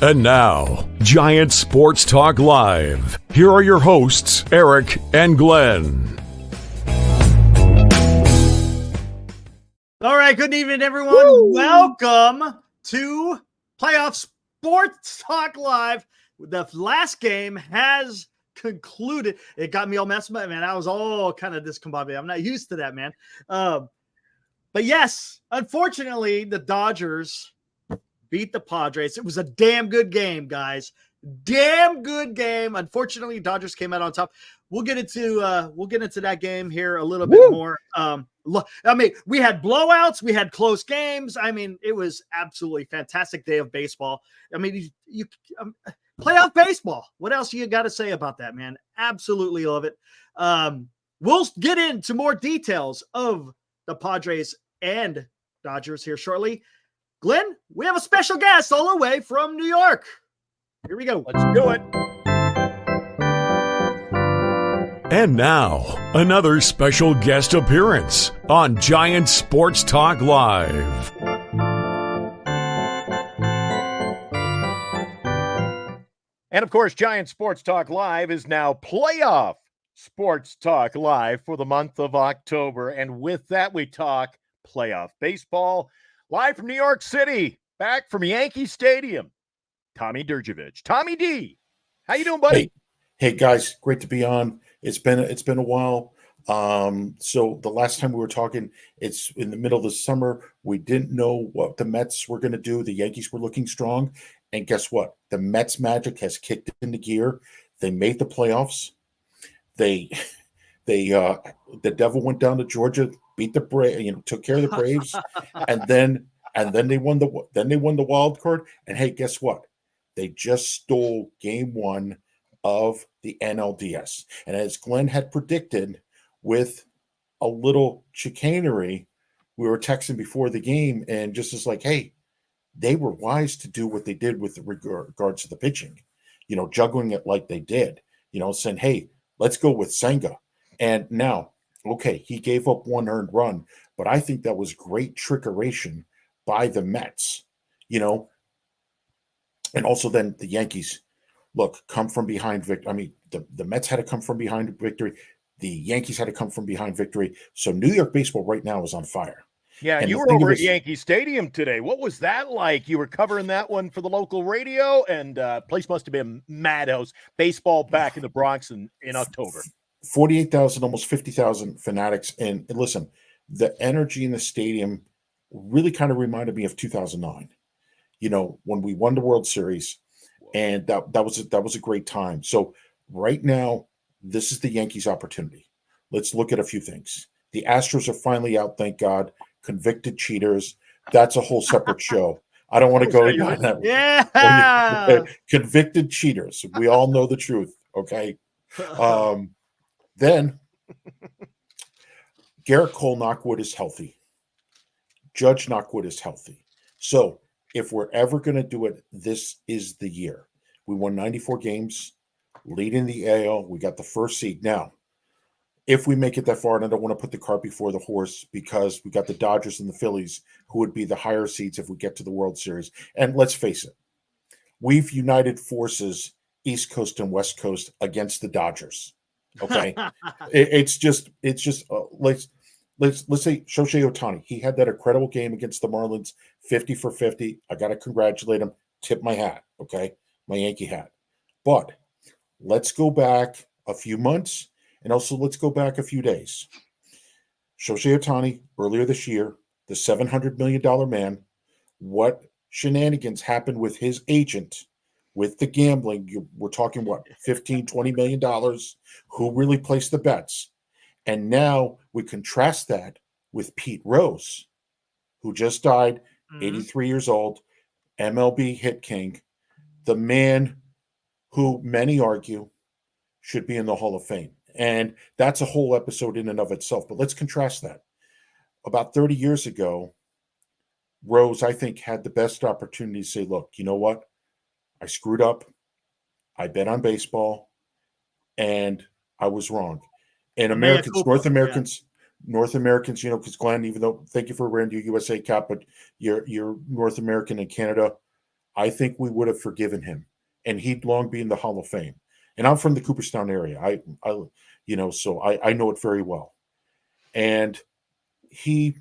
And now, Giant Sports Talk Live. Here are your hosts, Eric and Glenn. All right, good evening, everyone. Woo! Welcome to Playoff Sports Talk Live. The last game has concluded. It got me all messed up, man. I was all kind of discombobulated. I'm not used to that, man. But yes, unfortunately, the Dodgers beat the Padres. It was a damn good game, guys. Damn good game. Unfortunately, Dodgers came out on top. We'll get into that game here a little bit more. I mean, we had blowouts, we had close games. I mean, it was absolutely fantastic day of baseball. I mean, you playoff baseball. What else you got to say about that, man? Absolutely love it. We'll get into more details of the Padres and Dodgers here shortly. Glenn, we have a special guest all the way from New York. Here we go. Let's do it. And now, another special guest appearance on Giant Sports Talk Live. And of course, Giant Sports Talk Live is now Playoff Sports Talk Live for the month of October. And with that, we talk playoff baseball. Live from New York City, back from Yankee Stadium, Tommy Durjevich. Tommy D, how you doing, buddy? Hey guys, great to be on. It's been a while. So the last time we were talking, it's in the middle of the summer. We didn't know what the Mets were going to do. The Yankees were looking strong, and guess what? The Mets magic has kicked into gear. They made the playoffs. The Devil went down to Georgia, beat the Braves, took care of the Braves, and then they won the wild card. And hey, guess what? They just stole game one of the NLDS. And as Glenn had predicted, with a little chicanery, we were texting before the game, and just as like, hey, they were wise to do what they did with regards to the pitching, juggling it like they did, saying, hey, let's go with Senga. And now, okay, he gave up one earned run, but I think that was great trickeration by the Mets, and also then the Yankees, look, come from behind victory. I mean, the Mets had to come from behind victory. The Yankees had to come from behind victory. So New York baseball right now is on fire. Yeah, and you were over at Yankee Stadium today. What was that like? You were covering that one for the local radio, and place must have been madhouse. Baseball back in the Bronx in October. 48,000, almost 50,000 fanatics. And listen, the energy in the stadium really kind of reminded me of 2009. When we won the World Series, and that was a great time. So right now, this is the Yankees' opportunity. Let's look at a few things. The Astros are finally out, thank God. Convicted cheaters. That's a whole separate show. I don't want to go down that way. Yeah. Convicted cheaters. We all know the truth. Okay. Then Garrett Cole Knockwood is healthy. Judge Knockwood is healthy. So if we're ever going to do it, this is the year. We won 94 games, leading the AL. We got the first seed. Now, if we make it that far, and I don't want to put the cart before the horse, because we got the Dodgers and the Phillies, who would be the higher seeds if we get to the World Series. And let's face it, we've united forces, East Coast and West Coast, against the Dodgers. Okay, let's say Shohei Ohtani. He had that incredible game against the Marlins, 50 for 50. I got to congratulate him. Tip my hat. Okay, my Yankee hat. But let's go back a few months, and also let's go back a few days. Shohei Ohtani, earlier this year, the $700 million man, what shenanigans happened with his agent, with the gambling? We're talking, what, $15, $20 million? Who really placed the bets? And now we contrast that with Pete Rose, who just died, 83 years old, MLB hit king, the man who many argue should be in the Hall of Fame. And that's a whole episode in and of itself. But let's contrast that. About 30 years ago, Rose, I think, had the best opportunity to say, look, you know what? I screwed up. I bet on baseball, and I was wrong. And North Americans, because Glenn, even though, thank you for wearing your USA cap, but you're North American in Canada. I think we would have forgiven him, and he'd long be in the Hall of Fame. And I'm from the Cooperstown area. So I know it very well. And he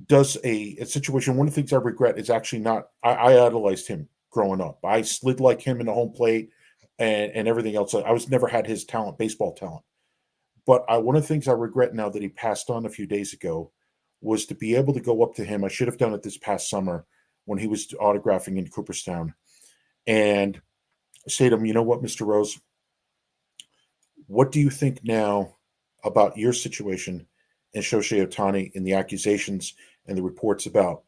does a situation. One of the things I regret is actually not. I idolized him growing up. I slid like him in the home plate and everything else. I was never had his talent, baseball talent. But one of the things I regret now that he passed on a few days ago was to be able to go up to him. I should have done it this past summer when he was autographing in Cooperstown and say to him, you know what, Mr. Rose, what do you think now about your situation and Shohei Ohtani and the accusations and the reports about,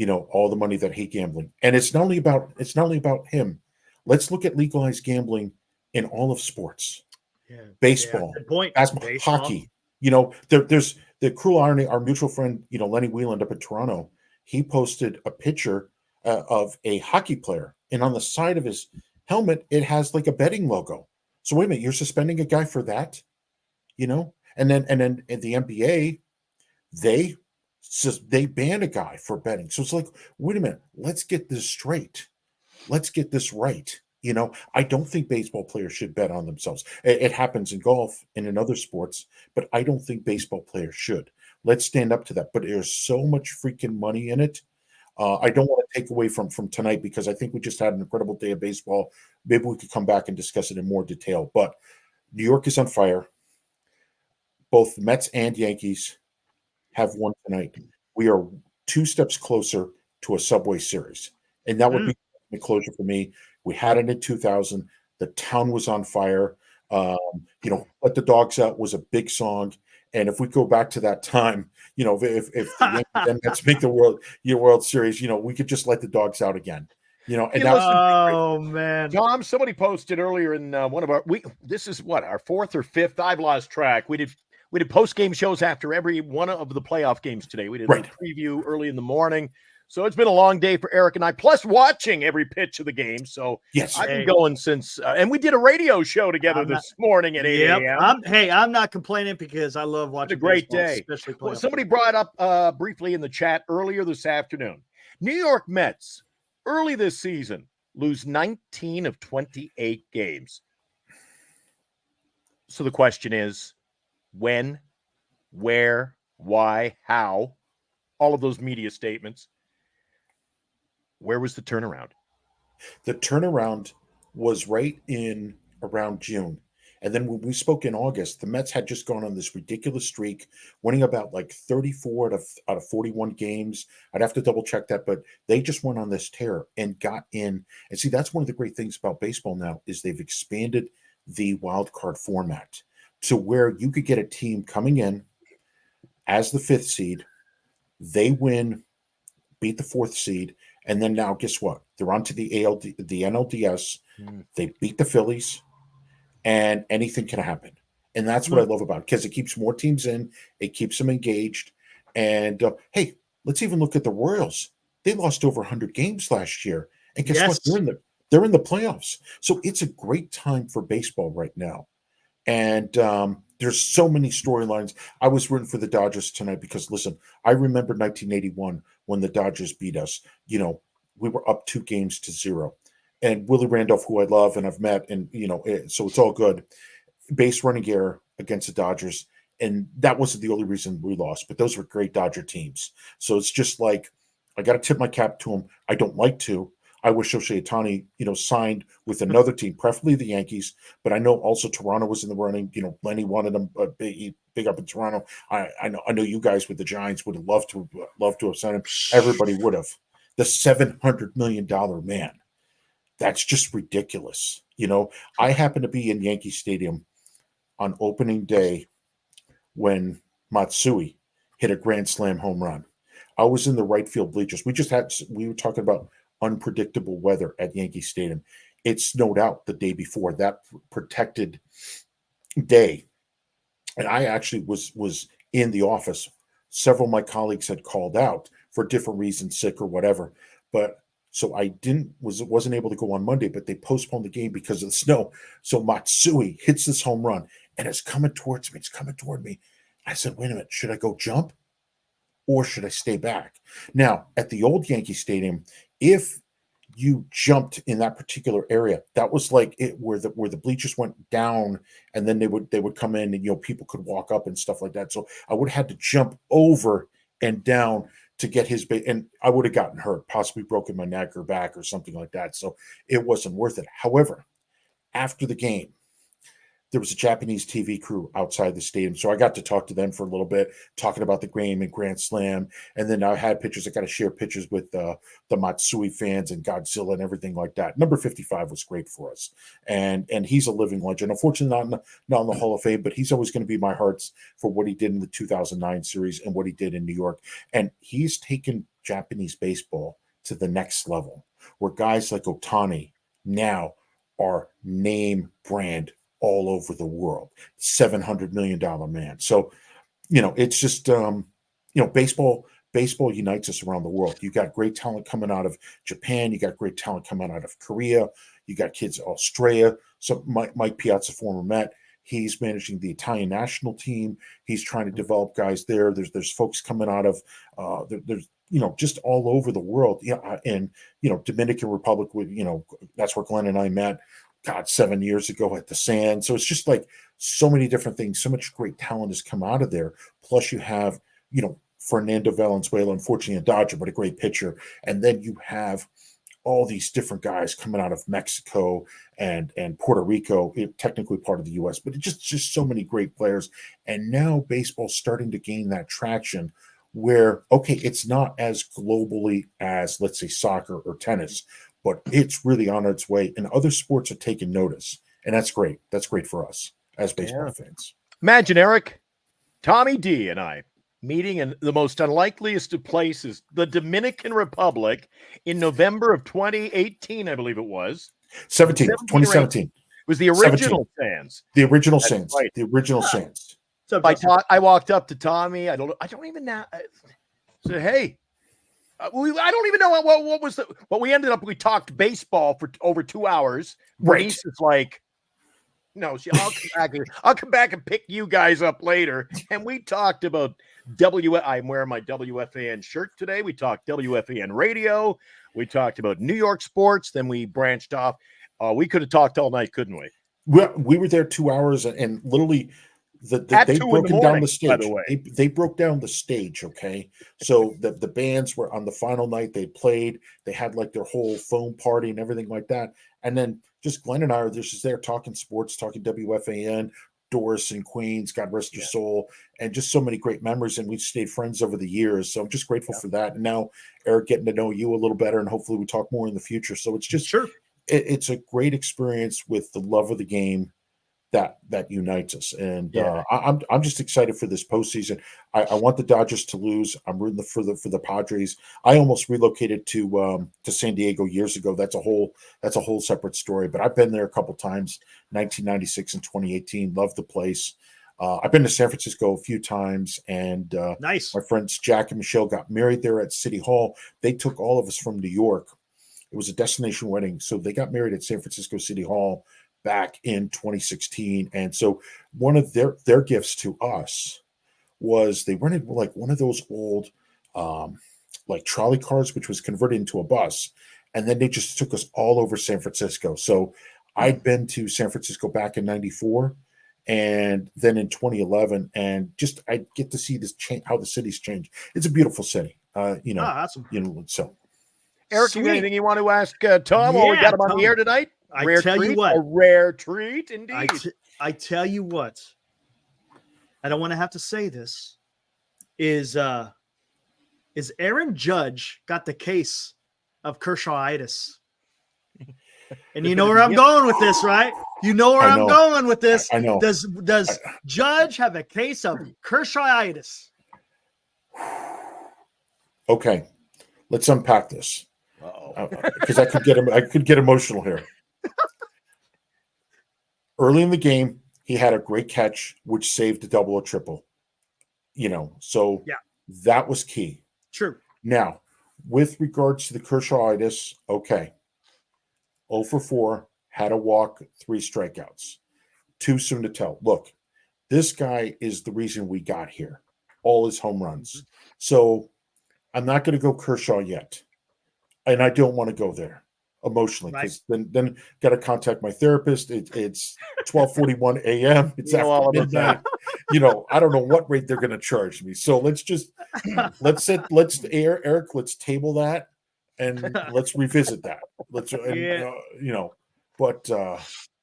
all the money that he gambling? And it's not only about him. Let's look at legalized gambling in all of sports. Yeah. Baseball, Good point. basketball, hockey. There's the cruel irony. Our mutual friend, Lenny Wheeland up in Toronto, he posted a picture of a hockey player, and on the side of his helmet, it has like a betting logo. So wait a minute, you're suspending a guy for that, And then in the NBA, they ban a guy for betting. So it's like, wait a minute, let's get this straight. Let's get this right. I don't think baseball players should bet on themselves. It happens in golf and in other sports, but I don't think baseball players should. Let's stand up to that. But there's so much freaking money in it. I don't want to take away from tonight because I think we just had an incredible day of baseball. Maybe we could come back and discuss it in more detail. But New York is on fire. Both Mets and Yankees have won tonight. We are 2 steps closer to a Subway Series. And that would be the closure for me. We had it in 2000. The town was on fire. Let the Dogs Out was a big song. And if we go back to that time, if the Yankees and Mets make the World Series, we could just let the dogs out again. Man, Tom, somebody posted earlier in one of this is what, our 4th or 5th? I've lost track. We did post-game shows after every one of the playoff games today. We did a preview early in the morning. So it's been a long day for Eric and I, plus watching every pitch of the game. So yes, I've been going since, and we did a radio show together this morning at 8 a.m. I'm not complaining because I love watching. It's a great baseball, day. Especially well, somebody brought up briefly in the chat earlier this afternoon. New York Mets early this season lose 19 of 28 games. So the question is, when, where, why, how? All of those media statements. Where was the turnaround? The turnaround was right in around June. And then when we spoke in August, the Mets had just gone on this ridiculous streak, winning about like 34 out of 41 games. I'd have to double check that, but they just went on this tear and got in. And see, that's one of the great things about baseball now is they've expanded the wild card format to where you could get a team coming in as the 5th seed. They win, beat the 4th seed. And then now, guess what? They're on to the NLDS. They beat the Phillies, and anything can happen. And that's what I love about it because it keeps more teams in. It keeps them engaged. And, hey, let's even look at the Royals. They lost over 100 games last year. And guess what? They're in the playoffs. So it's a great time for baseball right now. And there's so many storylines. I was rooting for the Dodgers tonight because, listen, I remember 1981 when the Dodgers beat us. We were up 2-0. And Willie Randolph, who I love and I've met, and, so it's all good. Base running error against the Dodgers. And that wasn't the only reason we lost, but those were great Dodger teams. So it's just like, I got to tip my cap to them. I don't like to. I wish Shohei Ohtani, signed with another team, preferably the Yankees. But I know also Toronto was in the running. Lenny wanted him big up in Toronto. I know you guys with the Giants would have loved to have signed him. Everybody would have. The $700 million man. That's just ridiculous. I happened to be in Yankee Stadium on opening day when Matsui hit a grand slam home run. I was in the right field bleachers. We were talking about unpredictable weather at Yankee Stadium. It snowed out the day before that protected day. And I actually was in the office. Several of my colleagues had called out for different reasons, sick or whatever. But so I wasn't able to go on Monday, but they postponed the game because of the snow. So Matsui hits this home run and it's coming towards me. It's coming toward me. I said, wait a minute, should I go jump or should I stay back? Now, at the old Yankee Stadium, if you jumped in that particular area. That was like it where the bleachers went down, and then they would come in, and people could walk up and stuff like that. So I would have had to jump over and down to get his bait, and I would have gotten hurt, possibly broken my neck or back or something like that. So it wasn't worth it. However, after the game, there was a Japanese TV crew outside the stadium. So I got to talk to them for a little bit, talking about the game and Grand Slam. And then I had pictures. I got to share pictures with the Matsui fans and Godzilla and everything like that. Number 55 was great for us. And he's a living legend. Unfortunately, not in the Hall of Fame, but he's always going to be my hearts for what he did in the 2009 series and what he did in New York. And he's taken Japanese baseball to the next level, where guys like Ohtani now are name brand all over the world, $700 million man. So, it's just, baseball unites us around the world. You got great talent coming out of Japan. You got great talent coming out of Korea. You got kids in Australia. So Mike Piazza, former Met, he's managing the Italian national team. He's trying to develop guys there. There's folks coming out of, there's just all over the world. Yeah. And, Dominican Republic, that's where Glenn and I met. God, 7 years ago at the Sand. So it's just like so many different things. So much great talent has come out of there. Plus you have, Fernando Valenzuela, unfortunately a Dodger, but a great pitcher. And then you have all these different guys coming out of Mexico and Puerto Rico, technically part of the U.S., but it's just so many great players. And now baseball's starting to gain that traction where, okay, it's not as globally as, let's say, soccer or tennis, but it's really on its way, and other sports are taking notice, and that's great. That's great for us as baseball fans. Imagine, Eric, Tommy D and I meeting in the most unlikeliest of places, the Dominican Republic, in November of 2018, I believe it was. 2017. It was the original Sands. The original Sands. Right. The original Sands. So I walked up to Tommy. I don't even know. I said, hey. I don't even know what was what we ended up. We talked baseball for over 2 hours. Right. It's like, no, I'll come back and pick you guys up later. And we talked about I'm wearing my WFAN shirt today. We talked WFAN radio. We talked about New York sports. Then we branched off. We could have talked all night, couldn't we? Well, we were there 2 hours and literally they broke down the stage. By the way. They broke down the stage, okay? So the bands were on the final night. They played. They had like their whole phone party and everything like that. And then just Glenn and I are just there talking sports, talking WFAN, Doris and Queens, God rest your soul, and just so many great memories. And we've stayed friends over the years. So I'm just grateful for that. And now, Eric, getting to know you a little better, and hopefully we talk more in the future. So it's just it's a great experience with the love of the game that unites us, and I'm just excited for this postseason. I want the Dodgers to lose. I'm rooting for the Padres. I almost relocated to San Diego years ago. That's a whole separate story. But I've been there a couple times, 1996 and 2018. Love the place. I've been to San Francisco a few times, and nice. My friends Jack and Michelle got married there at City Hall. They took all of us from New York. It was a destination wedding, so they got married at San Francisco City Hall back in 2016. And so one of their gifts to us was they rented like one of those old like trolley cars, which was converted into a bus. And then they just took us all over San Francisco. So I'd been to San Francisco back in 94 and then in 2011. And just, I get to see this change, how the city's changed. It's a beautiful city, awesome. So Eric, you got anything you want to ask Tom? Well, we got him on the air tonight. I tell you what, a rare treat indeed. I tell you what, I don't want to have to say this. Is Aaron Judge got the case of Kershaw'itis? And you know where I'm going with this, right? You know where I'm going with this. I know. Does Judge have a case of Kershaw'itis? Okay, let's unpack this. Because I could get emotional here. Early in the game, he had a great catch, which saved a double or triple. So that was key. True. Now, with regards to the Kershaw'itis, okay, 0 for 4, had a walk, 3 strikeouts. Too soon to tell. Look, this guy is the reason we got here. All his home runs. So I'm not going to go Kershaw yet. And I don't want to go there. emotionally, Right. because then got to contact my therapist. It's 12:41 a.m. It's You know all after about midnight. I don't know what rate they're going to charge me. So let's Eric, let's table that and let's revisit that. But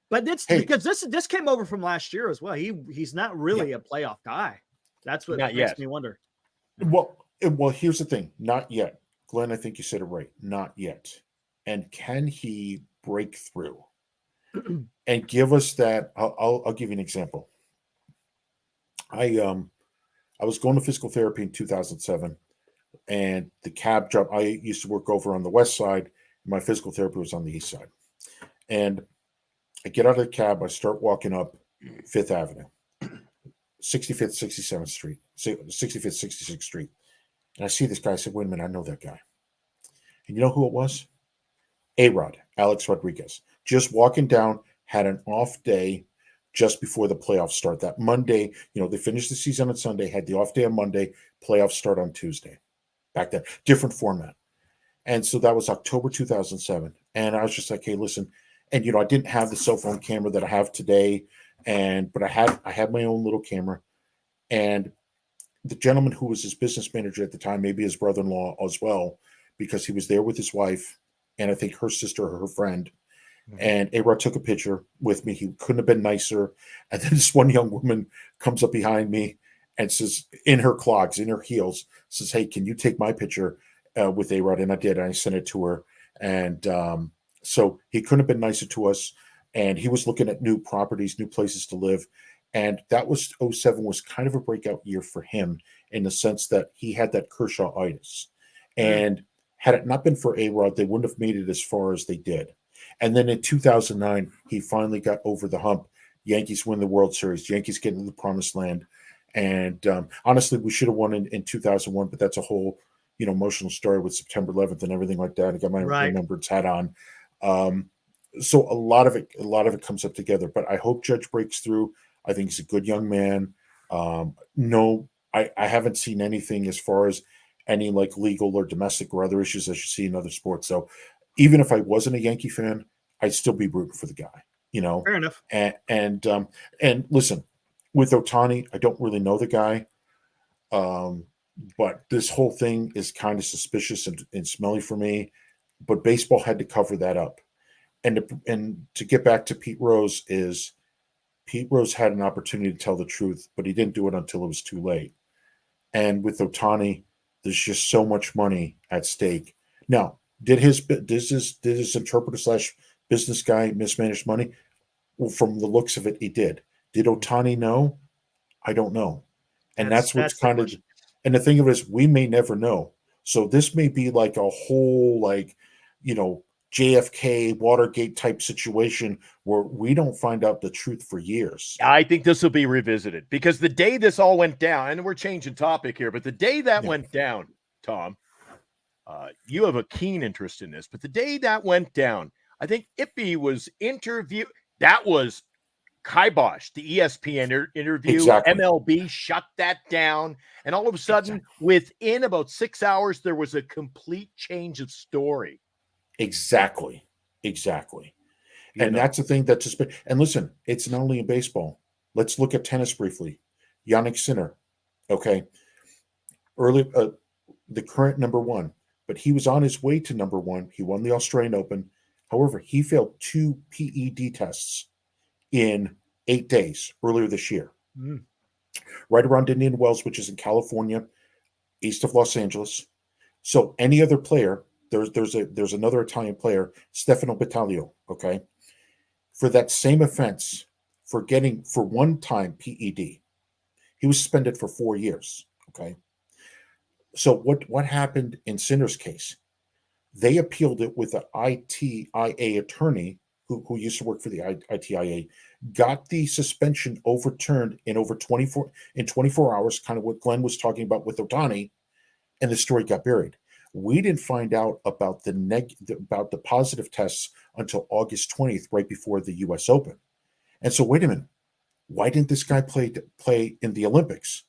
But it's hey, because this came over from last year as well. He's not really a playoff guy. That's what Not makes yet. me wonder. well, here's the thing. Not yet, Glenn. I think you said it right. Not yet. And can he break through and give us that? I'll give you an example. I was going to physical therapy in 2007, and the cab job. I used to work over on the west side. My physical therapy was on the east side, and I get out of the cab. I start walking up Fifth Avenue, 65th, 67th Street, 65th, 66th Street, and I see this guy. I said, "Wait a minute, I know that guy." And you know who it was? A-Rod, Alex Rodriguez, just walking down, had an off day just before the playoffs start. That Monday, they finished the season on Sunday, had the off day on Monday, playoffs start on Tuesday. Back then, different format. And so that was October 2007. And I was just like, hey, listen. And, I didn't have the cell phone camera that I have today. But I had my own little camera. And the gentleman who was his business manager at the time, maybe his brother-in-law as well, because he was there with his wife and I think her sister or her friend. And A-Rod took a picture with me. He couldn't have been nicer. And then this one young woman comes up behind me and says, in her clogs, in her heels, says, hey, can you take my picture with A-Rod? And I did. And I sent it to her. And so he couldn't have been nicer to us. And he was looking at new properties, new places to live. And that was 07 was kind of a breakout year for him in the sense that he had that Kershaw-itis. And had it not been for A-Rod, they wouldn't have made it as far as they did. And then in 2009, he finally got over the hump. Yankees win the World Series. Yankees get into the promised land. And honestly, we should have won in 2001, but that's a whole, emotional story with September 11th and everything like that. I got my remembrance hat on. So a lot of it comes up together. But I hope Judge breaks through. I think he's a good young man. No, I haven't seen anything as far as any like legal or domestic or other issues as you see in other sports. So even if I wasn't a Yankee fan, I'd still be rooting for the guy, Fair enough. And listen, with Ohtani, I don't really know the guy. But this whole thing is kind of suspicious and smelly for me, but baseball had to cover that up. And to get back to Pete Rose had an opportunity to tell the truth, but he didn't do it until it was too late. And with Ohtani, there's just so much money at stake. Now, did his interpreter / business guy mismanage money? Well, from the looks of it, he did. Did Ohtani know? I don't know. And that's what's kind of, and the thing of it is, we may never know. So this may be like a whole, JFK Watergate type situation where we don't find out the truth for years. I think this will be revisited because the day this all went down, and we're changing topic here, but the day that went down, Tom, you have a keen interest in this, but the day that went down, I think Ippy was interviewed. That was kibosh, the ESPN interview. Exactly. MLB shut that down. And all of a sudden, within about 6 hours, there was a complete change of story. Exactly. And that's the thing that just, and listen, it's not only in baseball. Let's look at tennis briefly. Yannick Sinner, okay, early, the current number one, but he was on his way to number one. He won the Australian Open. However, he failed 2 PED tests in 8 days earlier this year, right around Indian Wells, which is in California, east of Los Angeles. So any other player, there's another Italian player, Stefano Battaglio, okay, for that same offense, for one time PED, he was suspended for 4 years, okay. So what happened in Sinner's case? They appealed it with the ITIA attorney who used to work for the ITIA, got the suspension overturned in 24 hours, kind of what Glenn was talking about with Ohtani, and the story got buried. We didn't find out about about the positive tests until August 20th, right before the U.S. Open. And so, wait a minute, why didn't this guy play in the Olympics,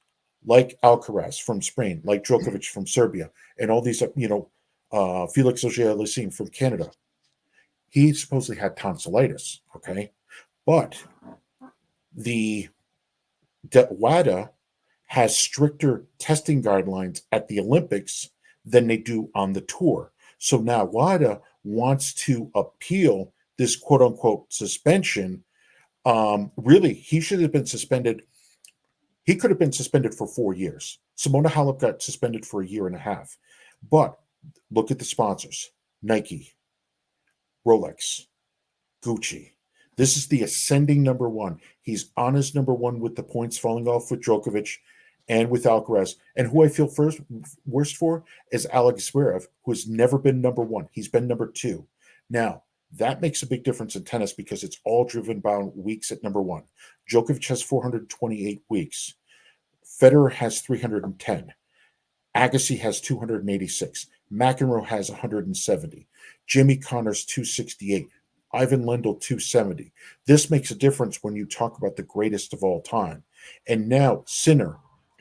like Alcaraz from Spain, like Djokovic from Serbia, and all these, Felix Auger-Aliassime from Canada? he supposedly had tonsillitis. Okay, but the WADA has stricter testing guidelines at the Olympics than they do on the tour. So now WADA wants to appeal this quote unquote suspension. Really, he should have been suspended. He could have been suspended for 4 years. Simona Halep got suspended for 1.5 years. But look at the sponsors: Nike, Rolex, Gucci. This is the ascending number one. He's on his number one with the points falling off with Djokovic and with Alcaraz. And who I feel worst for is Alex Zverev, who has never been number one. He's been number two. Now, that makes a big difference in tennis because it's all driven by weeks at number one. Djokovic has 428 weeks. Federer has 310. Agassi has 286. McEnroe has 170. Jimmy Connors 268. Ivan Lendl 270. This makes a difference when you talk about the greatest of all time. And now Sinner,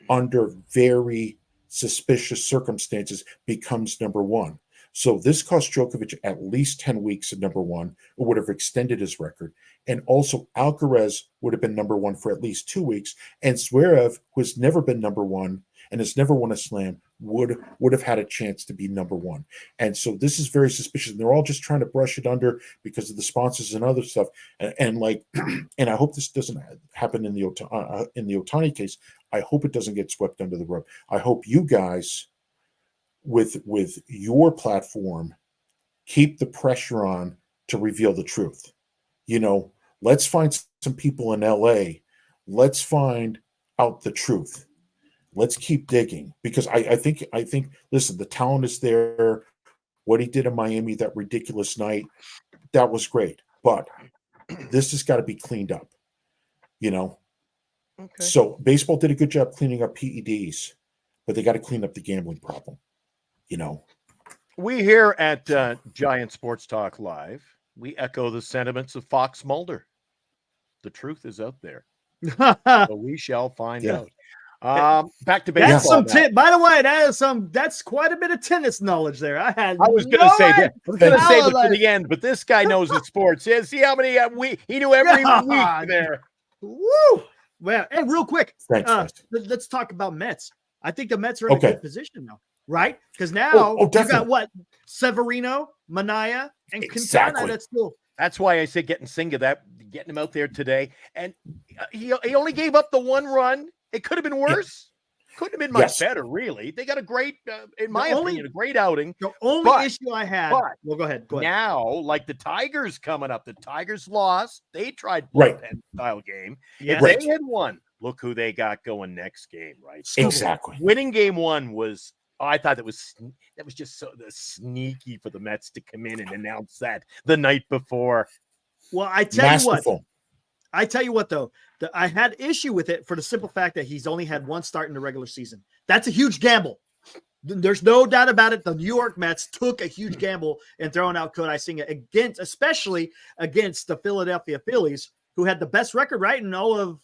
under very suspicious circumstances, becomes number one. So this cost Djokovic at least 10 weeks at number one. It would have extended his record. And also Alcaraz would have been number one for at least 2 weeks. And Zverev, who has never been number one and has never won a slam, would have had a chance to be number one. And so this is very suspicious. And they're all just trying to brush it under because of the sponsors and other stuff. And I hope this doesn't happen in the Ohtani case. I hope it doesn't get swept under the rug. I hope you guys, with your platform, keep the pressure on to reveal the truth. Let's find some people in LA. Let's find out the truth. Let's keep digging because I think, listen, the talent is there. What he did in Miami, that ridiculous night, that was great. But this has got to be cleaned up, Okay. So baseball did a good job cleaning up PEDs, but they got to clean up the gambling problem, We here at Giant Sports Talk Live, we echo the sentiments of Fox Mulder. The truth is out there. So we shall find out. Back to baseball. That's some by the way, that's quite a bit of tennis knowledge there. I was going to say that. I was going to save it for the end, but this guy knows his sports. Yeah, see how many he knew every week there. Woo! Well, hey, real quick, Thanks, let's talk about Mets. I think the Mets are in a good position now, right? Because now you got what? Severino, Manaea, and Quintana. That's why I say getting him out there today. And he only gave up the one run. It could have been worse. Couldn't have been much better, really. They got a great, in my opinion, a great outing. The only issue I had. Well, go ahead. Now, like the Tigers coming up, the Tigers lost. They tried bullpen style game. Yeah, they had won. Look who they got going next game, right? So exactly. Winning game one was. I thought that was just so sneaky for the Mets to come in and announce that the night before. Well, I tell you what, though, I had issue with it for the simple fact that he's only had one start in the regular season. That's a huge gamble. There's no doubt about it. The New York Mets took a huge gamble in throwing out Kodai Senga especially against the Philadelphia Phillies, who had the best record, right, in all of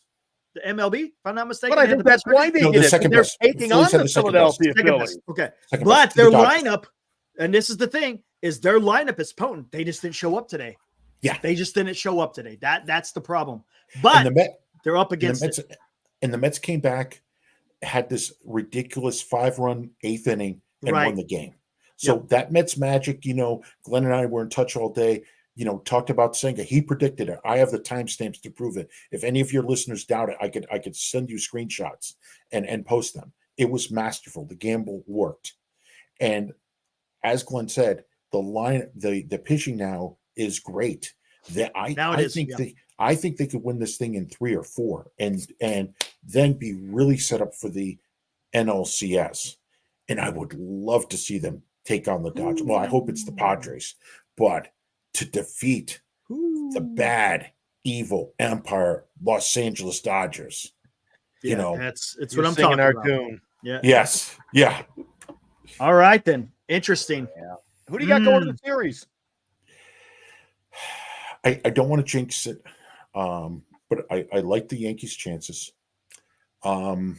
the MLB, if I'm not mistaken. But I think that's why they did it. They're taking on the Philadelphia Phillies. Okay, but their lineup, and this is the thing, is their lineup is potent. They just didn't show up today. Yeah, they just didn't show up today. That's the problem. But they're up against it. And the Mets came back, had this ridiculous 5-run 8th inning, and won the game. So that Mets magic, Glenn and I were in touch all day. Talked about Senga. He predicted it. I have the timestamps to prove it. If any of your listeners doubt it, I could send you screenshots and post them. It was masterful. The gamble worked. And as Glenn said, the pitching now is great. I think they could win this thing in 3 or 4 and then be really set up for the NLCS. And I would love to see them take on the Dodgers. Well, I hope it's the Padres, but to defeat the bad, evil Empire Los Angeles Dodgers, it's what I'm talking about. Tune. Yeah. Yes. Yeah. All right then. Interesting. Yeah. Who do you got going to the series? I don't want to jinx it, but I like the Yankees' chances. The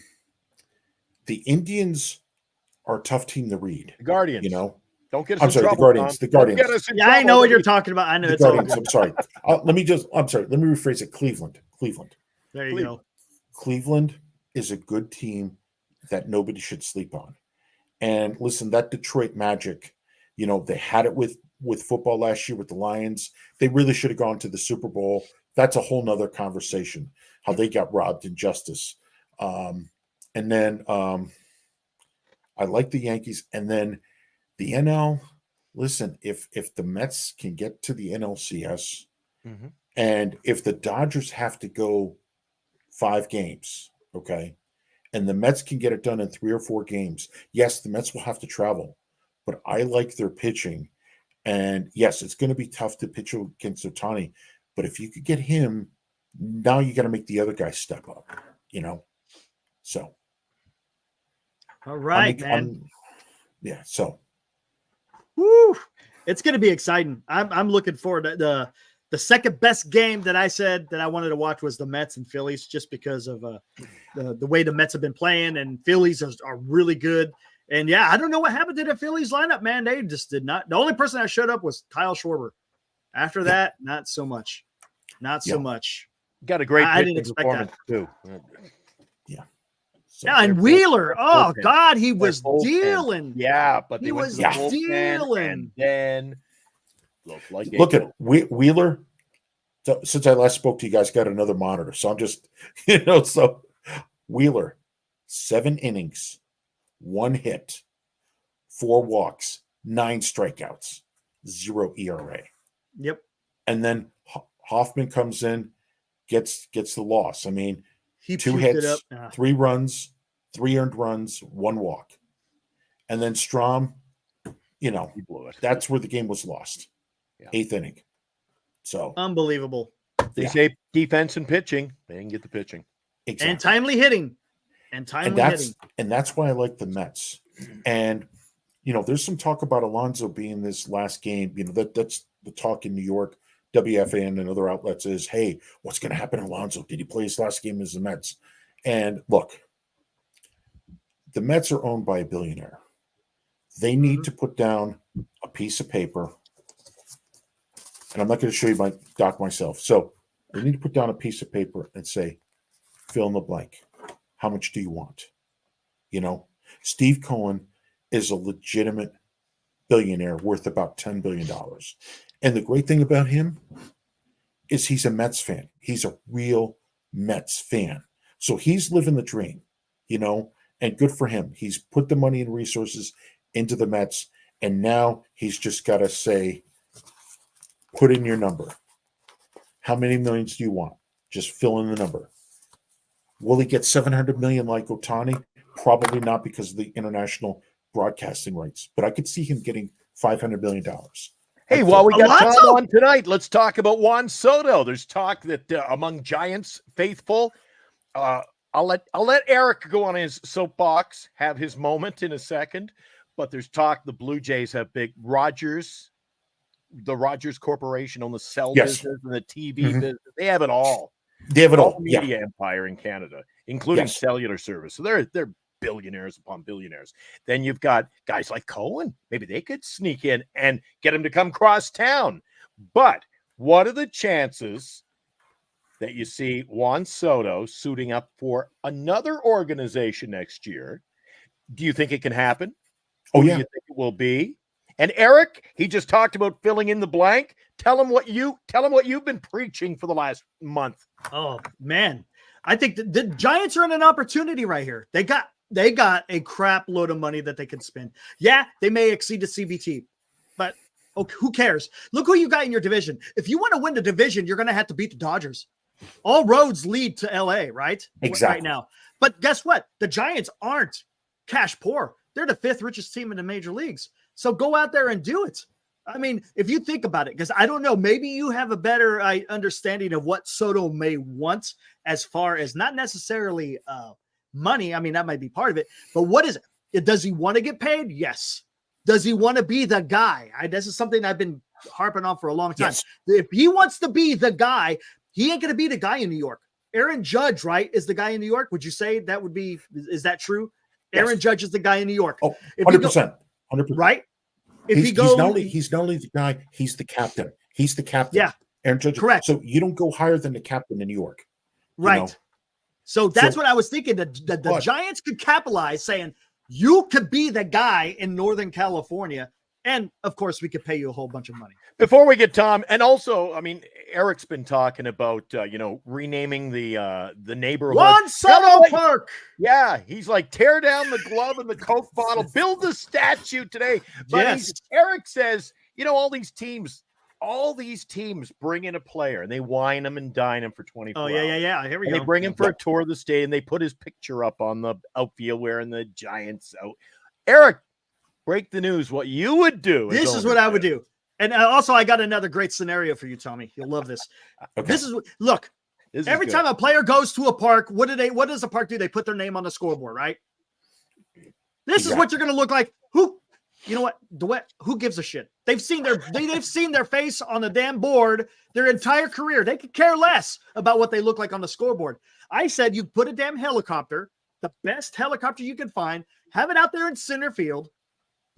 Indians are a tough team to read. The Guardians. Don't get us I'm in sorry, trouble, the Guardians. Tom. The Guardians. Don't get us in Yeah, I trouble. know what you're talking about. I know The it's all Guardians. good. I'm sorry. Let me rephrase it. Cleveland. There you go. Cleveland is a good team that nobody should sleep on. And listen, that Detroit Magic, they had it with football last year with the Lions. They really should have gone to the Super Bowl. That's a whole nother conversation, how they got robbed in justice. And then I like the Yankees. And then the NL, listen, if the Mets can get to the NLCS, Mhm. and if the Dodgers have to go 5 games, okay, and the Mets can get it done in 3 or 4 games, yes, the Mets will have to travel, but I like their pitching. And yes, it's going to be tough to pitch against Ohtani, but if you could get him, now you got to make the other guy step up, So, All right, man. So. Woo! It's going to be exciting. I'm looking forward to the second best game that I said that I wanted to watch was the Mets and Phillies, just because of the way the Mets have been playing, and Phillies are really good. And yeah, I don't know what happened to the Phillies lineup, man. They just did not. The only person that showed up was Kyle Schwarber. After that, not so much. Not so much. Got a great I didn't pitching expect performance too. Yeah. So Yeah, and Wheeler. Oh bullpen. God, he was bullpen. dealing. Yeah, but they He went was to the bullpen, dealing. and then look at Wheeler. So, since I last spoke to you guys, got another monitor. So I'm just, so Wheeler, 7 innings, 1 hit, 4 walks, 9 strikeouts, 0 ERA. Yep. And then Hoffman comes in, gets the loss. I mean, He 2 hits, 3 runs, 3 earned runs, 1 walk. And then Strom, he blew it. that's where the game was lost. Yeah. 8th inning. So Unbelievable. They say defense and pitching. They didn't get the pitching. exactly. And timely hitting. And that's why I like the Mets. And there's some talk about Alonso being this last game. That's the talk in New York. WFAN and other outlets is, hey, what's going to happen to Alonso? Did he play his last game as the Mets? And look, the Mets are owned by a billionaire. They need to put down a piece of paper. And I'm not going to show you my doc myself. So they need to put down a piece of paper and say, fill in the blank. How much do you want? Steve Cohen is a legitimate billionaire worth about $10 billion. And the great thing about him is he's a Mets fan. He's a real Mets fan. So he's living the dream, and good for him. He's put the money and resources into the Mets, and now he's just got to say, put in your number. How many millions do you want? Just fill in the number. Will he get 700 million like Ohtani? Probably not, because of the international broadcasting rights. But I could see him getting $500 million. Hey, while we got Tom on tonight, let's talk about Juan Soto. There's talk that among Giants faithful, I'll let Eric go on his soapbox, have his moment in a second. But there's talk the Blue Jays have big the Rogers Corporation on the cell business and the TV business. They have it all. They have it all. Media empire in Canada, including cellular service. So they're billionaires upon billionaires. Then you've got guys like Cohen. Maybe they could sneak in and get him to come cross town. But what are the chances that you see Juan Soto suiting up for another organization next year? Do you think it can happen? Oh, Who yeah. do you think it will be? And Eric, he just talked about filling in the blank. Tell him what you've been preaching for the last month. Oh man, I think the Giants are in an opportunity right here. They got a crap load of money that they can spend. Yeah, they may exceed the CBT, but who cares? Look who you got in your division. If you want to win the division, you're going to have to beat the Dodgers. All roads lead to LA, right? Exactly. Right now. But guess what? The Giants aren't cash poor. They're the 5th richest team in the major leagues. So go out there and do it. I mean, if you think about it, because I don't know, maybe you have a better understanding of what Soto may want as far as not necessarily money. I mean, that might be part of it. But what is it? Does he want to get paid? Yes. Does he want to be the guy? This is something I've been harping on for a long time. Yes. If he wants to be the guy, he ain't going to be the guy in New York. Aaron Judge, right, is the guy in New York. Would you say that would be – is that true? Yes. Aaron Judge is the guy in New York. Oh, 100%. 100%. Right? if he he's goes, he's not only the guy, he's the captain. He's the captain. yeah, Aaron Judge. correct. So you don't go higher than the captain in New York. Right. know? So that's what I was thinking. The Giants could capitalize, saying you could be the guy in Northern California, and of course we could pay you a whole bunch of money. Before we get Tom, and also, I mean, Eric's been talking about renaming the neighborhood Juan Soto Park. Yeah, he's like, tear down the glove and the Coke bottle, build the statue today. But Yes. Eric says, all these teams bring in a player and they wine him and dine him for 24 hours. Yeah. Here we go. They bring him for a tour of the state and they put his picture up on the outfield wearing the Giants out. Eric, break the news. What you would do. This is what I would do. And also, I got another great scenario for you, Tommy. You'll love this. Okay. Every time a player goes to a park, what does the park do? They put their name on the scoreboard, right? This is what you're going to look like. You know what? Who gives a shit? They've seen their face on the damn board their entire career. They could care less about what they look like on the scoreboard. I said you put a damn helicopter, the best helicopter you can find, have it out there in center field.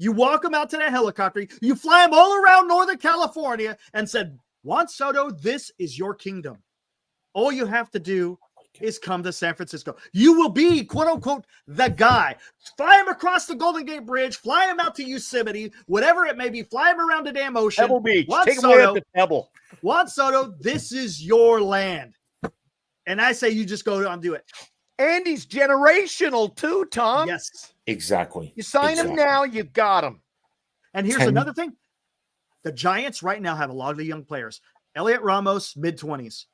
You walk them out to that helicopter. You fly them all around Northern California and said, Juan Soto, this is your kingdom. All you have to do is come to San Francisco. You will be, quote unquote, the guy. Fly him across the Golden Gate Bridge. Fly him out to Yosemite, whatever it may be. Fly him around the damn ocean. Pebble Beach. Juan Take Soto, away at the Pebble. Juan Soto, this is your land. And I say you just go and do it. And he's generational too, Tom. Yes. Exactly. You sign him now, you got him. And here's another thing. The Giants right now have a lot of young players. Elliot Ramos, mid-20s.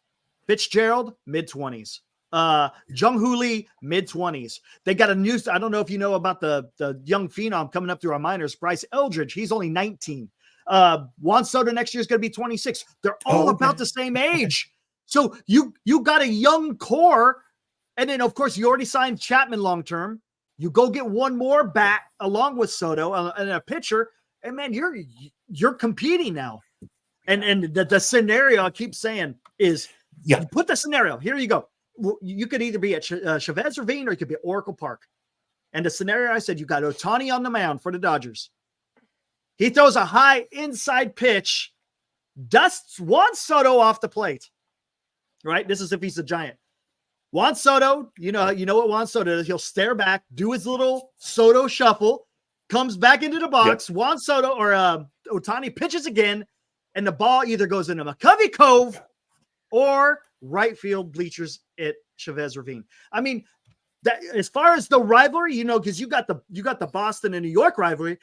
Fitzgerald, mid-20s. Jung-Hoo Lee, mid-20s. They got a new, I don't know if you know about the young phenom coming up through our minors, Bryce Eldridge. He's only 19. Juan Soto next year is going to be 26. They're all about the same age. So you got a young core. And then, of course, you already signed Chapman long-term. You go get one more bat along with Soto and a pitcher. And, man, you're competing now. And the scenario I keep saying is, you put the scenario. Here you go. You could either be at Chavez Ravine or you could be at Oracle Park. And the scenario I said, you got Ohtani on the mound for the Dodgers. He throws a high inside pitch, dusts Juan Soto off the plate. Right? This is if he's a Giant. Juan Soto, you know what Juan Soto does. He'll stare back, do his little Soto shuffle, comes back into the box. Yep. Juan Soto or Ohtani pitches again, and the ball either goes into McCovey Cove or right field bleachers at Chavez Ravine. I mean, that as far as the rivalry, because you got the Boston and New York rivalry,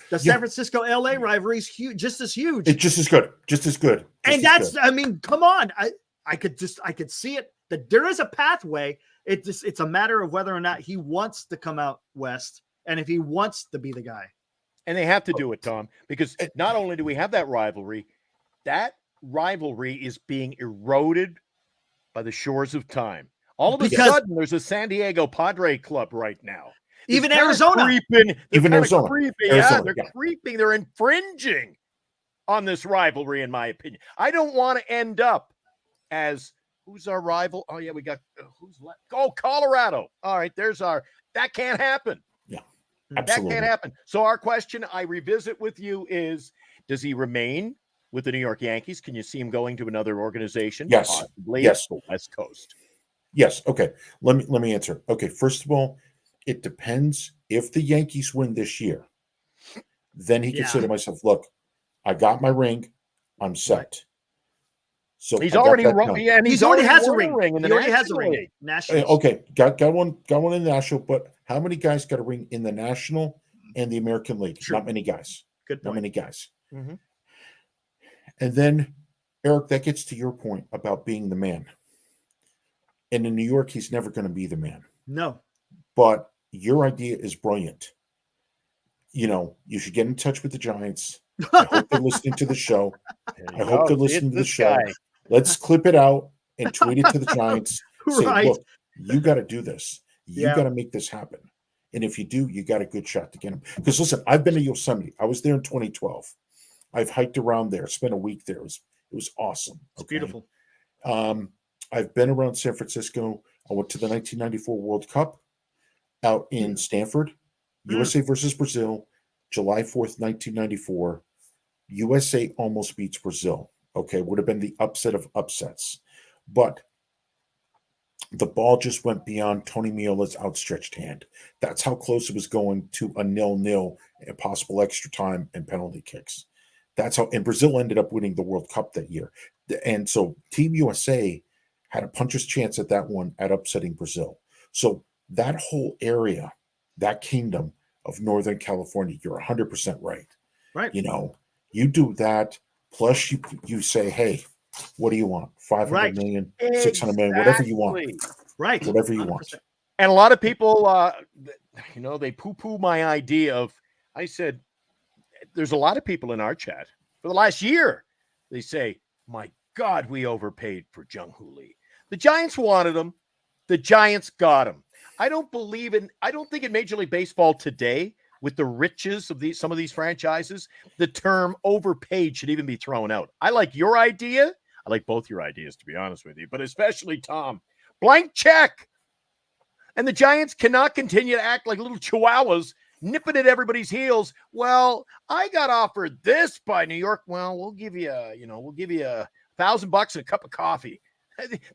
the San Francisco LA rivalry is huge, just as huge. It's just as good. And that's, I mean, come on. I could see it. That there is a pathway. It's a matter of whether or not he wants to come out west and if he wants to be the guy. And they have to do it, Tom, because not only do we have that rivalry is being eroded by the shores of time. All of a sudden, there's a San Diego Padre club right now. Even Arizona. Even Arizona. They're creeping. They're infringing on this rivalry, in my opinion. I don't want to end up as who's our rival? Oh, yeah, we got who's left? Oh, Colorado. All right, that can't happen. Yeah, absolutely. That can't happen. So our question I revisit with you is, does he remain with the New York Yankees? Can you see him going to another organization? Yes. Possibly. Yes. The West Coast. Yes. Okay. Let me answer. Okay. First of all, it depends. If the Yankees win this year, then he can say to himself, look, I got my ring. I'm set. So he's already run, and he already has a ring. He already has a ring. National. Okay, got one in the National, but how many guys got a ring in the National and the American League? Sure. Not many guys. Good point. Not many guys. Mm-hmm. And then, Eric, that gets to your point about being the man. And in New York, he's never going to be the man. No. But your idea is brilliant. You should get in touch with the Giants. I hope they're listening to the show. I hope they're listening to the show. Guy. Let's clip it out and tweet it to the Giants. Say, Right. look, you got to do this. You got to make this happen. And if you do, you got a good shot to get him. Because listen, I've been to Yosemite. I was there in 2012. I've hiked around there, spent a week there. It was awesome. It's beautiful. I've been around San Francisco. I went to the 1994 World Cup out in Stanford, USA versus Brazil. July 4th, 1994, USA almost beats Brazil. Okay, would have been the upset of upsets. But the ball just went beyond Tony Meola's outstretched hand. That's how close it was going to a 0-0 and possible extra time and penalty kicks. That's how, and Brazil ended up winning the World Cup that year. And so Team USA had a puncher's chance at that one at upsetting Brazil. So that whole area, that kingdom of Northern California, you're 100% right. Right. You know, you do that, plus you say, hey, what do you want? 500 million, 600 million, whatever you want. Right. Whatever you want. And a lot of people, they poo-poo my idea of, I said, there's a lot of people in our chat for the last year. They say, my God, we overpaid for Jung-Hoo Lee. The Giants wanted him. The Giants got him. I don't think in Major League Baseball today, with the riches of some of these franchises, the term overpaid should even be thrown out. I like your idea. I like both your ideas, to be honest with you, but especially Tom. Blank check. And the Giants cannot continue to act like little chihuahuas nipping at everybody's heels. Well, I got offered this by New York. Well, we'll give you $1,000 and a cup of coffee.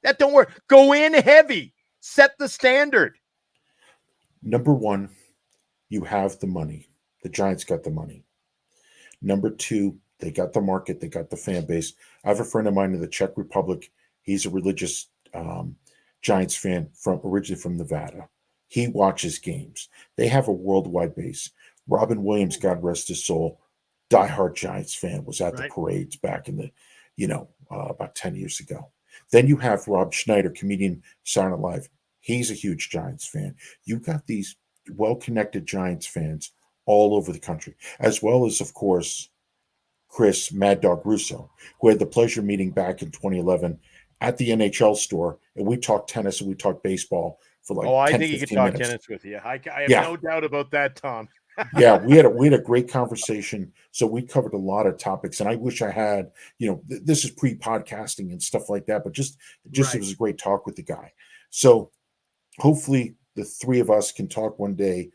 That don't work. Go in heavy. Set the standard. Number one, you have the money. The Giants got the money. Number two, they got the market. They got the fan base. I have a friend of mine in the Czech Republic. He's a religious Giants fan originally from Nevada. He watches games. They have a worldwide base. Robin Williams, God rest his soul, diehard Giants fan, was at the parades back in the, about 10 years ago. Then you have Rob Schneider, comedian, Saturday Night Live. He's a huge Giants fan. You've got these well-connected Giants fans all over the country, as well as, of course, Chris Mad Dog Russo, who had the pleasure of meeting back in 2011 at the NHL store, and we talked tennis and we talked baseball for like 10, I think he could talk minutes. Tennis with you. I have no doubt about that, Tom. Yeah, we had a great conversation. So we covered a lot of topics, and I wish I had, this is pre-podcasting and stuff like that, but just It was a great talk with the guy. So hopefully the three of us can talk one day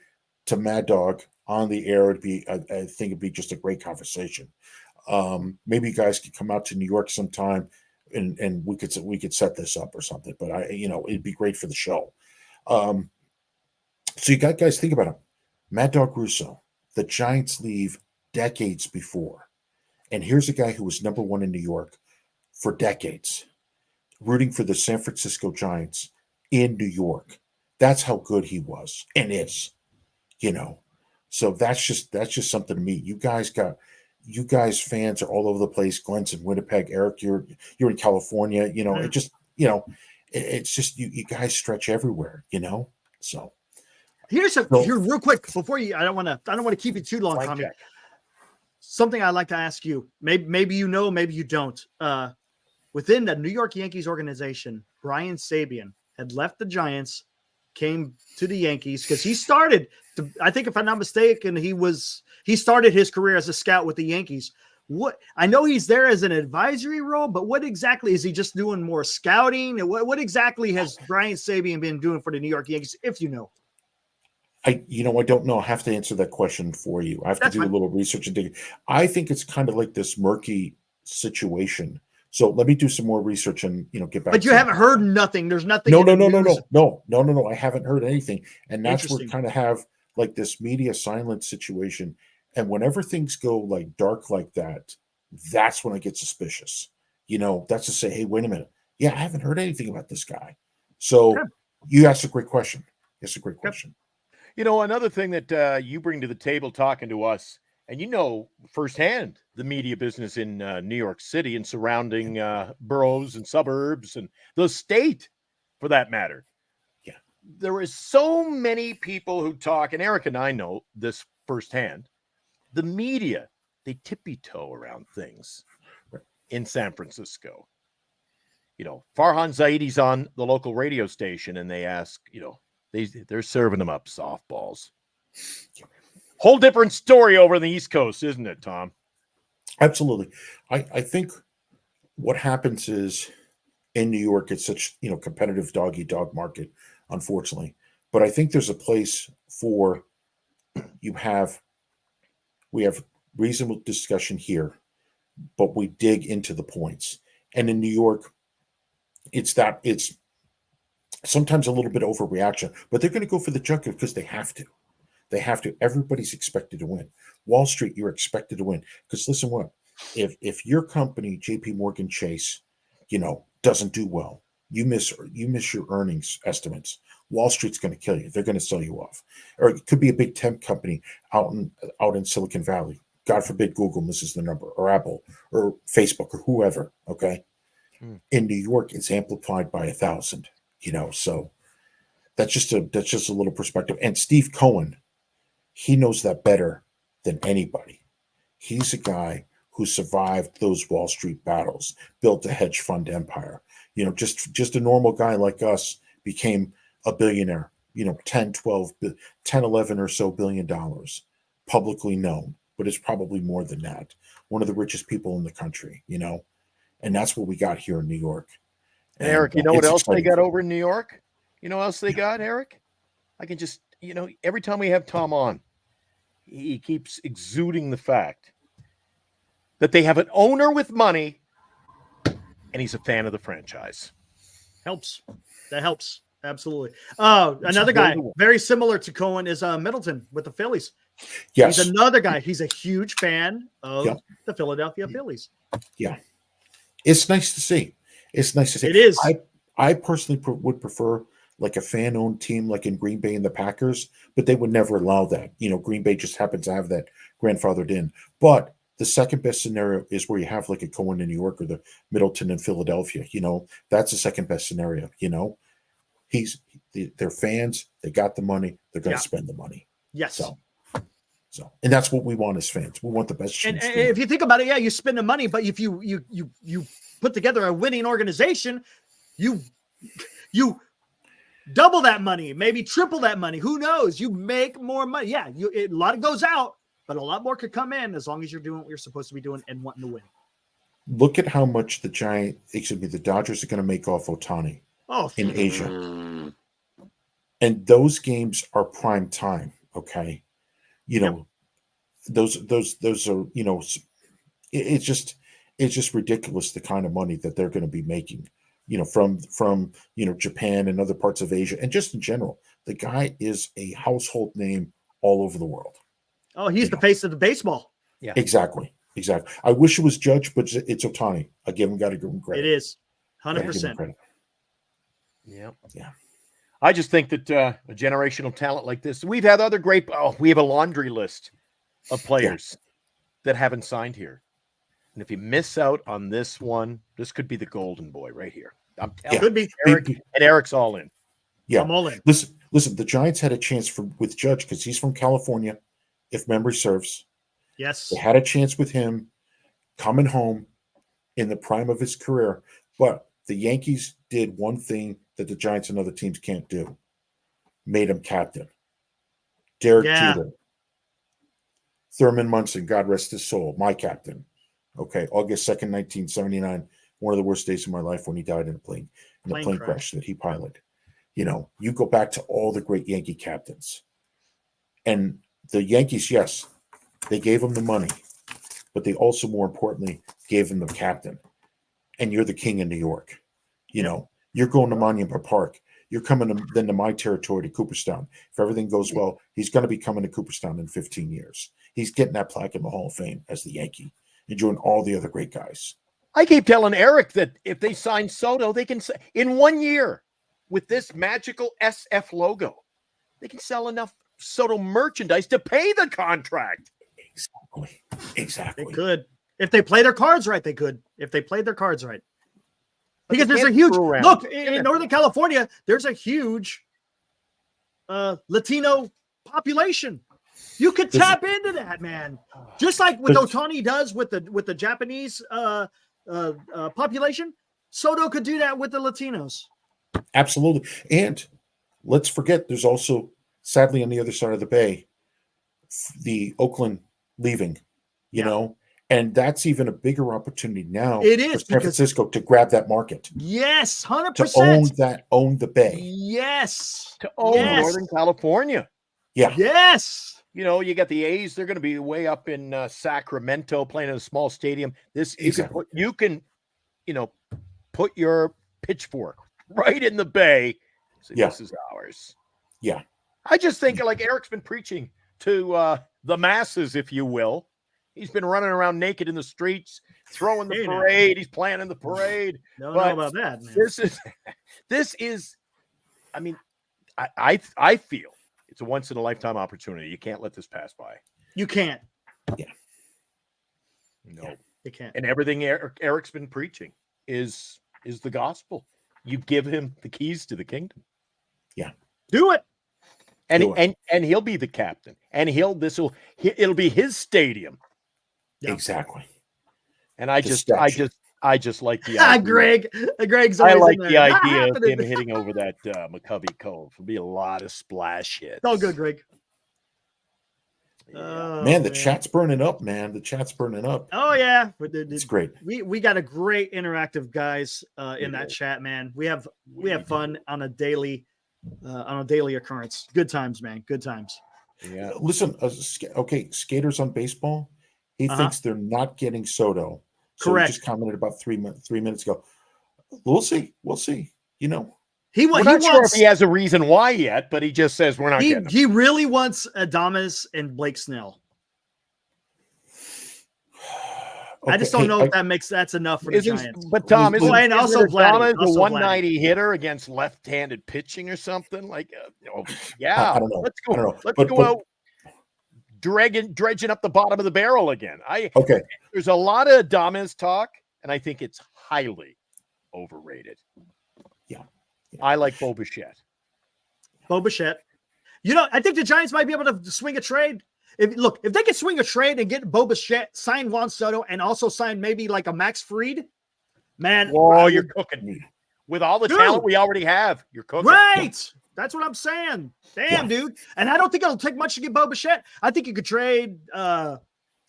to Mad Dog on the air. I think it'd be just a great conversation. Maybe you guys could come out to New York sometime and we could set this up or something, but it'd be great for the show. So you got guys, think about it. Mad Dog Russo, the Giants leave decades before. And here's a guy who was number one in New York for decades, rooting for the San Francisco Giants in New York. That's how good he was and is, So that's just something to me. You guys fans are all over the place. Glenn's in Winnipeg. Eric, you're in California. It just, it's just you guys stretch everywhere, So Here's real quick before you. I don't want to keep you too long, Tommy. Something I'd like to ask you. Maybe maybe you don't. Within the New York Yankees organization, Brian Sabean had left the Giants, came to the Yankees because he started. I think, if I'm not mistaken, he started his career as a scout with the Yankees. What I know, he's there as an advisory role, but what exactly is he just doing? More scouting? What exactly has Brian Sabean been doing for the New York Yankees? If you know. I don't know. I have to answer that question for you. I have to do a little research and dig. I think it's kind of like this murky situation. So let me do some more research and get back. But you haven't heard nothing. There's nothing. No. I haven't heard anything, and that's where we kind of have like this media silence situation. And whenever things go like dark like that, that's when I get suspicious. That's to say, hey, wait a minute. Yeah, I haven't heard anything about this guy. So you asked a great question. It's a great question. Another thing that you bring to the table talking to us, and firsthand the media business in New York City and surrounding boroughs and suburbs and the state, for that matter. Yeah. There is so many people who talk, and Eric and I know this firsthand. The media, they tippy-toe around things in San Francisco. Farhan Zaidi's on the local radio station, and they ask, they're serving them up softballs. Whole different story over on the East Coast, isn't it, Tom? Absolutely. I think what happens is in New York, it's such, competitive dog-eat-dog market, unfortunately. But I think there's a place for you have We have reasonable discussion here, but we dig into the points. And in New York, it's sometimes a little bit overreaction, but they're going to go for the jugular because they have to. They have to. Everybody's expected to win. Wall Street, you're expected to win. Because listen, what if your company, JP Morgan Chase, doesn't do well, you miss your earnings estimates. Wall Street's going to kill you. They're going to sell you off. Or it could be a big tech company out in Silicon Valley. God forbid Google misses the number, or Apple, or Facebook, or whoever. Okay, in New York, it's amplified by 1,000. So that's just a little perspective. And Steve Cohen, he knows that better than anybody. He's a guy who survived those Wall Street battles, built a hedge fund empire. Just a normal guy like us became a billionaire. 10, 11 or so $billion dollars, publicly known, but it's probably more than that. One of the richest people in the country, and that's what we got here in New York. And Eric, you know what else they got over in New York? You know what else they got, Eric? I can just, every time we have Tom on, he keeps exuding the fact that they have an owner with money and he's a fan of the franchise. Helps. That helps. Absolutely. Another guy very similar to Cohen is Middleton with the Phillies. Yes. He's another guy. He's a huge fan of the Philadelphia Phillies. Yeah. It's nice to see. It's nice to see. It is. I personally would prefer like a fan-owned team like in Green Bay and the Packers, but they would never allow that. Green Bay just happens to have that grandfathered in. But the second best scenario is where you have like a Cohen in New York or the Middleton in Philadelphia. That's the second best scenario. They're fans. They got the money. They're going to spend the money. Yes. So, and that's what we want as fans. We want the best. And if you think about it, you spend the money, but if you put together a winning organization, you double that money, maybe triple that money. Who knows? You make more money. Yeah, a lot goes out, but a lot more could come in as long as you're doing what you're supposed to be doing and wanting to win. Look at how much the Dodgers are going to make off Ohtani in Asia. And those games are prime time. Okay. Those are, it's just ridiculous the kind of money that they're going to be making, from Japan and other parts of Asia. And just in general, the guy is a household name all over the world. Oh, he's the face of the baseball. Yeah, exactly. I wish it was Judge, but it's Ohtani. Got to give him credit. It is 100%. Yeah. I just think that a generational talent like this, we have a laundry list of players that haven't signed here. And if you miss out on this one, this could be the golden boy right here. I'm telling you. Could be. Eric, and Eric's all in. Yeah. I'm all in. Listen, the Giants had a chance with Judge because he's from California, if memory serves. Yes. They had a chance with him coming home in the prime of his career, but the Yankees did one thing that the Giants and other teams can't do. Made him captain. Derek Jeter. Thurman Munson, God rest his soul, my captain. Okay, August 2nd, 1979, one of the worst days of my life when he died in a plane crash that he piloted. You go back to all the great Yankee captains. And the Yankees, yes, they gave him the money, but they also, more importantly, gave him the captain. And you're the king in New York. You're going to Monument Park. You're coming to my territory to Cooperstown. If everything goes well, he's going to be coming to Cooperstown in 15 years. He's getting that plaque in the Hall of Fame as the Yankee, enjoying all the other great guys. I keep telling Eric that if they sign Soto, they can, in 1 year, with this magical SF logo, they can sell enough Soto merchandise to pay the contract. Exactly. They could. If they play their cards right, they could. If they played their cards right. Because there's a huge look in Northern California, there's a huge Latino population. You could tap into that, man. Just like what Ohtani does with the Japanese population, Soto could do that with the Latinos. Absolutely. And let's forget, there's also, sadly, on the other side of the bay, the Oakland leaving, you know, and that's even a bigger opportunity now. It is for San Francisco to grab that market. Yes, 100%. To own the bay. Yes. To own Northern California. Yeah. Yes. You got the A's. They're going to be way up in Sacramento playing in a small stadium. You can put your pitchfork right in the bay. So this is ours. Yeah. I just think like Eric's been preaching to the masses, if you will. He's been running around naked in the streets, throwing the parade. He's playing in the parade. Don't know about that, man. This is, I mean, I feel it's a once in a lifetime opportunity. You can't let this pass by. You can't. Yeah. No, you can't. And everything Eric's been preaching is the gospel. You give him the keys to the kingdom. Yeah. Do it. And he'll be the captain. And it'll be his stadium. Yeah. Exactly. And I just like the idea. Greg's I always like in the there. idea of him hitting over that McCovey Cove. It'll be a lot of splash hits. It's all good, Greg. Yeah. Man, the chat's burning up, man. The chat's burning up. Oh yeah, It's great. We got a great interactive guys in that chat, man. We have fun on a daily occurrence. Good times, man. Good times. Yeah. Listen, skaters on baseball. He thinks they're not getting Soto. So Correct. He just commented about 3 minutes ago. We'll see. We're not sure if he has a reason why yet, but he just says we're not getting him. He really wants Adames and Blake Snell. Okay, I just don't know if that's enough for the Giants. But Tom, and also Vladdy, a 190 hitter against left-handed pitching or something? Like, yeah. I don't know. Let's go. I don't know. Let's go out dredging up the bottom of the barrel again. There's a lot of Adames talk, and I think it's highly overrated. Yeah. I like Bo Bichette. I think the Giants might be able to swing a trade. If they could swing a trade and get Bo Bichette, sign Juan Soto, and also sign maybe like a Max Fried, man. Whoa, you're cooking. With all the talent we already have, you're cooking. Right. That's what I'm saying. Damn, dude. And I don't think it'll take much to get Bo Bichette. I think you could trade. I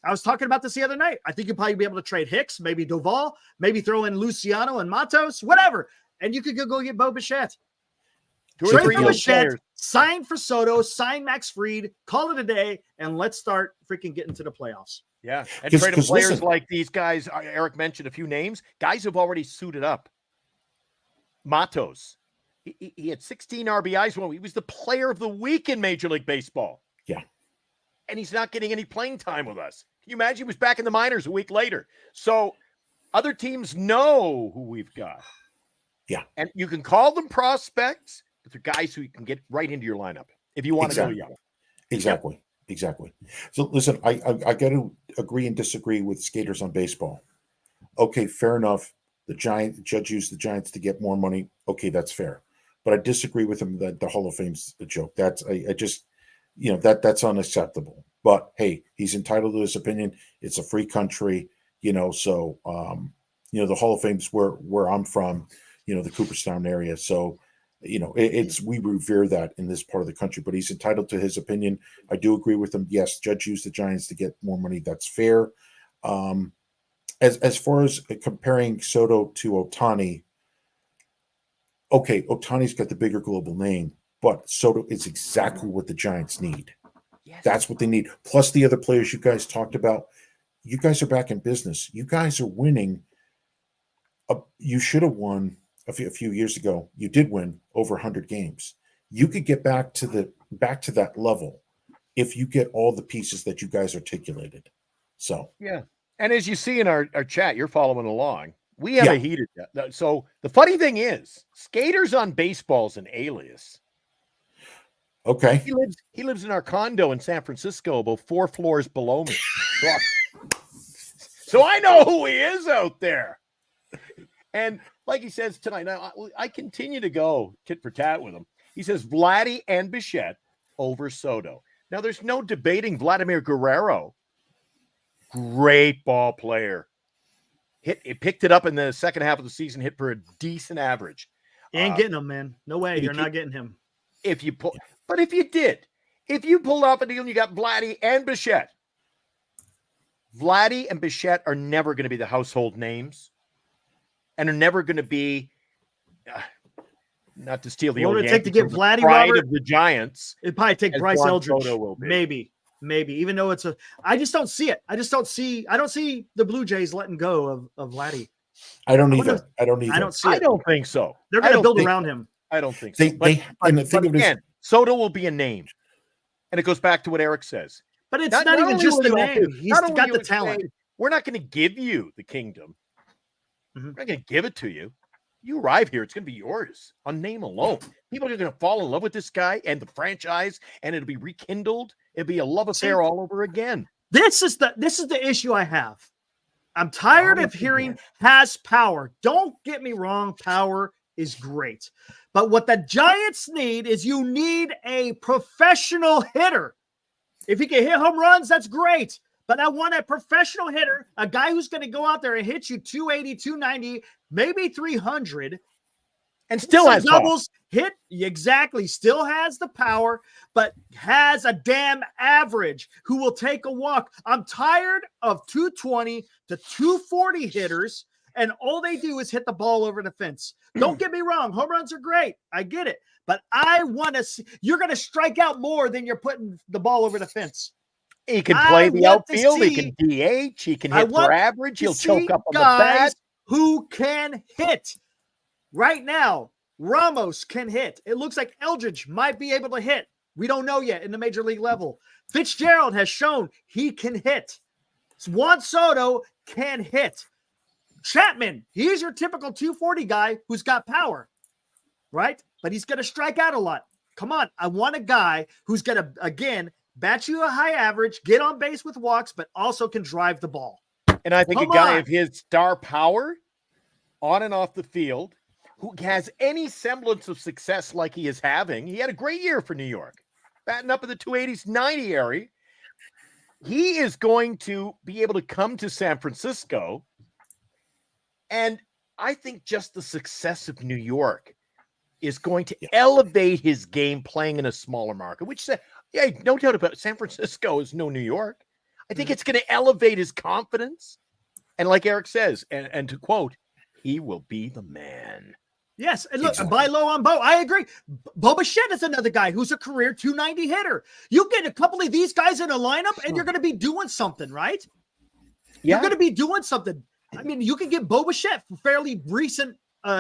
was talking about this the other night. I think you'd probably be able to trade Hicks, maybe Doval, maybe throw in Luciano and Matos, whatever. And you could go get Bo Bichette. Trade for Bichette, sign for Soto, sign Max Fried, call it a day, and let's start freaking getting to the playoffs. Yeah. And trade players like these guys. Eric mentioned a few names. Guys who've already suited up. Matos. He had 16 RBIs when he was the player of the week in Major League Baseball. Yeah. And he's not getting any playing time with us. Can you imagine he was back in the minors a week later? So other teams know who we've got. Yeah. And you can call them prospects, but they're guys who you can get right into your lineup if you want to go young. Exactly. So listen, I got to agree and disagree with skaters on baseball. Okay, fair enough. The judge used the Giants to get more money. Okay, that's fair. But I disagree with him that the Hall of Fame's a joke. That's that's unacceptable. But hey, he's entitled to his opinion. It's a free country, so the Hall of Fame's where I'm from, the Cooperstown area. So, we revere that in this part of the country, but he's entitled to his opinion. I do agree with him. Yes, judge used the Giants to get more money. That's fair. As far as comparing Soto to Ohtani, okay, Ohtani's got the bigger global name, but Soto is exactly what the Giants need. Yes. That's what they need. Plus the other players you guys talked about. You guys are back in business. You guys are winning. You should have won a few years ago. You did win over 100 games. You could get back to that level if you get all the pieces that you guys articulated. So yeah. And as you see in our chat, you're following along. We have a heated. So the funny thing is, skaters on baseball's an alias. Okay. He lives in our condo in San Francisco, about 4 floors below me. So I know who he is out there. And like he says tonight, now I continue to go tit for tat with him. He says Vladdy and Bichette over Soto. Now there's no debating Vladimir Guerrero. Great ball player. It picked it up in the second half of the season, hit for a decent average. You ain't getting him, man. No way. You're not getting him. If you pulled off a deal and you got Vladdy and Bichette, Vladdy and Bichette are never going to be the household names and are never going to be, not to steal the old What would it take to get Vladdy, pride Robert? of the Giants. It'd probably take Bryce Eldridge. Maybe. maybe, even though I just don't see it. I don't see the Blue Jays letting go of Vladdy. I don't either. I don't see it. I don't think so. They're going to build around him. I don't think so. Soto will be a name. And it goes back to what Eric says. But it's not even just the name. He's got the talent. We're not going to give you the kingdom. Mm-hmm. We're not going to give it to you. You arrive here, it's going to be yours on name alone. People are going to fall in love with this guy and the franchise, and it'll be rekindled. It'll be a love affair all over again. This is the issue I have. I'm tired of hearing has power. Don't get me wrong, power is great. But what the Giants need is you need a professional hitter. If he can hit home runs, that's great. But I want a professional hitter, a guy who's going to go out there and hit you 280, 290, maybe 300. And still has doubles, hit, exactly, still has the power, but has a damn average who will take a walk. I'm tired of 220 to 240 hitters, and all they do is hit the ball over the fence. Don't get me wrong, home runs are great. I get it. But I want to see, you're going to strike out more than you're putting the ball over the fence. He can play the outfield. He can DH. He can hit for average. He'll choke up on the bat. Who can hit? Right now, Ramos can hit. It looks like Eldridge might be able to hit. We don't know yet in the major league level. Fitzgerald has shown he can hit. Juan Soto can hit. Chapman, he's your typical 240 guy who's got power, right? But he's going to strike out a lot. Come on. I want a guy who's going to, again, bat you a high average, get on base with walks, but also can drive the ball. And I think a guy of his star power on and off the field who has any semblance of success like he is having. He had a great year for New York, batting up in the 280s, 90 area. He is going to be able to come to San Francisco. And I think just the success of New York is going to elevate his game playing in a smaller market, which no doubt about it. San Francisco is no New York. I think it's going to elevate his confidence. And like Eric says, and to quote, he will be the man. Yes. And look, buy low on Bo. I agree. Bo Bichette is another guy who's a career 290 hitter. You get a couple of these guys in a lineup and you're going to be doing something, right? Yeah. You're going to be doing something. I mean, you could get Bo Bichette for fairly recent,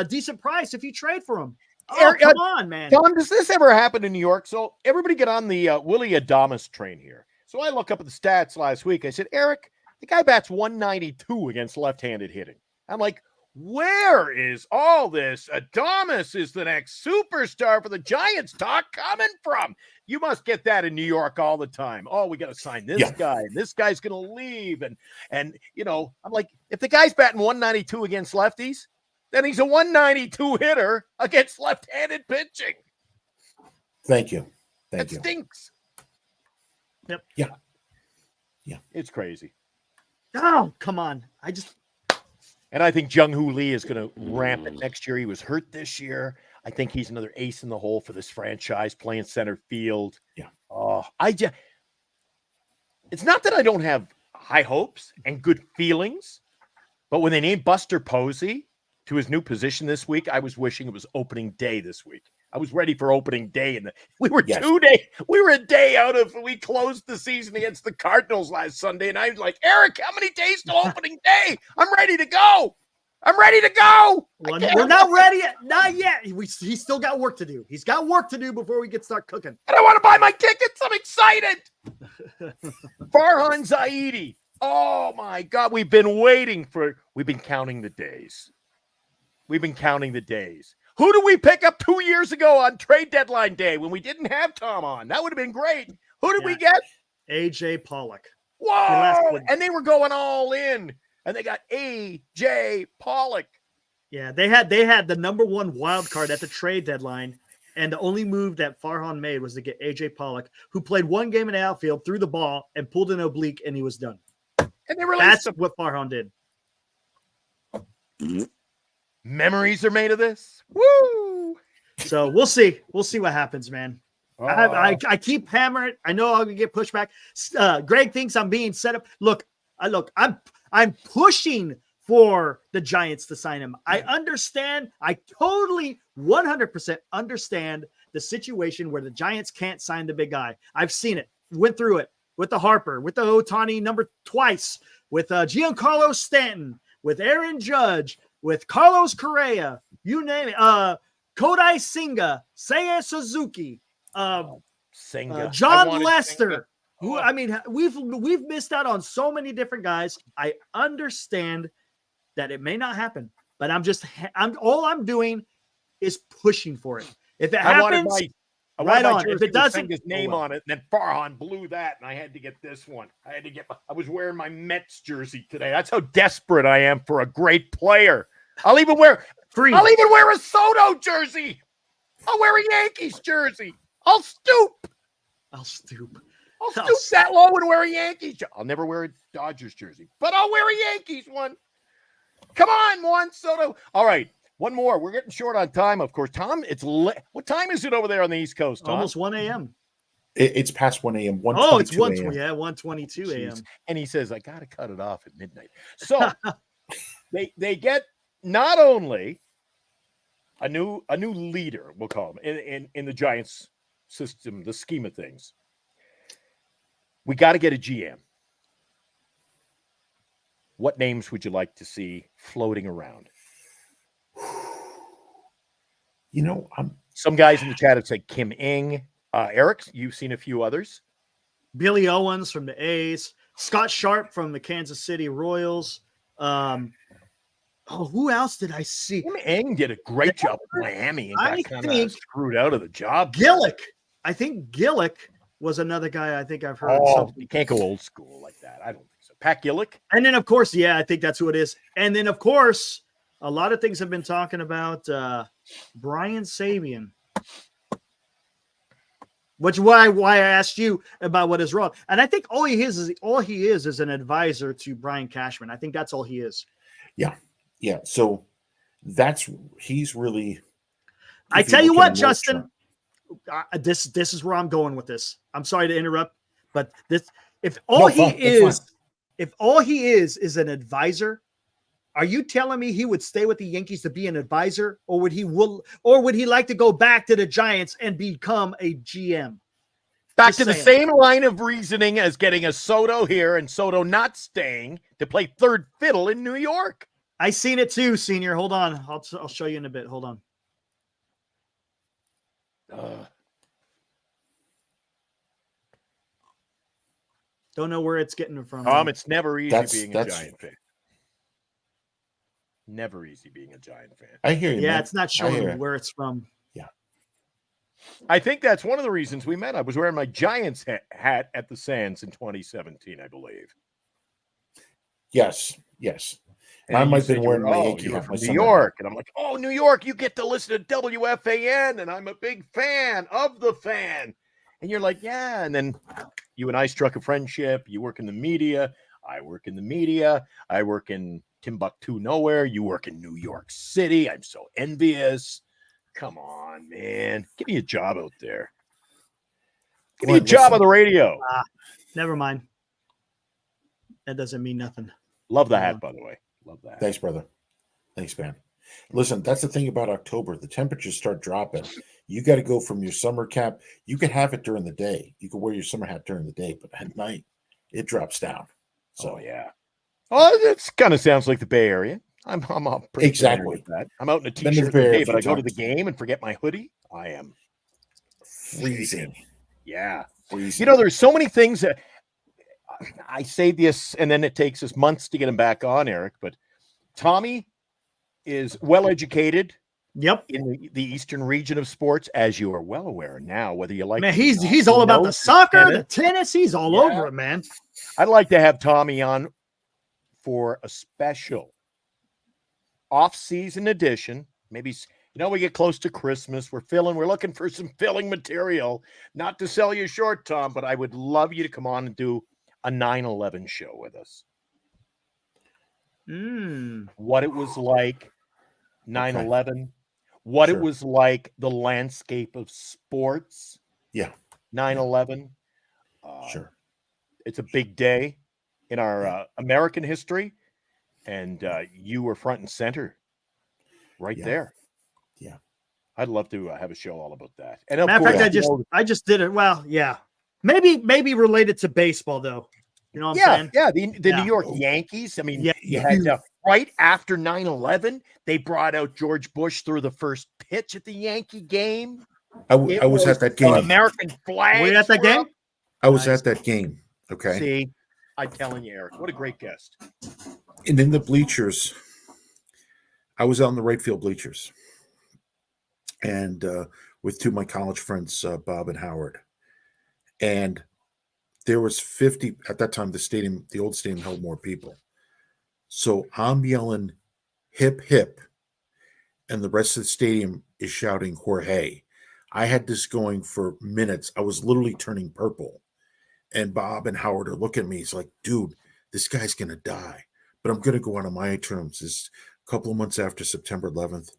decent price if you trade for him. Oh, Eric, come on, man. Tom, does this ever happen in New York? So everybody get on the Willie Adames train here. So I look up at the stats last week. I said, Eric, the guy bats 192 against left-handed hitting. I'm like, where is all this Adames is the next superstar for the Giants talk coming from? You must get that in New York all the time. Oh, we got to sign this guy. And this guy's going to leave. And you know, I'm like, if the guy's batting 192 against lefties, then he's a 192 hitter against left-handed pitching. Thank you. That stinks. Yep. Yeah. It's crazy. Oh, come on. And I think Jung-Hoo Lee is going to ramp it next year. He was hurt this year. I think he's another ace in the hole for this franchise, playing center field. Yeah. Oh, it's not that I don't have high hopes and good feelings, but when they named Buster Posey to his new position this week, I was wishing it was opening day this week. I was ready for opening day, and we were a day out of. We closed the season against the Cardinals last Sunday, and I was like, Eric, how many days to opening day? I'm ready to go. Well, we're not ready yet. Not yet. He's still got work to do. He's got work to do before we start cooking. And I want to buy my tickets. I'm excited. Farhan Zaidi. Oh my God, we've been counting the days. Who do we pick up 2 years ago on trade deadline day when we didn't have Tom on? That would have been great. Who did we get? AJ Pollock. Whoa! And they were going all in, and they got AJ Pollock. Yeah, they had the number one wild card at the trade deadline, and the only move that Farhan made was to get AJ Pollock, who played one game in the outfield, threw the ball, and pulled an oblique, and he was done. And they released him. What Farhan did. Memories are made of this. Woo! So we'll see. We'll see what happens, man. I keep hammering. I know I'm gonna get pushback. Greg thinks I'm being set up. Look, I'm pushing for the Giants to sign him. I understand. I totally 100% understand the situation where the Giants can't sign the big guy. I've seen it. Went through it. with the Harper, with the Ohtani number twice, with Giancarlo Stanton, with Aaron Judge, with Carlos Correa, you name it. Kodai Senga, Seiya Suzuki, Senga. John Lester. Senga. Who, I mean, we've missed out on so many different guys. I understand that it may not happen, but all I'm doing is pushing for it. If it happens, right on. If it doesn't, his name on it, and then Farhan blew that, and I had to get this one. I was wearing my Mets jersey today. That's how desperate I am for a great player. I'll even wear a Soto jersey. I'll wear a Yankees jersey. I'll stoop that low and wear a Yankees jersey. I'll never wear a Dodgers jersey, but I'll wear a Yankees one. Come on, Juan Soto. All right, one more. We're getting short on time, of course. Tom, what time is it over there on the East Coast, Tom? Almost 1 a.m. It's past 1 a.m. Oh, it's 1:22 a.m. And he says, I got to cut it off at midnight. So they get not only a new leader, we'll call him, in the Giants system, the scheme of things. We got to get a GM. What names would you like to see floating around? Some guys in the chat have said Kim Ng. Eric, you've seen a few others. Billy Owens from the A's. Scott Sharp from the Kansas City Royals. Who else did I see? Kim Ng did a great job with Miami and got kind of screwed out of the job. Gillick. I think Gillick was another guy I think I've heard. You can't go old school like that. I don't think so. Pat Gillick? And then, of course, I think that's who it is. And then, of course, a lot of things have been talking about Brian Sabian. Which why I asked you about what is wrong. And I think all he is an advisor to Brian Cashman. I think that's all he is. Yeah. So he's really. I tell you what, Justin. This is where I'm going with this. I'm sorry to interrupt, but if all he is an advisor, are you telling me he would stay with the Yankees to be an advisor, or would he like to go back to the Giants and become a GM? Back to the same line of reasoning as getting a Soto here and Soto not staying to play third fiddle in New York. I seen it too, Senior. Hold on, I'll show you in a bit. Hold on. Don't know where it's getting from. It's never easy being a Giant fan. Never easy being a Giant fan. I hear you. Yeah, it's not showing me where it's from. Yeah. I think that's one of the reasons we met. I was wearing my Giants hat at the Sands in 2017, I believe. Yes. And I might have been wearing my Yankee hat. From New York. And I'm like, New York, you get to listen to WFAN, and I'm a big fan of the Fan. And you're like, yeah. And then you and I struck a friendship. You work in the media. I work in the media. I work in Timbuktu nowhere. You work in New York City. I'm so envious. Come on, man. Give me a job out there. Give me a job on the radio. Never mind. That doesn't mean nothing. Love the hat, by the way. Love that. Thanks, brother. Thanks, man. Listen, that's the thing about October. The temperatures start dropping. You got to go from your summer cap. You can have it during the day. You can wear your summer hat during the day, but at night, it drops down. So, yeah. Oh, it kind of sounds like the Bay Area. I'm pretty exactly with that. I'm out in a t-shirt today, but I go to the game and forget my hoodie. I am freezing. Yeah. Freezing. There's so many things that I say this, and then it takes us months to get him back on, Eric. But Tommy is well-educated. Yep. In the eastern region of sports, as you are well aware now, whether you like it. Man, he's all about the soccer, the tennis. He's all over it, man. I'd like to have Tommy on for a special off-season edition. Maybe, we get close to Christmas. We're looking for some filling material. Not to sell you short, Tom, but I would love you to come on and do a 9/11 show with us. What it was like, 9/11. What it was like, the landscape of sports. Yeah. 9/11. Sure. It's a big day in our American history. And you were front and center there. Yeah. I'd love to have a show all about that. And of matter of course, fact, I just did it. Well, yeah. Maybe related to baseball though. You know what I'm saying? Yeah. The New York Yankees. I mean, Yeah. you had to, right after 9/11, they brought out George Bush through the first pitch at the Yankee game. I was at that game. American flag. Were you at that game? I was at that game. Okay. See, I'm telling you, Eric, what a great guest. And in the bleachers, I was out in the right field bleachers, and with two of my college friends, Bob and Howard, and there was 50 at that time. The old stadium held more people, so I'm yelling, "Hip hip," and the rest of the stadium is shouting Jorge. I had this going for minutes. I was literally turning purple. And Bob and Howard are looking at me. He's like, dude, this guy's going to die. But I'm going to go out on my terms. It's a couple of months after September 11th.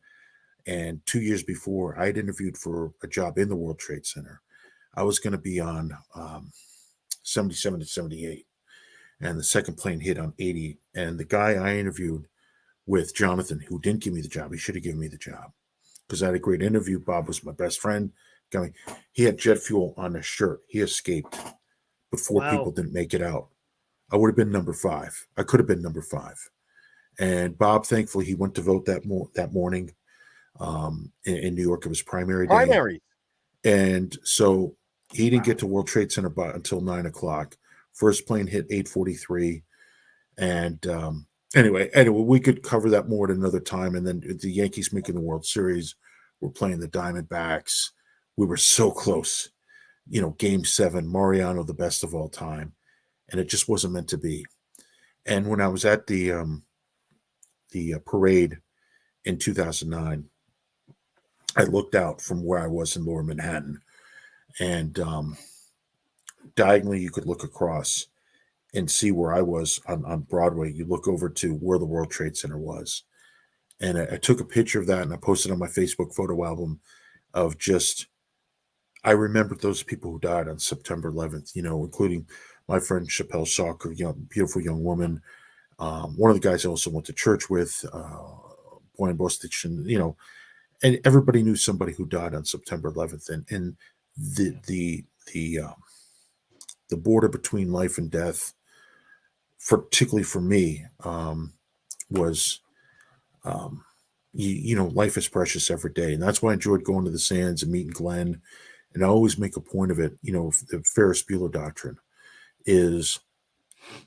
And 2 years before, I had interviewed for a job in the World Trade Center. I was going to be on 77 to 78. And the second plane hit on 80. And the guy I interviewed with, Jonathan, who didn't give me the job, he should have given me the job. Because I had a great interview. Bob was my best friend. He had jet fuel on his shirt. He escaped. But four people didn't make it out. I would have been number 5. I could have been number 5. And Bob, thankfully, he went to vote that morning in New York. It was primary day. And so he didn't get to World Trade Center until 9 o'clock. First plane hit 8:43. And anyway, we could cover that more at another time. And then the Yankees making the World Series, we're playing the Diamondbacks. We were so close. Game 7, Mariano, the best of all time. And it just wasn't meant to be. And when I was at the parade in 2009, I looked out from where I was in Lower Manhattan. And diagonally, you could look across and see where I was on Broadway. You look over to where the World Trade Center was. And I took a picture of that and I posted on my Facebook photo album of just, I remembered those people who died on September 11th, including my friend Chappelle Soccer, beautiful young woman. One of the guys I also went to church with, Boyan Bostich, and everybody knew somebody who died on September 11th. And the border between life and death, particularly for me, was, life is precious every day. And that's why I enjoyed going to the Sands and meeting Glenn. And I always make a point of it, the Ferris Bueller doctrine is,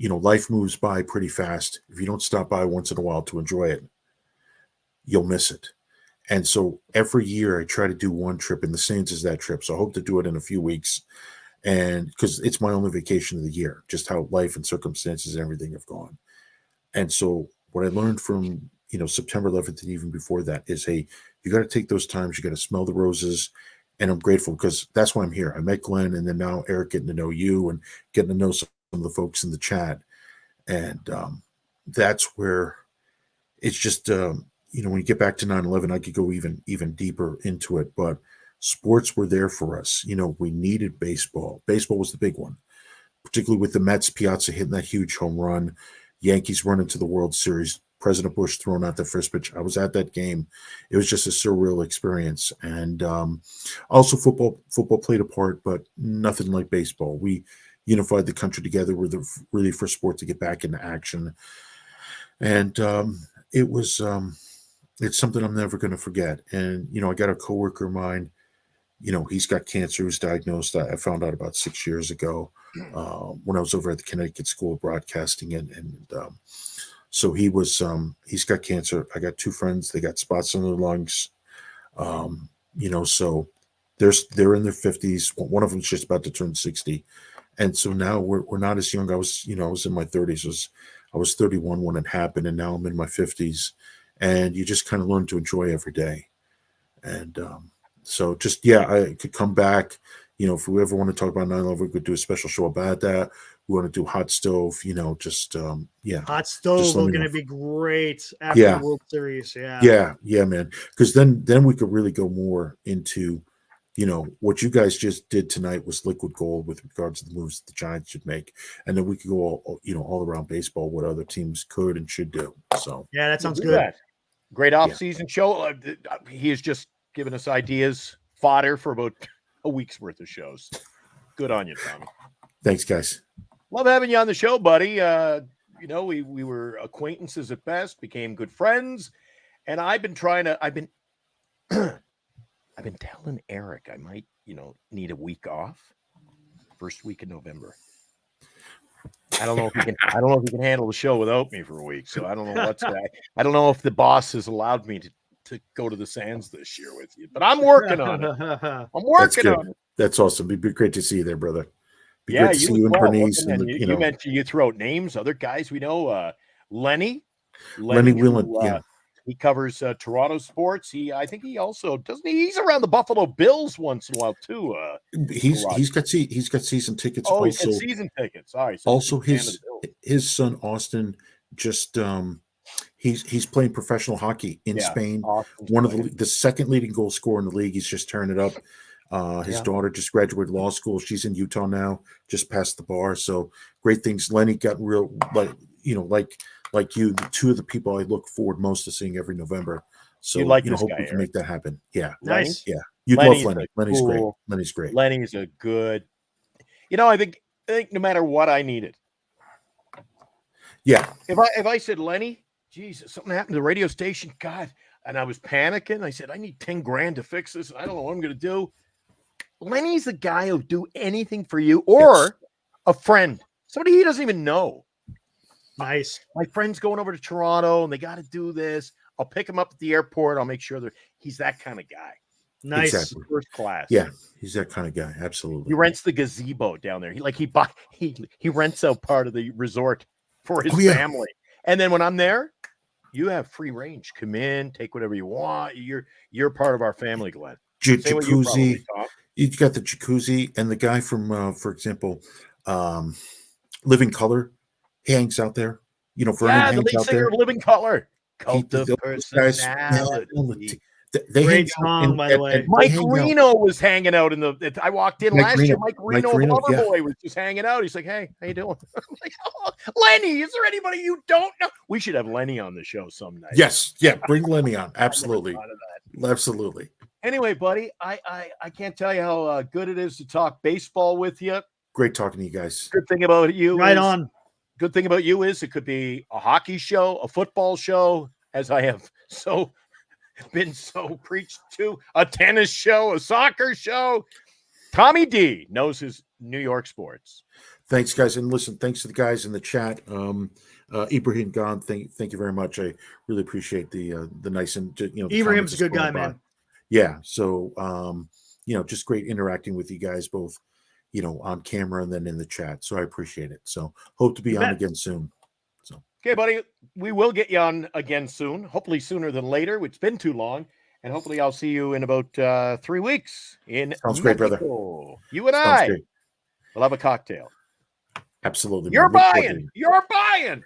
life moves by pretty fast. If you don't stop by once in a while to enjoy it, you'll miss it. And so every year I try to do one trip, and the Sands is that trip. So I hope to do it in a few weeks. And because it's my only vacation of the year, just how life and circumstances and everything have gone. And so what I learned from, September 11th and even before that is, hey, you got to take those times. You got to smell the roses. And I'm grateful because that's why I'm here. I met Glenn, and then now Eric, getting to know you and getting to know some of the folks in the chat. And that's where it's just, when you get back to 9/11, I could go even deeper into it. But sports were there for us. We needed baseball. Baseball was the big one, particularly with the Mets, Piazza hitting that huge home run, Yankees running to the World Series, President Bush throwing out the first pitch. I was at that game. It was just a surreal experience. And also football played a part, but nothing like baseball. We unified the country together. We're really for sport to get back into action. And it was it's something I'm never going to forget. And, I got a coworker of mine, he's got cancer. He was diagnosed. I found out about 6 years ago when I was over at the Connecticut School of Broadcasting. And so he's got cancer. I got 2 friends. They got spots on their lungs. So they're in their 50s. One of them's just about to turn 60. And so now we're not as young. I was in my 30s. I was 31 when it happened, and now I'm in my 50s. And you just kind of learn to enjoy every day. And so just, I could come back. If we ever want to talk about 9/11, we could do a special show about that. We want to do Hot Stove, Hot Stove is going to be great after the World Series. Yeah, man. Because then we could really go more into, what you guys just did tonight was liquid gold with regards to the moves the Giants should make. And then we could go all around baseball, what other teams could and should do. So yeah, that sounds good. Great off-season show. He has just given us ideas, fodder for about a week's worth of shows. Good on you, Tommy. Thanks, guys. Love having you on the show, buddy. We were acquaintances at best, became good friends, and I've been telling Eric I might, need a week off. First week in November. I don't know if he can handle the show without me for a week. So I don't know I don't know if the boss has allowed me to go to the Sands this year with you, but I'm working on it. I'm working on it. That's awesome. It'd be great to see you there, brother. Be Yeah, great to see you and Bernice. And you mentioned you throw out names, other guys we know. Lenny Whelan, he covers Toronto sports. I think he also doesn't. He's around the Buffalo Bills once in a while too. He's got season tickets. Oh, also, he's got season tickets. All right. So also, his son Austin just he's playing professional hockey in Spain. Austin's one of the second leading goal scorer in the league. He's just turned it up. His daughter just graduated law school. She's in Utah now, just passed the bar. So great things. Lenny got real, like you, the two of the people I look forward most to seeing every November. So hope we can make that happen. Yeah. Nice. Yeah. You'd love Lenny. Lenny's great. Lenny's great. Lenny's a good, I think no matter what I needed. Yeah. If I said, Lenny, Jesus, something happened to the radio station, God, and I was panicking. I said, I need 10 grand to fix this. And I don't know what I'm going to do. Lenny's the guy who'll do anything for you or a friend, somebody he doesn't even know. Nice. My friend's going over to Toronto and they got to do this. I'll pick him up at the airport. I'll make sure he's that kind of guy. Nice. Exactly. First class. Yeah. He's that kind of guy. Absolutely. He rents the gazebo down there. He rents out part of the resort for his family. And then when I'm there, you have free range. Come in, take whatever you want. You're part of our family, Glenn. Jacuzzi. You got the jacuzzi, and the guy from, for example, Living Color, he hangs out there. Vernon hangs the lead out singer there. of Living Color. Cult of Personality. They Great song, by the way. Mike Reno was hanging out I walked in last year. Mike Reno of Loverboy was just hanging out. He's like, "Hey, how you doing?" I'm like, "Oh, Lenny, is there anybody you don't know?" We should have Lenny on the show some night. Yes, yeah, bring Lenny on. Absolutely, absolutely. Anyway, buddy, I can't tell you how good it is to talk baseball with you. Great talking to you guys. Good thing about you, Good thing about you is it could be a hockey show, a football show, as I have been preached to, a tennis show, a soccer show. Tommy D knows his New York sports. Thanks, guys. And listen, thanks to the guys in the chat. Ibrahim Ghan, thank you very much. I really appreciate the nice and Ibrahim's a good guy, man. Yeah. So just great interacting with you guys both, on camera and then in the chat. So I appreciate it. So hope to be on again soon. Okay, buddy, we will get you on again soon, hopefully sooner than later. It's been too long, and hopefully I'll see you in about 3 weeks in Sounds great, brother. You and I will have a cocktail. Absolutely. You're buying. You're buying.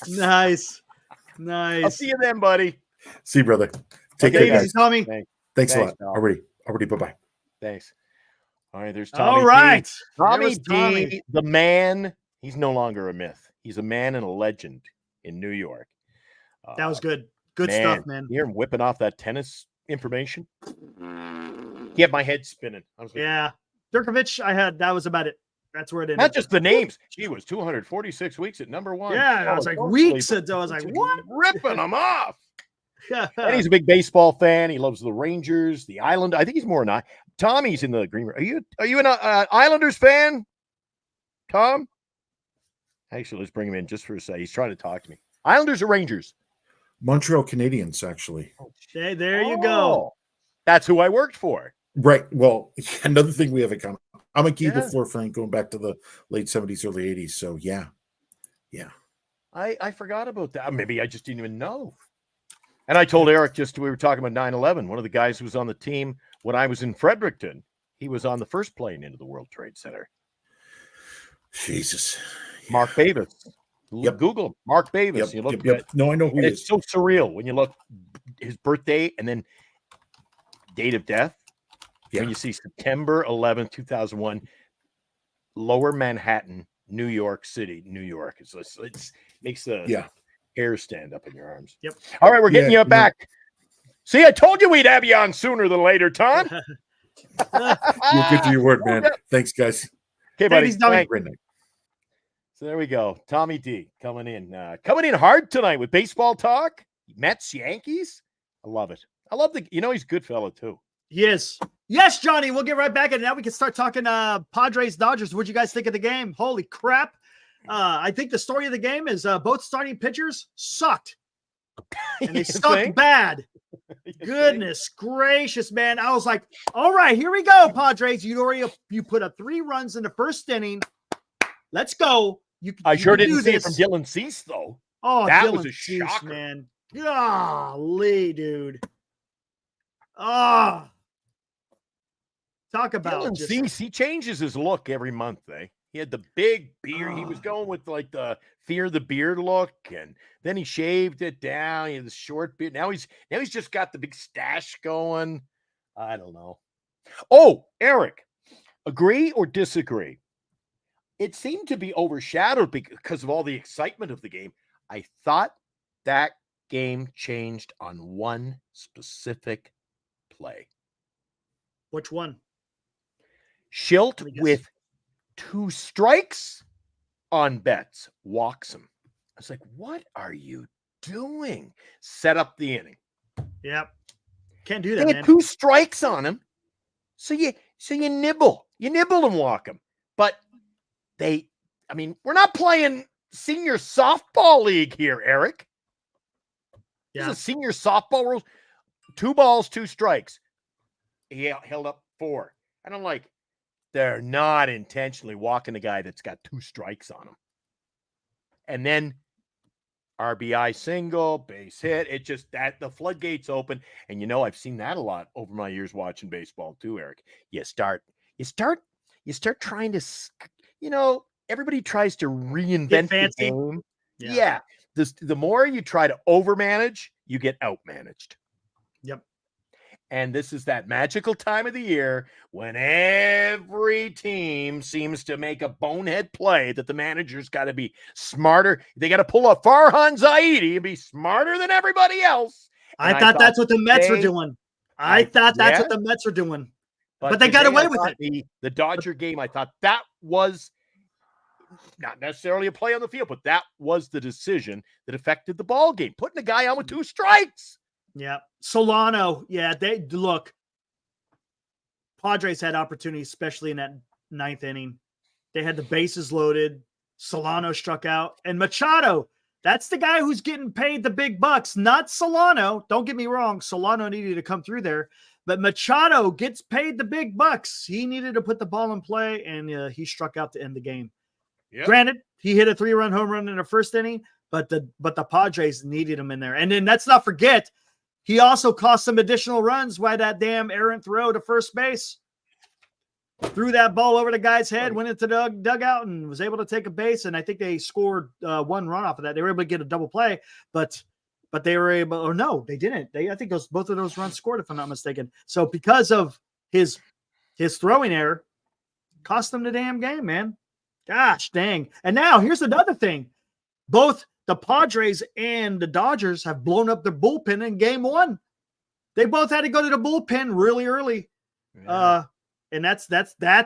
Nice. I'll see you then, buddy. See you, brother. Take care, guys. Tommy. Thanks a lot. Already. Bye-bye. Thanks. All right, there's Tommy. All right. Tommy D, the man. He's no longer a myth. He's a man and a legend in New York. That was good. Good stuff, man. You hear him whipping off that tennis information? He had my head spinning. I was like, Djokovic, that was about it. That's where it ended. Not just the names. He was 246 weeks at number one. Yeah, I was like, weeks ago. I was like, what? Ripping him off. And he's a big baseball fan. He loves the Rangers, the Island. I think he's more an Tommy's in the green room. Are you an Islanders fan, Tom? Actually, let's bring him in just for a second. He's trying to talk to me. Islanders or Rangers? Montreal Canadiens, actually. Okay, there you go. That's who I worked for. Right. Well, another thing we have in common. I'm a Guy Lafleur fan going back to the late 70s, early 80s. So, yeah. I forgot about that. Maybe I just didn't even know. And I told Eric we were talking about 9/11. One of the guys who was on the team when I was in Fredericton, he was on the first plane into the World Trade Center. Jesus. Mark Bavis. Yep. Google Mark Bavis. You look at No, I know who he is. It's so surreal when you look his birthday and then date of death. When you see September 11th, 2001, Lower Manhattan, New York City, New York. It makes the hair stand up in your arms. Yep. All right, we're getting you back. See, I told you we'd have you on sooner than later, Tom. You're good to your word, man. Thanks, guys. Okay, buddy. Thanks. Great night. So there we go. Tommy D coming in hard tonight with baseball talk. Mets, Yankees. I love it. I love he's a good fella too. Yes. Yes, Johnny. We'll get right back. And now we can start talking Padres, Dodgers. What'd you guys think of the game? Holy crap. I think the story of the game is both starting pitchers sucked. And they sucked bad. Goodness gracious, man. I was like, all right, here we go, Padres. You put up 3 runs in the first inning. Let's go. I sure didn't see it from Dylan Cease, though. Oh, that Dylan was a Cease, shocker, man. Golly, dude. Talk about Dylan Cease. He changes his look every month, eh? He had the big beard. He was going with like the fear the beard look, and then he shaved it down. He had the short beard. Now he's just got the big stash going. I don't know. Oh, Eric, agree or disagree? It seemed to be overshadowed because of all the excitement of the game. I thought that game changed on one specific play. Which one? Schilt with 2 strikes on Betts walks him. I was like, what are you doing? Set up the inning. Yep. Can't do that, They man. had 2 strikes on him. So you nibble. You nibble and walk him. But we're not playing senior softball league here, Eric. Yeah. This is senior softball rules. 2 balls, 2 strikes. He held up 4. And I'm like, they're not intentionally walking the guy that's got 2 strikes on him. And then RBI single, base hit. It just the floodgates open. And I've seen that a lot over my years watching baseball too, Eric. You start trying to, everybody tries to reinvent the game. Yeah. The more you try to overmanage, you get outmanaged. Yep. And this is that magical time of the year when every team seems to make a bonehead play that the manager's got to be smarter. They got to pull a Farhan Zaidi and be smarter than everybody else. I thought that's what the Mets were doing. I thought that's what the Mets were doing. But they got away with it. The Dodger game, I thought that was not necessarily a play on the field, but that was the decision that affected the ball game. Putting a guy on with 2 strikes. Yeah. Solano. Yeah. Padres had opportunities, especially in that 9th inning. They had the bases loaded. Solano struck out. And Machado, that's the guy who's getting paid the big bucks, not Solano. Don't get me wrong. Solano needed to come through there. But Machado gets paid the big bucks. He needed to put the ball in play, and he struck out to end the game. Yep. Granted, he hit a 3-run home run in the first inning, but the Padres needed him in there. And then let's not forget, he also cost some additional runs by that damn errant throw to first base. Threw that ball over the guy's head, went into the dugout, and was able to take a base. And I think they scored 1 run off of that. They were able to get a double play, but they were able, or no, they didn't. I think both of those runs scored, if I'm not mistaken. So because of his throwing error, cost them the damn game, man. Gosh dang. And now here's another thing. Both the Padres and the Dodgers have blown up their bullpen in game 1. They both had to go to the bullpen really early. Yeah. And that's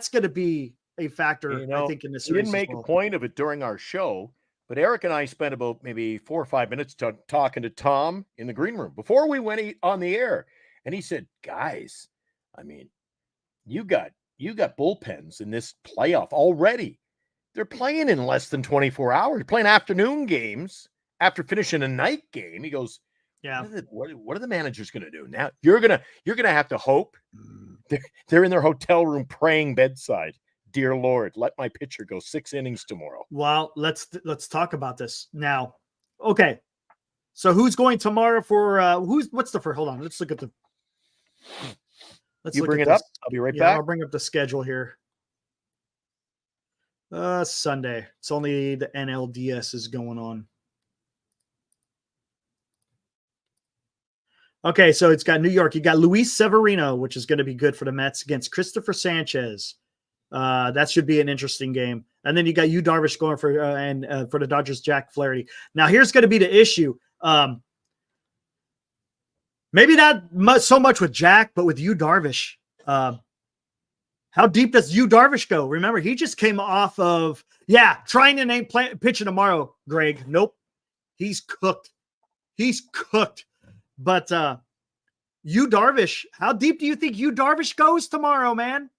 going to be a factor, I think, in this series. We didn't make a point of it during our show, but Eric and I spent about maybe 4 or 5 minutes talking to Tom in the green room before we went on the air. And he said, guys, you got bullpens in this playoff already. They're playing in less than 24 hours, playing afternoon games after finishing a night game. He goes, yeah, what are the managers going to do? Now you're going to have to hope. They're in their hotel room praying bedside. Dear Lord, let my pitcher go 6 innings tomorrow. Well, let's talk about this now. Okay. So who's going tomorrow for what's the first? Hold on. Let's look at bring it up. I'll be right back. I'll bring up the schedule here. Sunday. It's only the NLDS is going on. Okay, so it's got New York. You got Luis Severino, which is going to be good for the Mets against Christopher Sanchez. That should be an interesting game. And then you got Yu Darvish going for for the Dodgers, Jack Flaherty. Now here's going to be the issue. Maybe not so much with Jack, but with Yu Darvish. How deep does Yu Darvish go? Remember, he just came off of, trying to name pitching tomorrow, Greg. Nope. He's cooked. But Yu Darvish, how deep do you think Yu Darvish goes tomorrow, man?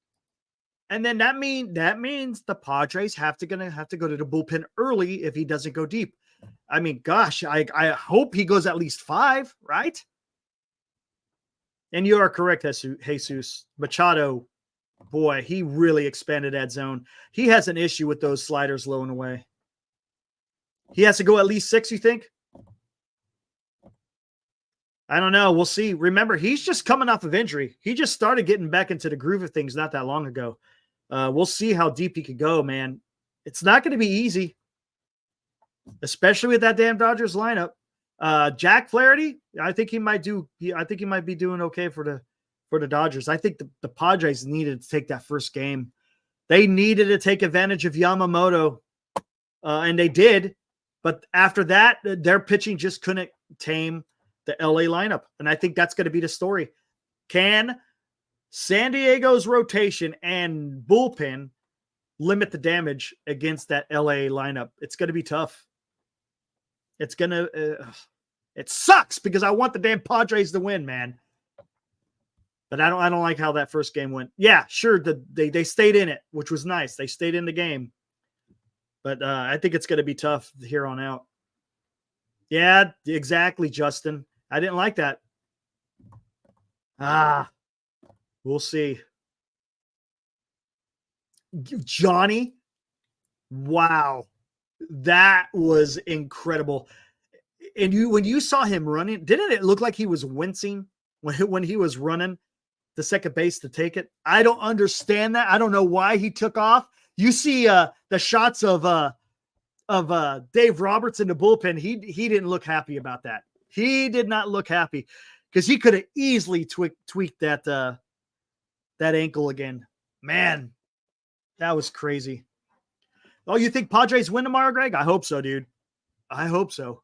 And then that means the Padres gonna have to go to the bullpen early if he doesn't go deep. I mean, gosh, I hope he goes at least 5, right? And you are correct, Jesus. Machado, boy, he really expanded that zone. He has an issue with those sliders low and away. He has to go at least 6, you think? I don't know. We'll see. Remember, he's just coming off of injury. He just started getting back into the groove of things not that long ago. We'll see how deep he could go, man. It's not going to be easy, especially with that damn Dodgers lineup. Jack Flaherty, I think he might be doing okay for the Dodgers. I think the Padres needed to take that first game. They needed to take advantage of Yamamoto, and they did. But after that, their pitching just couldn't tame the LA lineup. And I think that's going to be the story. Can San Diego's rotation and bullpen limit the damage against that LA lineup? It's going to be tough. It's going to, it sucks because I want the damn Padres to win, man. But I don't like how that first game went. Yeah, sure. They stayed in it, which was nice. They stayed in the game. But I think it's going to be tough here on out. Yeah, exactly, Justin. I didn't like that. We'll see. Johnny, wow. That was incredible. And when you saw him running, didn't it look like he was wincing when he was running the second base to take it? I don't understand that. I don't know why he took off. You see the shots of Dave Roberts in the bullpen. He didn't look happy about that. He did not look happy because he could have easily tweaked that ankle again. Man, that was crazy. Oh, you think Padres win tomorrow, Greg? I hope so, dude. I hope so.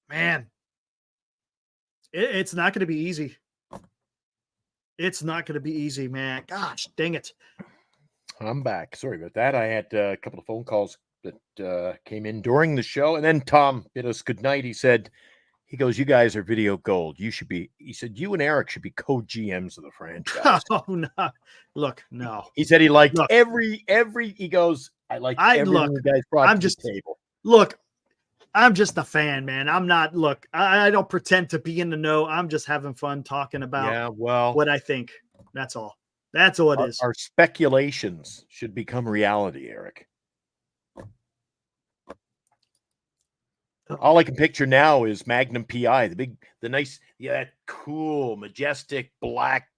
Man, it's not going to be easy. It's not going to be easy, man. Gosh, dang it. I'm back. Sorry about that. I had a couple of phone calls that came in during the show. And then Tom bid us good night. He goes, you guys are video gold. He said, you and Eric should be co-GMs of the franchise. Oh, no. Look, no. He said he liked every, he goes, I like everything you guys brought to the table. Look, I'm just a fan, man. I'm not, I don't pretend to be in the know. I'm just having fun talking about what I think. That's all. That's all it is. Our speculations should become reality, Eric. All I can picture now is Magnum PI, that cool, majestic black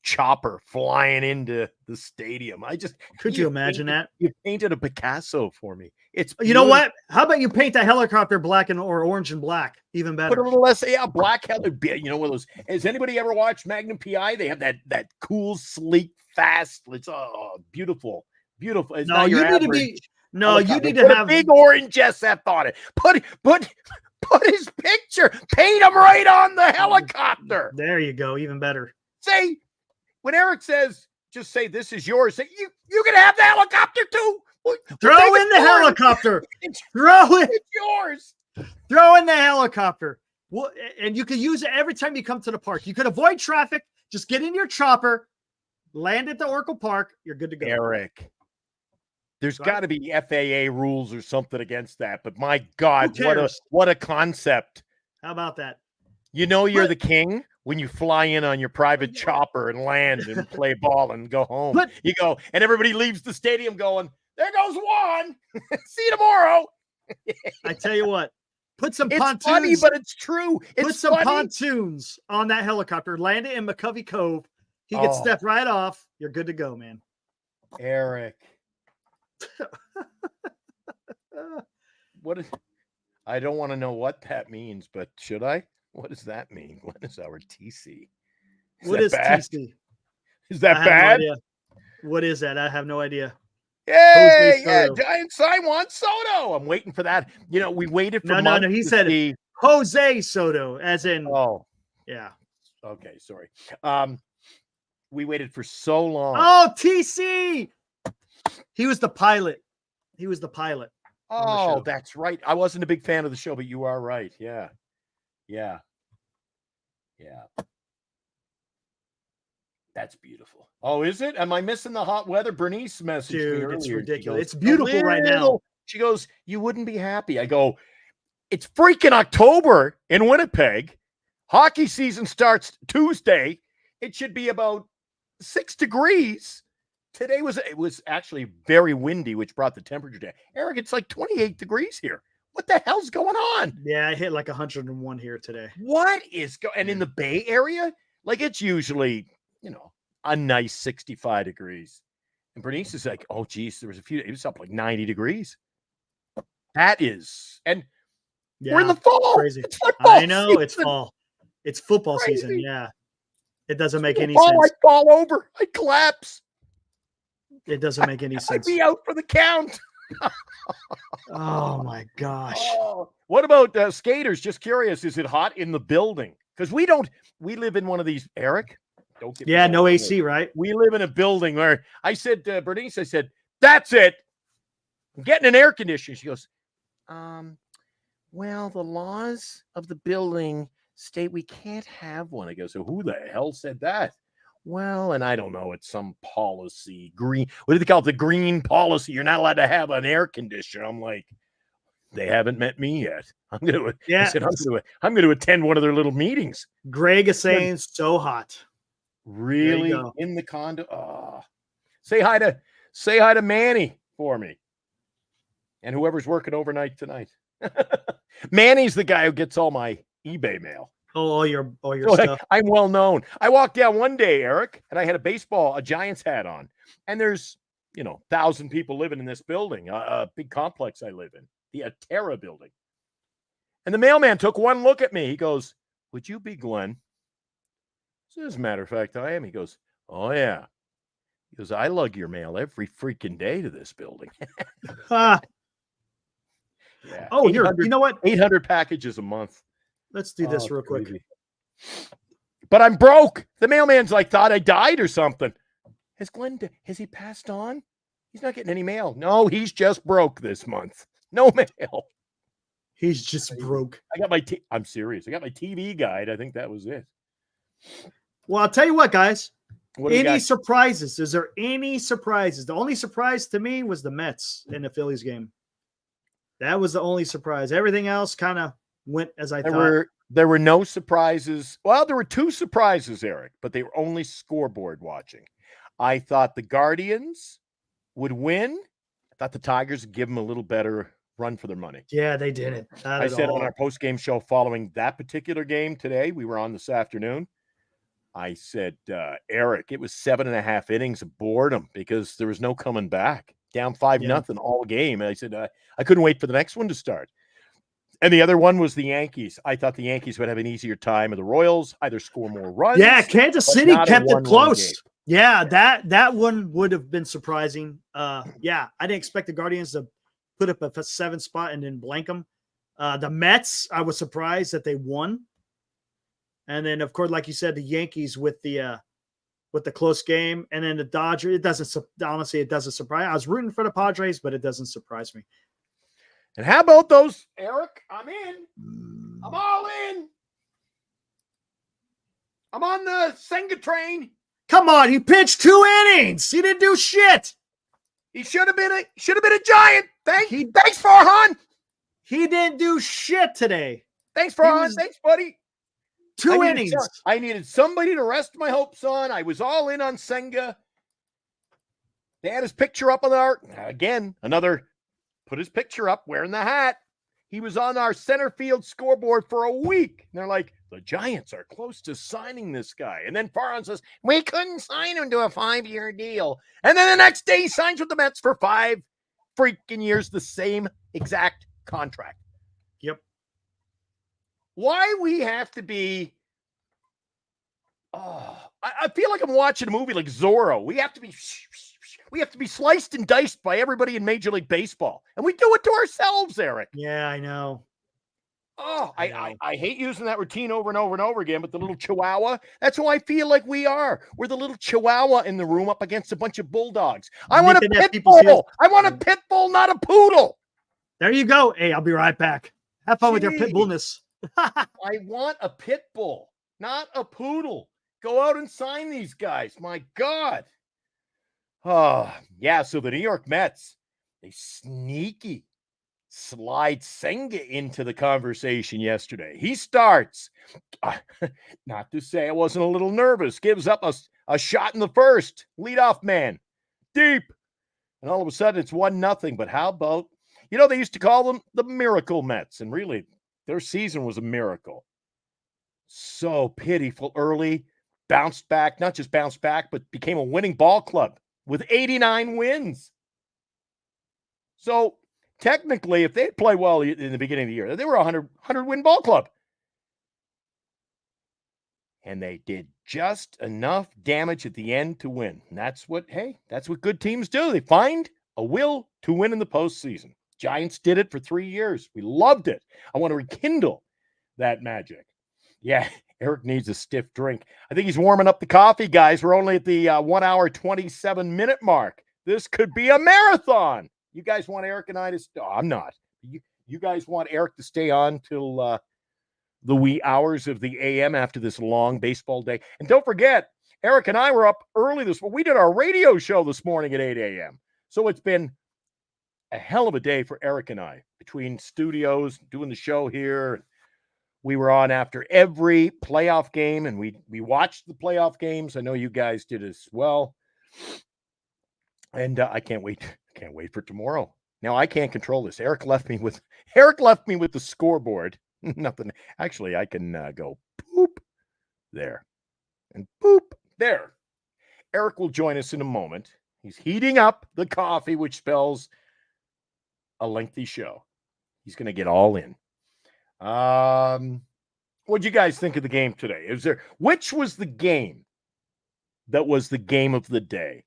chopper flying into the stadium. Could you imagine that? You painted a Picasso for me. It's you know what? How about you paint that helicopter black or orange and black? Even better. Put a little less, black helicopter. You know what those? Has anybody ever watched Magnum PI? They have that cool, sleek, fast. It's beautiful. It's no, you need to be. No, you need to have a big orange SF on it. Put his picture. Paint him right on the helicopter. There you go. Even better. Say, when Eric says, just say this is yours. Say you can have the helicopter too. Throw in the helicopter. It's yours. Throw in the helicopter. Well, and you can use it every time you come to the park. You could avoid traffic. Just get in your chopper, land at the Oracle Park. You're good to go. Eric. There's got to be FAA rules or something against that. But my God, what a concept. How about that? You know you're the king when you fly in on your private chopper and land and play ball and go home. You go, and everybody leaves the stadium going, there goes one. See you tomorrow. I tell you what, put some pontoons. It's funny, but it's true. Put some pontoons on that helicopter. Land it in McCovey Cove. He can step right off. You're good to go, man. Eric. I don't want to know what that means, but should I? What does that mean? What is our TC? What is TC? Is that bad? No, what is that? I have no idea. Hey, Giant sign Juan Soto. I'm waiting for that. You know, we waited for no. He said Jose Soto, as in. Oh, yeah. Okay, sorry. We waited for so long. Oh, TC. He was the pilot. He was the pilot. Oh, that's right. I wasn't a big fan of the show, but you are right. Yeah. Yeah. Yeah. That's beautiful. Oh, is it? Am I missing the hot weather? Bernice messaged me earlier. It's ridiculous. Goes, it's beautiful right now. She goes, you wouldn't be happy. I go, it's freaking October in Winnipeg. Hockey season starts Tuesday. It should be about 6 degrees. Today it was actually very windy, which brought the temperature down. Eric, it's like 28 degrees here. What the hell's going on? Yeah, I hit like 101 here today. What is going? And in the Bay Area, like it's usually, a nice 65 degrees. And Bernice is like, oh, geez, it was up like 90 degrees. That is, and we're in the fall. Crazy. It's football I know season. it's fall. It's football season. Yeah. It doesn't make any sense. sense. I fall over. I collapse. It doesn't make any sense. I'd be out for the count. Oh my gosh. Oh. What about skaters? Just curious. Is it hot in the building? Because we live in one of these, Eric. Don't get me no AC, right? We live in a building where I said, Bernice, I said, that's it. I'm getting an air conditioner. She goes, well, the laws of the building state we can't have one. I go, so who the hell said that? Well, and I don't know. It's some policy. Green. What do they call it? The green policy. You're not allowed to have an air conditioner. I'm like, they haven't met me yet. I'm going to attend one of their little meetings. Greg is saying so hot. Really? In the condo? Oh. Say hi to Manny for me. And whoever's working overnight tonight. Manny's the guy who gets all my eBay mail. Oh, all your so stuff. I'm well known. I walked down one day, Eric, and I had a Giants hat on. And there's, 1,000 people living in this building, a big complex I live in, the Atera building. And the mailman took one look at me. He goes, would you be Glenn? So as a matter of fact, I am. He goes, oh, yeah. He goes, I lug your mail every freaking day to this building. Yeah. Oh, here, you know what? 800 packages a month. Let's do this real quick. But I'm broke. The mailman's like, thought I died or something. Has he passed on? He's not getting any mail. No, he's just broke this month. No mail. He's just broke. I'm serious. I got my TV guide. I think that was it. Well, I'll tell you what, guys. Any surprises? Is there any surprises? The only surprise to me was the Mets in the Phillies game. That was the only surprise. Everything else kind of went as I thought. There were no surprises. Well, there were 2 surprises, Eric, but they were only scoreboard watching. I thought the Guardians would win. I thought the Tigers would give them a little better run for their money. Yeah, they didn't. I said on our post-game show following that particular game today, we were on this afternoon. I said, Eric, it was 7.5 innings of boredom because there was no coming back. Down 5-0 all game. And I said, I couldn't wait for the next one to start. And the other one was the Yankees. I thought the Yankees would have an easier time. And the Royals either score more runs. Yeah, Kansas City kept it close. Yeah, that one would have been surprising. Yeah, I didn't expect the Guardians to put up a 7 spot and then blank them. The Mets, I was surprised that they won. And then, of course, like you said, the Yankees with the close game, and then the Dodgers. It doesn't surprise. I was rooting for the Padres, but it doesn't surprise me. And how about those, Eric? I'm in. I'm all in. I'm on the Senga train. Come on, he pitched 2 innings. He didn't do shit. He should have been a Giant. Thanks, Farhan. He didn't do shit today. Thanks, Farhan. Thanks, buddy. 2 innings. I needed somebody to rest my hopes on. I was all in on Senga. They had his picture up on our, again, put his picture up wearing the hat. He was on our center field scoreboard for a week. And they're like, the Giants are close to signing this guy. And then Farhan says, we couldn't sign him to a 5-year deal. And then the next day he signs with the Mets for 5 freaking years, the same exact contract. Yep. Why we have to be, I feel like I'm watching a movie like Zorro. We have to be sliced and diced by everybody in Major League Baseball. And we do it to ourselves, Eric. Yeah, I know. Oh, I hate using that routine over and over and over again, but the little chihuahua, that's who I feel like we are. We're the little chihuahua in the room up against a bunch of bulldogs. I want a pit bull. I want a pit bull, not a poodle. There you go. Hey, I'll be right back. Have fun with your pit bullness. I want a pit bull, not a poodle. Go out and sign these guys. My God. Oh, yeah. So the New York Mets, they sneaky slide Senga into the conversation yesterday. He starts. Not to say I wasn't a little nervous. Gives up a shot in the first. Leadoff man. Deep. And all of a sudden it's 1-0. But how about, they used to call them the Miracle Mets. And really, their season was a miracle. So pitiful early. Bounced back. Not just bounced back, but became a winning ball club with 89 wins. So technically, if they play well in the beginning of the year, they were a 100-win ball club. And they did just enough damage at the end to win. And that's what good teams do. They find a will to win in the postseason. Giants did it for 3 years. We loved it. I want to rekindle that magic. Yeah, Eric needs a stiff drink. I think he's warming up the coffee, guys. We're only at the 1 hour, 27-minute mark. This could be a marathon. You guys want Eric and I to stay? Oh, I'm not. You guys want Eric to stay on till the wee hours of the AM after this long baseball day. And don't forget, Eric and I were up early this morning. We did our radio show this morning at 8 a.m. So it's been a hell of a day for Eric and I between studios, doing the show here. We were on after every playoff game, and we watched the playoff games. I know you guys did as well. And I can't wait. Can't wait for tomorrow. Now I can't control this. Eric left me with the scoreboard. Nothing. Actually, I can go poop there and poop there. Eric will join us in a moment. He's heating up the coffee, which spells a lengthy show. He's going to get all in. What'd you guys think of the game today? Which was the game that was the game of the day?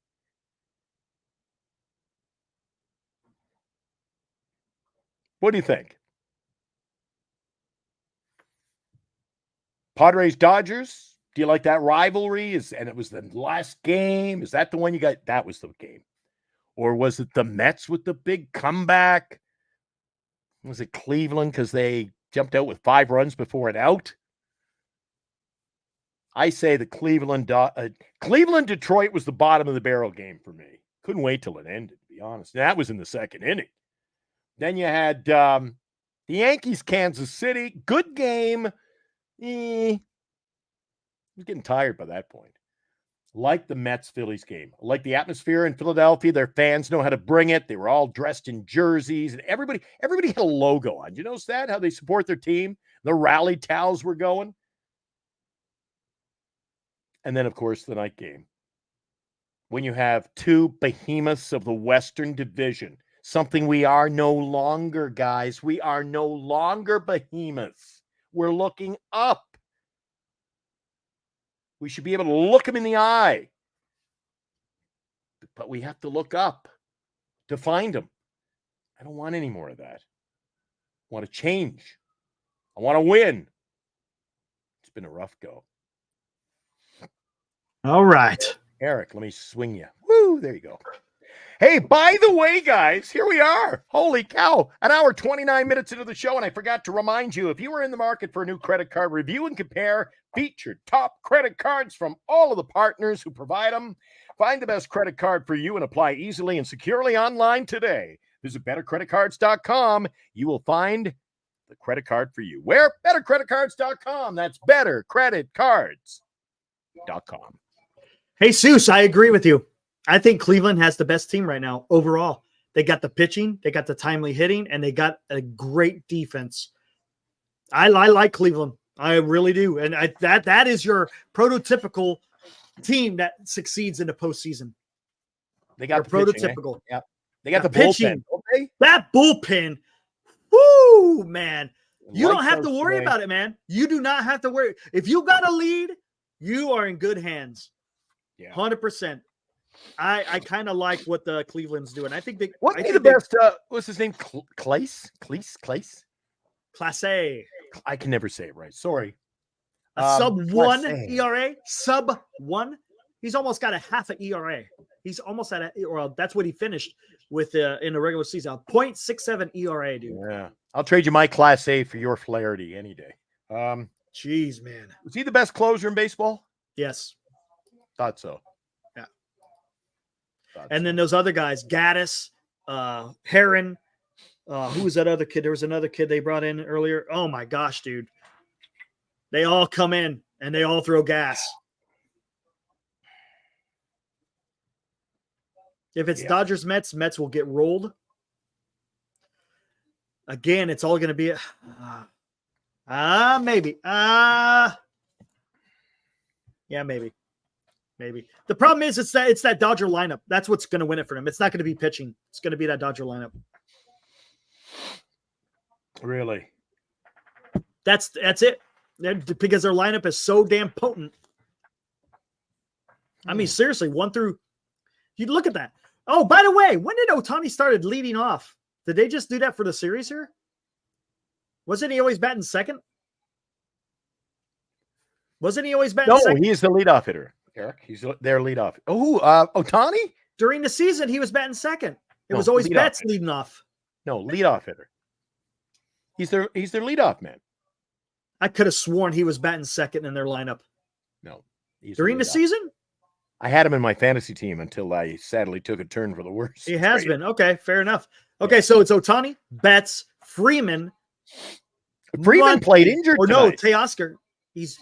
What do you think? Padres Dodgers? Do you like that rivalry? And it was the last game. Is that the one you got? That was the game. Or was it the Mets with the big comeback? Was it Cleveland because they jumped out with 5 runs before an out? I say the Cleveland-Detroit was the bottom of the barrel game for me. Couldn't wait till it ended, to be honest. And that was in the second inning. Then you had the Yankees, Kansas City. Good game. I was getting tired by that point. Like the Mets-Phillies game. Like the atmosphere in Philadelphia. Their fans know how to bring it. They were all dressed in jerseys. And everybody had a logo on. You notice that? How they support their team? The rally towels were going. And then, of course, the night game. When you have 2 behemoths of the Western Division. Something we are no longer, guys. We are no longer behemoths. We're looking up. We should be able to look them in the eye. But we have to look up to find them. I don't want any more of that. I want to change. I want to win. It's been a rough go. All right. Eric, let me swing you. Woo, there you go. Hey, by the way, guys, here we are. Holy cow. An hour, 29 minutes into the show, and I forgot to remind you, if you are in the market for a new credit card, review and compare featured top credit cards from all of the partners who provide them. Find the best credit card for you and apply easily and securely online today. Visit bettercreditcards.com. You will find the credit card for you. Where? Bettercreditcards.com. That's bettercreditcards.com. Hey, Seuss, I agree with you. I think Cleveland has the best team right now overall. They got the pitching, they got the timely hitting, and they got a great defense. I like Cleveland. I really do. And that is your prototypical team that succeeds in the postseason. They got the prototypical. Pitching, eh? Yeah. They got the pitching. Bullpen, okay? That bullpen. Woo, man. You Like don't have to worry about it, man. You do not have to worry. If you got a lead, you are in good hands. Yeah. 100%. I kind of like what the Cleveland's doing. I think they. What's the best? What's his name? Clace. Clase. I can never say it right. Sorry. Sub one Clase. ERA, sub one. He's almost got a half an ERA. He's almost at that's what he finished with in the regular season. 0.67 ERA, dude. Yeah, I'll trade you my Class A for your Flaherty any day. Jeez, man. Was he the best closer in baseball? Yes. Thought so. Yeah. And then those other guys, Gaddis, Heron. Who was that other kid? There was another kid they brought in earlier. Oh my gosh, dude. They all come in and they all throw gas. If it's Dodgers, Mets will get rolled. Again, it's all going to be maybe. Yeah, maybe. The problem is it's that Dodger lineup. That's what's going to win it for them. It's not going to be pitching. It's going to be that Dodger lineup. Really? That's it. Because their lineup is so damn potent. I mean, seriously, 1 through. You look at that. Oh, by the way, when did Ohtani started leading off? Did they just do that for the series here? Wasn't he always batting second? Second? No, he is the leadoff hitter, Eric. He's their leadoff. Oh, Ohtani? During the season, he was batting second. It was always Betts leading off. No, leadoff hitter. He's their leadoff man. I could have sworn he was batting second in their lineup. No. During the season? I had him in my fantasy team until I sadly took a turn for the worse. He has been. Okay, fair enough. Okay, so it's Ohtani, Betts, Freeman. Freeman played injured tonight. No, Teoscar. He's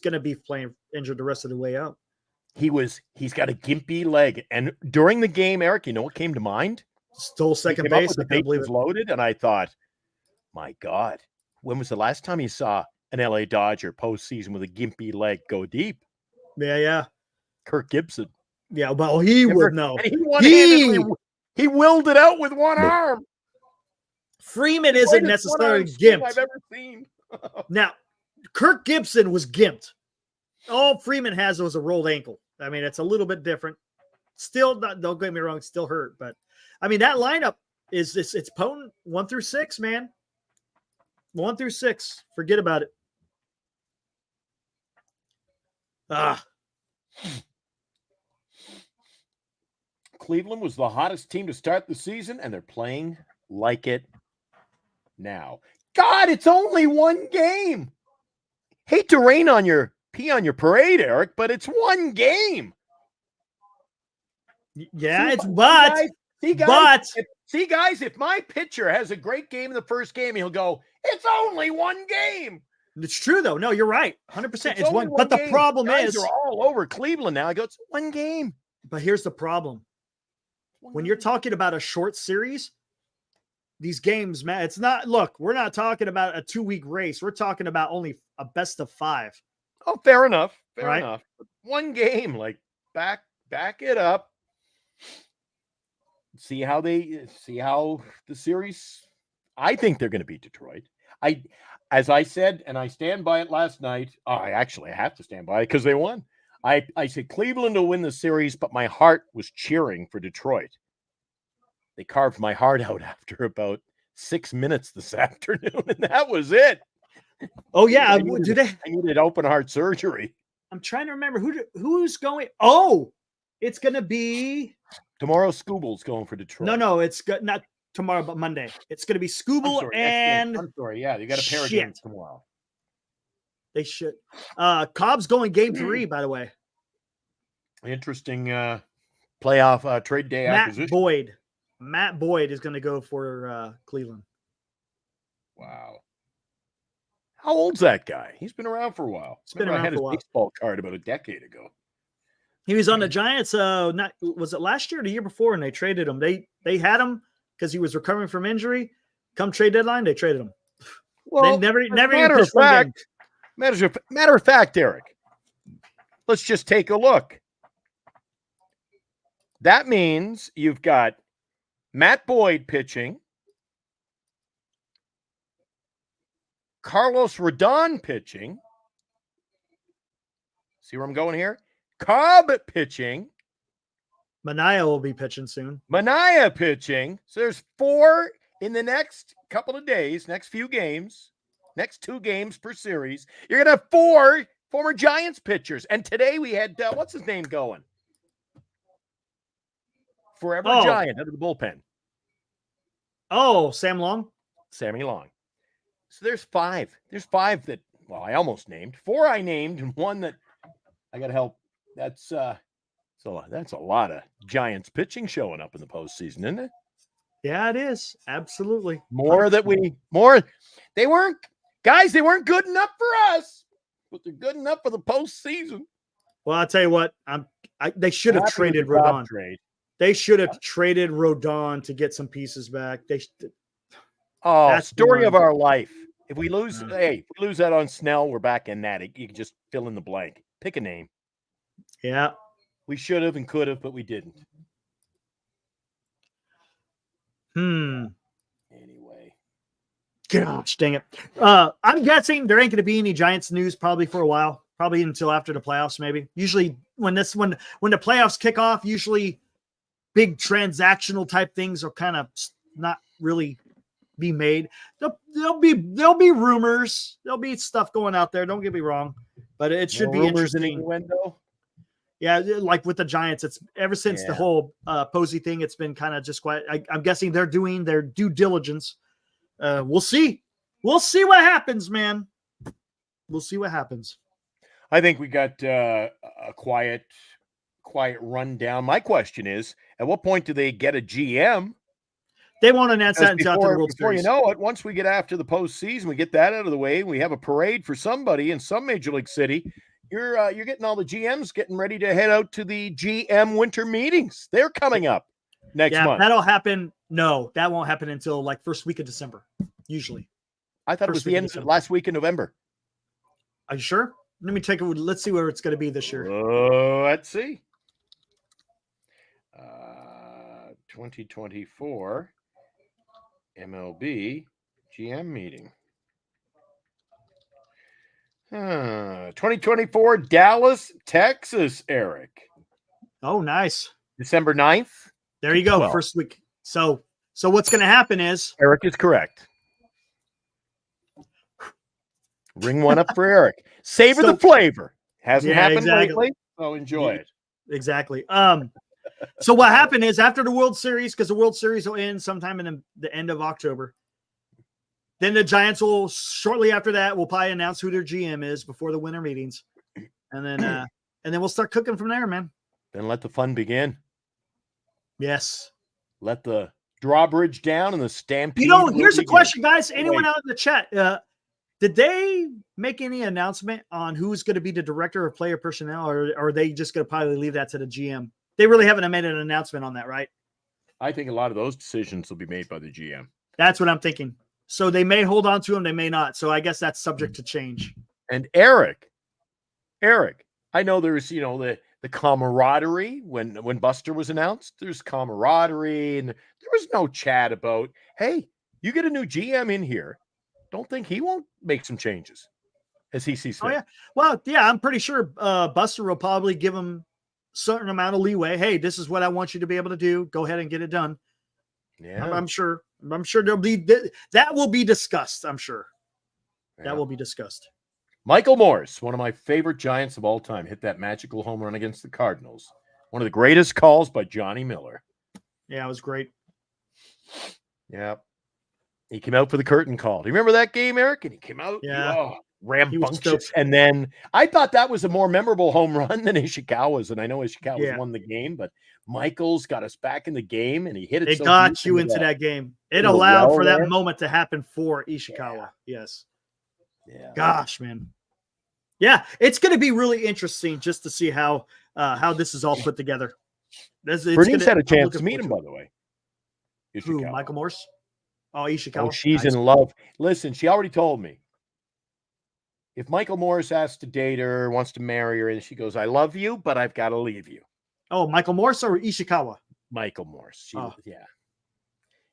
going to be playing injured the rest of the way out. He's got a gimpy leg. And during the game, Eric, you know what came to mind? Stole second base. The base was loaded, and I thought, my God, when was the last time you saw an LA Dodger postseason with a gimpy leg go deep? Yeah. Kirk Gibson. Yeah, well, he would know. He willed it out with one arm. Freeman isn't necessarily gimped. I've ever seen. Now, Kirk Gibson was gimped. All Freeman has was a rolled ankle. I mean, it's a little bit different. Still, don't get me wrong, still hurt. But, I mean, that lineup it's potent. 1 through 6, man. 1 through 6. Forget about it. Cleveland was the hottest team to start the season, and they're playing like it now. God, it's only one game. Hate to rain on your parade, Eric, but it's one game. Yeah, See, guys, if my pitcher has a great game in the first game, he'll go, it's only one game. It's true, though. No, you're right. 100%. It's one. But the problem is, they're all over Cleveland now. I go, it's one game. But here's the problem. When you're talking about a short series, these games, man, it's not. Look, we're not talking about a 2-week race. We're talking about only a best of 5. Oh, fair enough. Fair enough. But one game, like back it up. See how the series. I think they're going to beat Detroit. As I said, and I stand by it last night. I have to stand by it because they won. I said Cleveland will win the series, but my heart was cheering for Detroit. They carved my heart out after about 6 minutes this afternoon, and that was it. Oh yeah, I needed open heart surgery. I'm trying to remember who's going. Oh, it's going to be tomorrow. Scooble's going for Detroit. No, it's not tomorrow, but Monday. It's going to be Scooble and. I'm sorry. Yeah, you got a pair of games tomorrow. They should. Cobb's going game 3, by the way. Interesting playoff trade day acquisition. Matt Boyd is going to go for Cleveland. Wow. How old's that guy? He's been around for a while. I had his baseball card about a decade ago. He was on the Giants. Was it last year or the year before? And they traded him. They had him because he was recovering from injury. Come trade deadline, they traded him. Well, they never even pitched one game. Matter of fact, Eric, let's just take a look. That means you've got Matt Boyd pitching, Carlos Rodon pitching. See where I'm going here? Cobb pitching. Manaea will be pitching soon. Manaea pitching. So there's 4 in the next couple of days, next few games. next 2 games per series, you're going to have 4 former Giants pitchers. And today we had, what's his name going? Forever Giant out of the bullpen. Oh, Sam Long? Sammy Long. So there's 5. There's 5 that, well, I almost named. 4 I named, and 1 that I got to help. That's a lot of Giants pitching showing up in the postseason, isn't it? Yeah, it is. Absolutely. They weren't good enough for us, but they're good enough for the postseason. Well, I'll tell you what, they should have traded Rodon. They should have traded Rodon to get some pieces back. Story of our life. If we lose, if we lose that on Snell, we're back in that. You can just fill in the blank. Pick a name. Yeah. We should have and could have, but we didn't. Anyway. Gosh, dang it. I'm guessing there ain't going to be any Giants news probably for a while. Probably until after the playoffs, maybe. Usually when the playoffs kick off, usually big transactional type things will kind of not really be made. There'll be rumors. There'll be stuff going out there. Don't get me wrong, but it should be interesting. Innuendo? Yeah, like with the Giants, it's ever since the whole Posey thing, it's been kind of just quiet. I'm guessing they're doing their due diligence. We'll see. We'll see what happens, man. We'll see what happens. I think we got a quiet rundown. My question is, at what point do they get a GM? They won't announce that until after the World Series. Before you know it, once we get after the postseason, we get that out of the way, we have a parade for somebody in some major league city. You're getting all the GMs getting ready to head out to the GM winter meetings. They're coming up next month. That'll happen. No, that won't happen until like first week of December, usually. I thought it was the last week in November. Are you sure? Let me take a look. Let's see where it's going to be this year. Let's see. 2024 MLB GM meeting. 2024 Dallas, Texas, Eric. Oh, nice. December 9th. There you go. 12th. First week. So what's going to happen is Eric is correct. Ring one up for Eric. Savor the flavor. Hasn't happened lately, so enjoy it. Exactly. So what happened is after the World Series, because the World Series will end sometime in the end of October, then the Giants will shortly after that will probably announce who their GM is before the winter meetings, and then we'll start cooking from there, man. Then let the fun begin. Yes. Let the drawbridge down and the stampede. Here's a question, guys. Anyone out in the chat? Did they make any announcement on who's going to be the director of player personnel, or are they just going to probably leave that to the GM? They really haven't made an announcement on that, right? I think a lot of those decisions will be made by the GM. That's what I'm thinking. So they may hold on to him, they may not. So I guess that's subject to change. And Eric, I know there's, the camaraderie when Buster was announced. There's camaraderie, and there was no chat about, hey, you get a new GM in here. Don't think he won't make some changes as he sees fit. Oh, yeah. Well, yeah, I'm pretty sure Buster will probably give him a certain amount of leeway. Hey, this is what I want you to be able to do. Go ahead and get it done. Yeah, I'm sure there'll be that will be discussed. I'm sure that will be discussed. Michael Morse, one of my favorite Giants of all time, hit that magical home run against the Cardinals. One of the greatest calls by Johnny Miller. Yeah, it was great. Yeah. He came out for the curtain call. Do you remember that game, Eric? And he came out, rambunctious. And then I thought that was a more memorable home run than Ishikawa's. And I know Ishikawa's won the game, but Michael's got us back in the game, and he hit it. It got you into that game. It allowed for that moment to happen for Ishikawa. Yeah. Yes. Yeah. Gosh, man. Yeah, it's going to be really interesting just to see how this is all put together. Bernice had a chance to meet him, by the way. Ishikawa. Who, Michael Morse? Oh, Ishikawa. Oh, she's in love. Listen, she already told me. If Michael Morse asks to date her, wants to marry her, and she goes, I love you, but I've got to leave you. Oh, Michael Morse or Ishikawa? Michael Morse.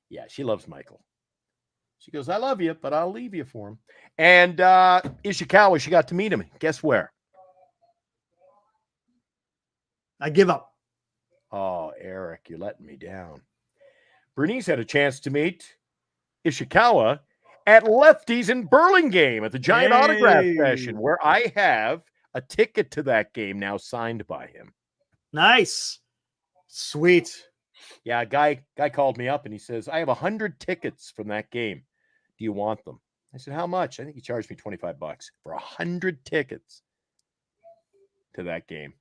Yeah, she loves Michael. She goes, I love you, but I'll leave you for him. And Ishikawa, she got to meet him. Guess where? I give up. Oh, Eric, you're letting me down. Bernice had a chance to meet Ishikawa at Lefty's in Burlingame at the Giant Autograph Hey. Session, where I have a ticket to that game now signed by him. Nice. Sweet. Yeah, a guy called me up and he says, I have 100 tickets from that game. Do you want them? I said, how much? I think he charged me $25 for 100 tickets to that game.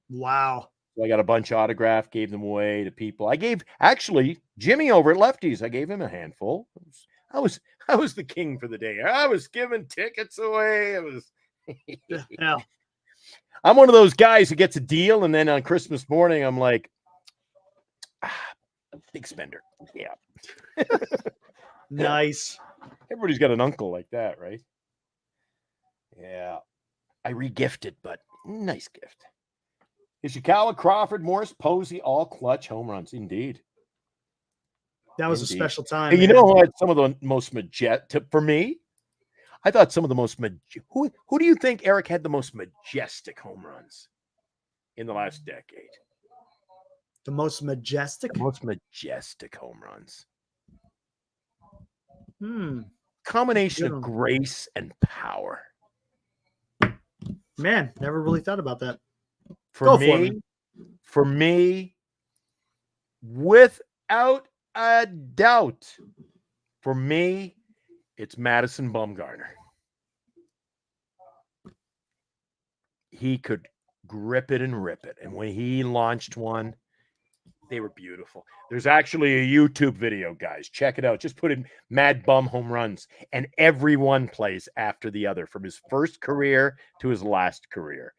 Wow. So I got a bunch of autograph, gave them away to people. I gave actually Jimmy over at Lefty's. I gave him a handful. I was the king for the day. I was giving tickets away. It was Yeah. I'm one of those guys who gets a deal, and then on Christmas morning, I'm like, big spender. Yeah. Nice. Everybody's got an uncle like that, right? Yeah. I regifted, but nice gift. Ishikawa, Crawford, Morris, Posey, all clutch home runs. Indeed. That was Indeed. a special time. And you man. know who had some of the most majestic, for me, I thought some of the most, who do you think, Eric, had the most majestic home runs in the last decade? The most majestic? The most majestic home runs. Combination Good of one. grace and power. Man, never really thought about that. For me, without a doubt, for me, it's Madison Bumgarner. He could grip it and rip it. And when he launched one, they were beautiful. There's actually a YouTube video, guys. Check it out. Just put in Mad Bum home runs, and everyone plays after the other from his first career to his last career.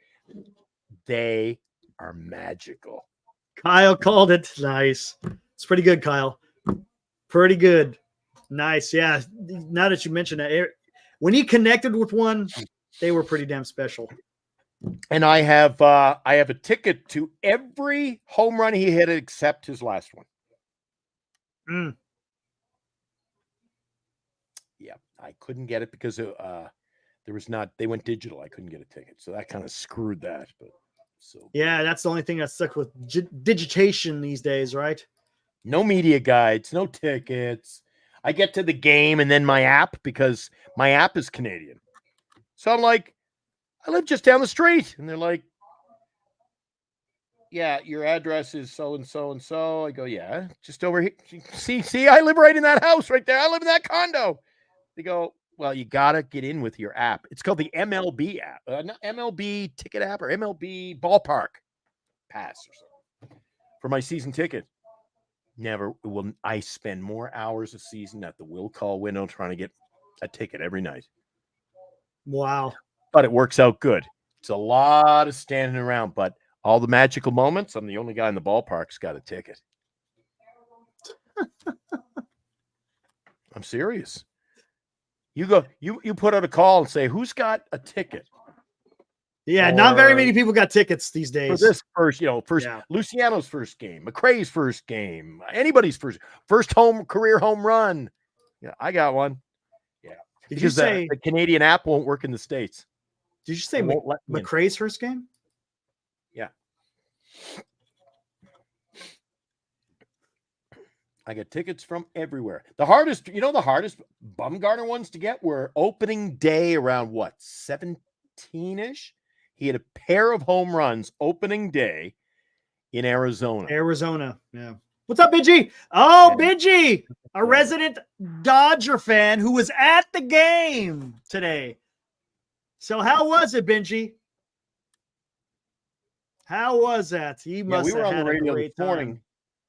They are magical. Kyle called it. Nice. It's pretty good, Kyle. Pretty good. Nice. Yeah. Now that you mentioned that, when he connected with one, they were pretty damn special. And I have a ticket to every home run he hit except his last one. Yeah, I couldn't get it because they went digital. I couldn't get a ticket, so that kind of screwed that. But so yeah, that's the only thing that stuck with digitation these days, right? No media guides, no tickets. I get to the game and then my app, because my app is Canadian. So I'm like, I live just down the street. And they're like, yeah, your address is so and so and so. I go, yeah, just over here. See, I live right in that house right there. I live in that condo. They go, well, you got to get in with your app. It's called the MLB app, not MLB ticket app or MLB ballpark pass or something for my season ticket. Never will I spend more hours a season at the will call window trying to get a ticket every night. Wow. But it works out good. It's a lot of standing around, but all the magical moments, I'm the only guy in the ballpark's got a ticket. I'm serious. You go, you put out a call and say, who's got a ticket? Yeah, not very many people got tickets these days. For this first, Luciano's first game, McRae's first game, anybody's first career home run. Yeah, I got one. Yeah. Did you say the Canadian app won't work in the States? Did you say McRae's first game? Yeah. I got tickets from everywhere. The hardest Bumgarner ones to get were opening day around 17-ish. He had a pair of home runs opening day in Arizona. Yeah. What's up, Benji? Oh, yeah. Benji, a resident Dodger fan who was at the game today. So how was it, Benji? How was that? He must have had a great time.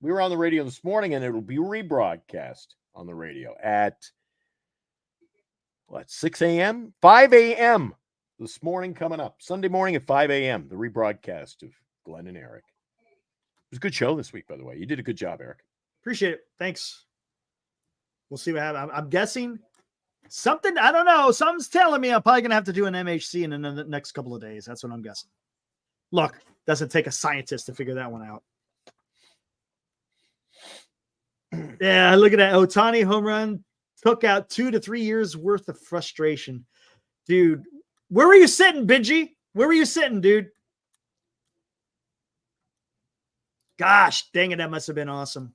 We were on the radio this morning, and it'll be rebroadcast on the radio at 6 a.m., 5 a.m. this morning coming up. Sunday morning at 5 a.m., the rebroadcast of Glenn and Eric. It was a good show this week, by the way. You did a good job, Eric. Appreciate it. Thanks. We'll see what happens. I'm guessing something, I don't know. Something's telling me I'm probably going to have to do an MHC in the next couple of days. That's what I'm guessing. Look, doesn't take a scientist to figure that one out. Yeah, look at that. Ohtani home run took out 2 to 3 years worth of frustration. Dude, where were you sitting, Benji? Where were you sitting, dude? Gosh, dang it, that must have been awesome.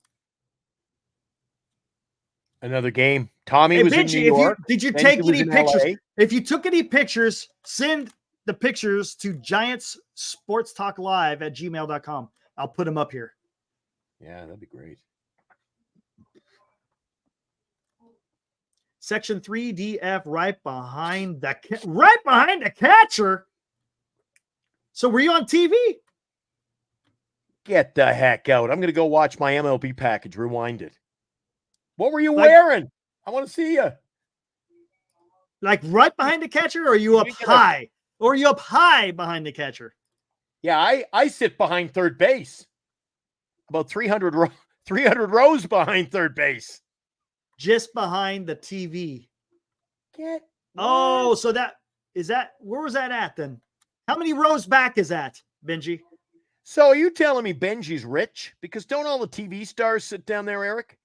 Another game. Tommy Hey, was Benji, in New York. did you Benji take was any in pictures? LA. If you took any pictures, send the pictures to giantssportstalklive@gmail.com. I'll put them up here. Yeah, that'd be great. Section 3DF right behind the catcher. So were you on TV? Get the heck out. I'm going to go watch my MLB package. Rewind it. What were you wearing? I want to see you. Like right behind the catcher, or are you up high? Or are you up high behind the catcher? Yeah, I sit behind third base. About 300 rows behind third base. Just behind the TV. So where was that at then? How many rows back is that, Benji? So are you telling me Benji's rich? Because don't all the TV stars sit down there, Eric?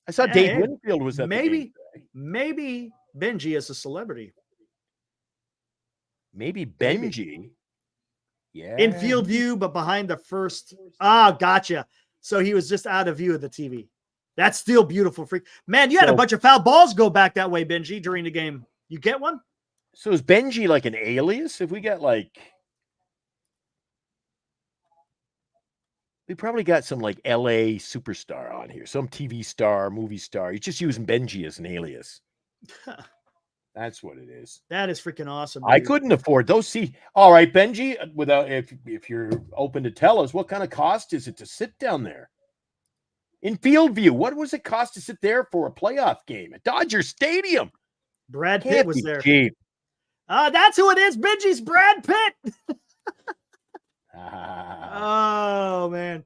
I saw Dave Winfield was at the game. Maybe Benji is a celebrity. Maybe Benji. Yeah. In field view, but behind the first. Ah, gotcha. So he was just out of view of the TV. That's still beautiful. Freak. Man, you had a bunch of foul balls go back that way, Benji, during the game. You get one? So is Benji like an alias? If we got we probably got some like LA superstar on here, some TV star, movie star. You're just using Benji as an alias. That's what it is. That is freaking awesome. Dude. I couldn't afford those. See, all right, Benji, if you're open to tell us, what kind of cost is it to sit down there? In field view, what was it cost to sit there for a playoff game at Dodger Stadium? Brad Pitt was there. Cheap. That's who it is. Benji's Brad Pitt. Oh, man.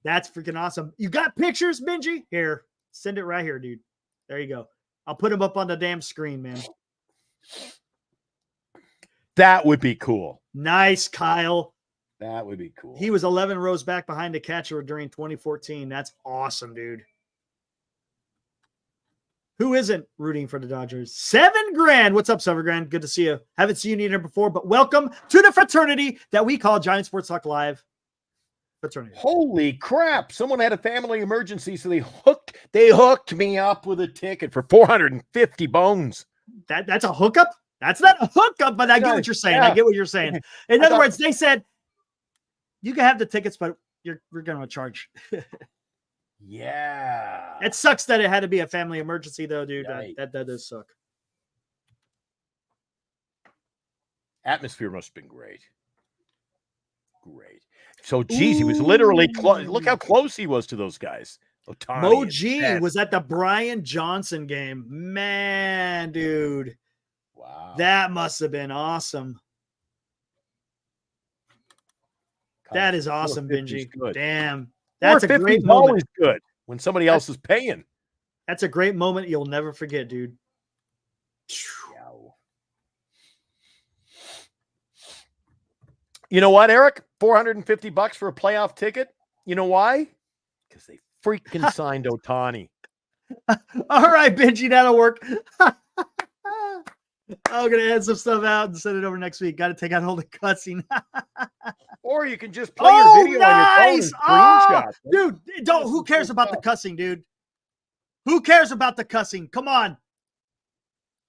That's freaking awesome. You got pictures, Benji? Here, send it right here, dude. There you go. I'll put them up on the damn screen, man. That would be cool. Nice, Kyle. That would be cool. He was 11 rows back behind the catcher during 2014. That's awesome, dude. Who isn't rooting for the Dodgers? $7,000. What's up, $7,000? Good to see you. Haven't seen you here before, but welcome to the fraternity that we call Giant Sports Talk Live fraternity. Holy crap. Someone had a family emergency, so they hooked me up with a ticket for 450 bones. That's a hookup? That's not a hookup, but I get what you're saying. Yeah. I get what you're saying. In other words, they said, you can have the tickets, but we're going to charge. Yeah. It sucks that it had to be a family emergency, though, dude. Right. That does suck. Atmosphere must have been great. Great. So, geez, he was literally close. Look how close he was to those guys. Ohtani Mo G was at the Brian Johnson game. Man, dude. Wow. That must have been awesome. That is awesome, Benji. Damn. That's a great moment. Always good when somebody else is paying. That's a great moment you'll never forget, dude. You know what, Eric? $450 for a playoff ticket. You know why? Because they freaking signed Ohtani. All right, Benji, that'll work. I'm going to add some stuff out and send it over next week. Got to take out all the cussing. Or you can just play your video on your phone and screenshot. Dude, who cares about the cussing, dude? Who cares about the cussing? Come on.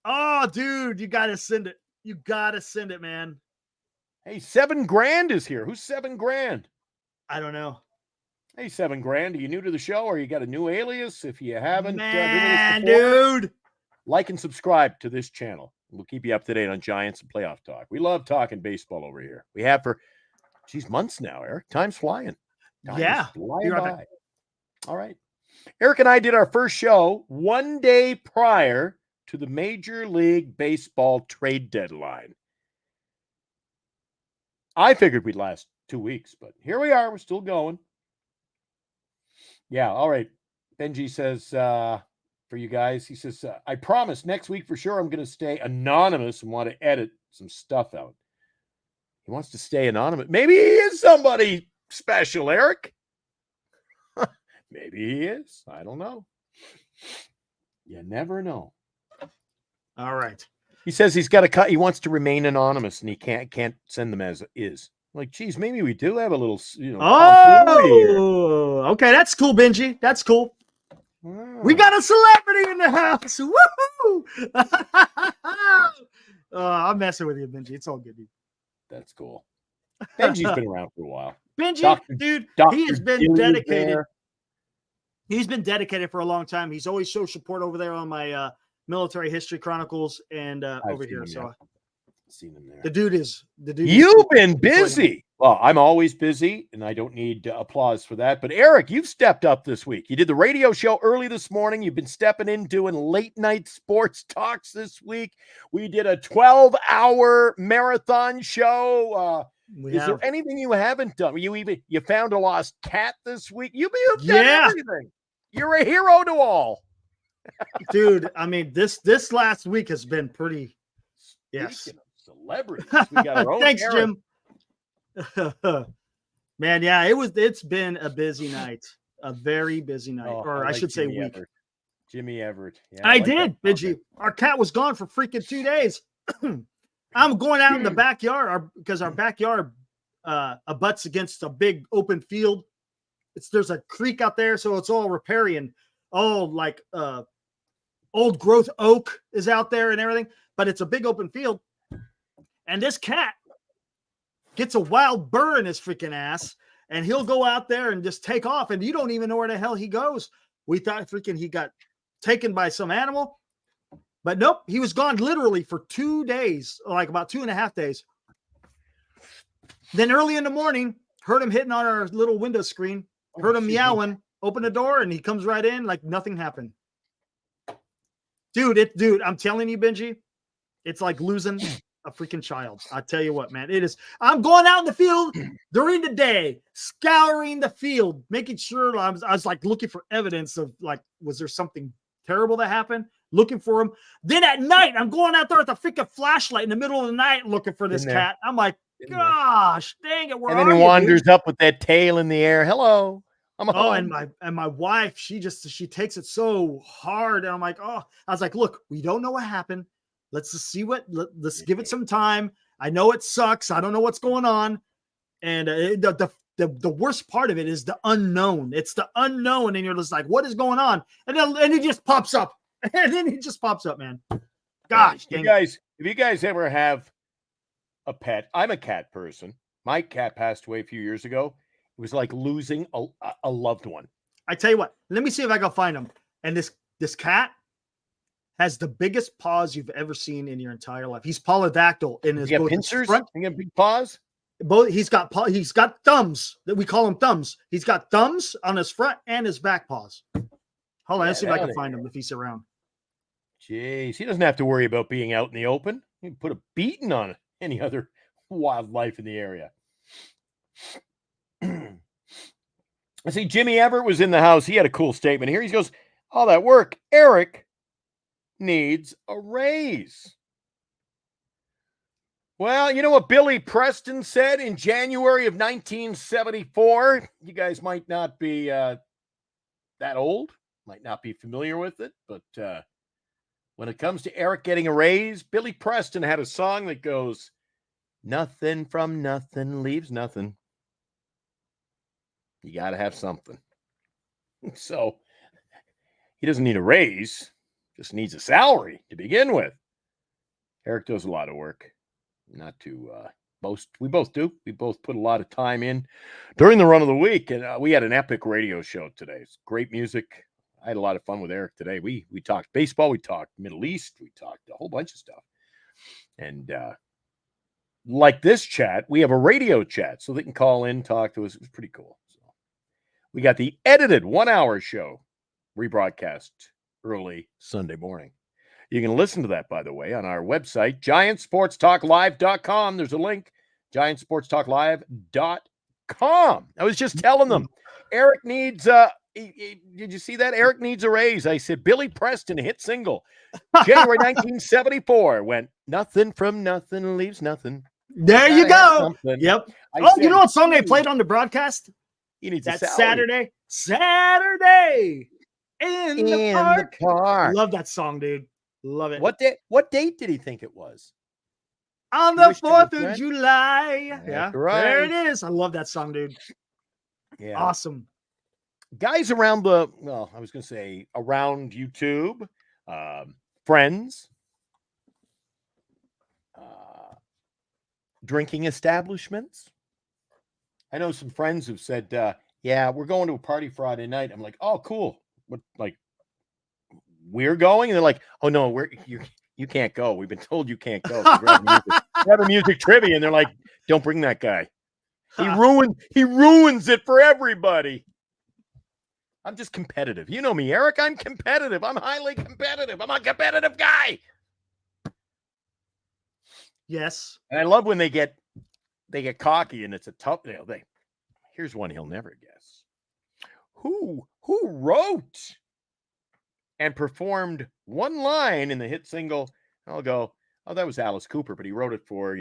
Oh, dude, you got to send it. You got to send it, man. Hey, $7,000 is here. Who's $7,000? I don't know. Hey, $7,000. Are you new to the show or you got a new alias? If you haven't, man, dude, like and subscribe to this channel. We'll keep you up to date on Giants and playoff talk. We love talking baseball over here. We have for, months now, Eric. Time's flying. Yeah. Flying by. All right. Eric and I did our first show one day prior to the Major League Baseball trade deadline. I figured we'd last 2 weeks, but here we are. We're still going. Yeah. All right. Benji says, for you guys, he says, I promise next week for sure I'm going to stay anonymous and want to edit some stuff out. He wants to stay anonymous. Maybe he is somebody special, Eric. Maybe he is. I don't know. You never know. All right. He says he's got to cut. He wants to remain anonymous and he can't send them as is. Like, geez, maybe we do have a little, Oh, okay. That's cool, Benji. That's cool. We got a celebrity in the house. Woohoo! I'm messing with you, Benji. It's all good, dude. That's cool. Benji's been around for a while. Benji, dude, he has been dedicated. He's been dedicated for a long time. He's always show support over there on my Military History Chronicles and over here. So seen him there. The dude. You've been busy. Well, I'm always busy, and I don't need applause for that. But Eric, you've stepped up this week. You did the radio show early this morning. You've been stepping in doing late night sports talks this week. We did a 12-hour marathon show. Is there anything you haven't done? You found a lost cat this week. You've done everything. You're a hero to all. Dude, I mean, this last week has been pretty. Yes. Celebrities. We got our own. Thanks, Eric. Jim. Man, yeah, it's been a busy night, a very busy night, I should say week. Everett. Jimmy Everett. Yeah, I did, Benji. Our cat was gone for freaking 2 days. I'm going out in the backyard because our backyard abuts against a big open field. There's a creek out there, so it's all riparian, all like old growth oak is out there and everything, but it's a big open field. And this cat gets a wild burr in his freaking ass, and he'll go out there and just take off, and you don't even know where the hell he goes. We thought freaking he got taken by some animal, but nope, he was gone literally for 2 days, like about 2.5 days. Then early in the morning, heard him hitting on our little window screen, heard him meowing, open the door, and he comes right in like nothing happened. Dude, I'm telling you, Benji, it's like losing a freaking child. I tell you what, man, it is. I'm going out in the field during the day, scouring the field, making sure I was like looking for evidence of like, was there something terrible that happened? Looking for him. Then at night, I'm going out there with a freaking flashlight in the middle of the night looking for this cat. I'm like, gosh, dang it. And then he wanders up with that tail in the air. Hello. I'm home. And my wife, she takes it so hard. And I'm like, I was like, look, we don't know what happened. Let's just see let's give it some time. I know it sucks. I don't know what's going on. And the worst part of it is the unknown. It's the unknown. And you're just like, what is going on? And it just pops up. And then he just pops up, man. Gosh. If you guys ever have a pet, I'm a cat person. My cat passed away a few years ago. It was like losing a loved one. I tell you what, let me see if I can find him. And this cat has the biggest paws you've ever seen in your entire life. He's polydactyl in his pincers. Front. He got big paws. Both. He's got thumbs that we call them thumbs. He's got thumbs on his front and his back paws. Hold on, let's see if I can find him if he's around. Jeez, he doesn't have to worry about being out in the open. He can put a beating on any other wildlife in the area. I see Jimmy Everett was in the house. He had a cool statement here. He goes, all that work, Eric needs a raise. Well, you know what Billy Preston said in January of 1974? You guys might not be that old, might not be familiar with it, but when it comes to Eric getting a raise, Billy Preston had a song that goes, nothing from nothing leaves nothing. You got to have something. So he doesn't need a raise, just needs a salary to begin with. Eric does a lot of work. Not to boast. We both do. We both put a lot of time in during the run of the week. And we had an epic radio show today. It's great music. I had a lot of fun with Eric today. We talked baseball. We talked Middle East. We talked a whole bunch of stuff. And like this chat, we have a radio chat so they can call in, talk to us. It was pretty cool. So we got the edited 1 hour show rebroadcast early Sunday morning. You can listen to that, by the way, on our website, GiantSportsTalkLive.com. There's a link, GiantSportsTalkLive.com. I was just telling them, Eric needs, did you see that? Eric needs a raise. I said, Billy Preston hit single. January 1974 went, nothing from nothing leaves nothing. There you go. Yep. Said, you know what song they played on the broadcast? He needs that a salary. Saturday in the park. Love that song, dude. Love it. What date did he think it was? On the 4th of July. Yeah, right. There it is. I love that song, dude. Yeah. Awesome. guys around the, well, I was going to say around YouTube, friends, drinking establishments. I know some friends who've said, yeah, we're going to a party Friday night. I'm like, oh, cool. What, like, we're going? And they're like, oh, no, you can't go. We've been told you can't go. We're having music trivia. And they're like, don't bring that guy. He ruins it for everybody. I'm just competitive. You know me, Eric. I'm competitive. I'm highly competitive. I'm a competitive guy. Yes. And I love when they get cocky and it's a tough thing. Here's one he'll never guess. Who wrote and performed one line in the hit single? I'll go, oh, that was Alice Cooper, but he wrote it for,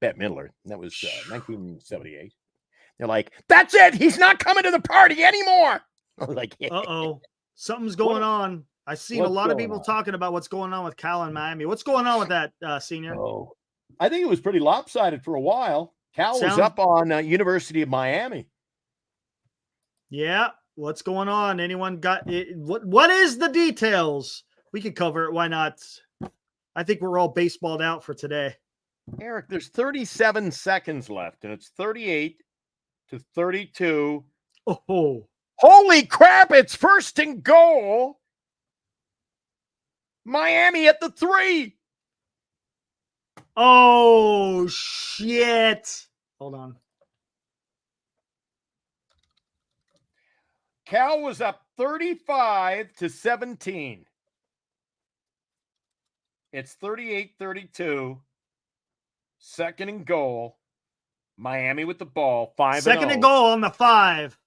Bette Midler. That was 1978. They're like, that's it. He's not coming to the party anymore. I was like, uh-oh, something's going on. I've seen a lot of people talking about what's going on with Cal in Miami. What's going on with that, Senior? Oh, I think it was pretty lopsided for a while. Cal was up on University of Miami. Yeah, what's going on? Anyone got it? What is the details? We could cover it. Why not? I think we're all baseballed out for today. Eric, there's 37 seconds left, and it's 38-32. Oh. Holy crap, it's first and goal. Miami at the 3. Oh, shit. Hold on. Cal was up 35-17. It's 38-32. Second and goal. Miami with the ball. 5-0. Second and goal on the 5.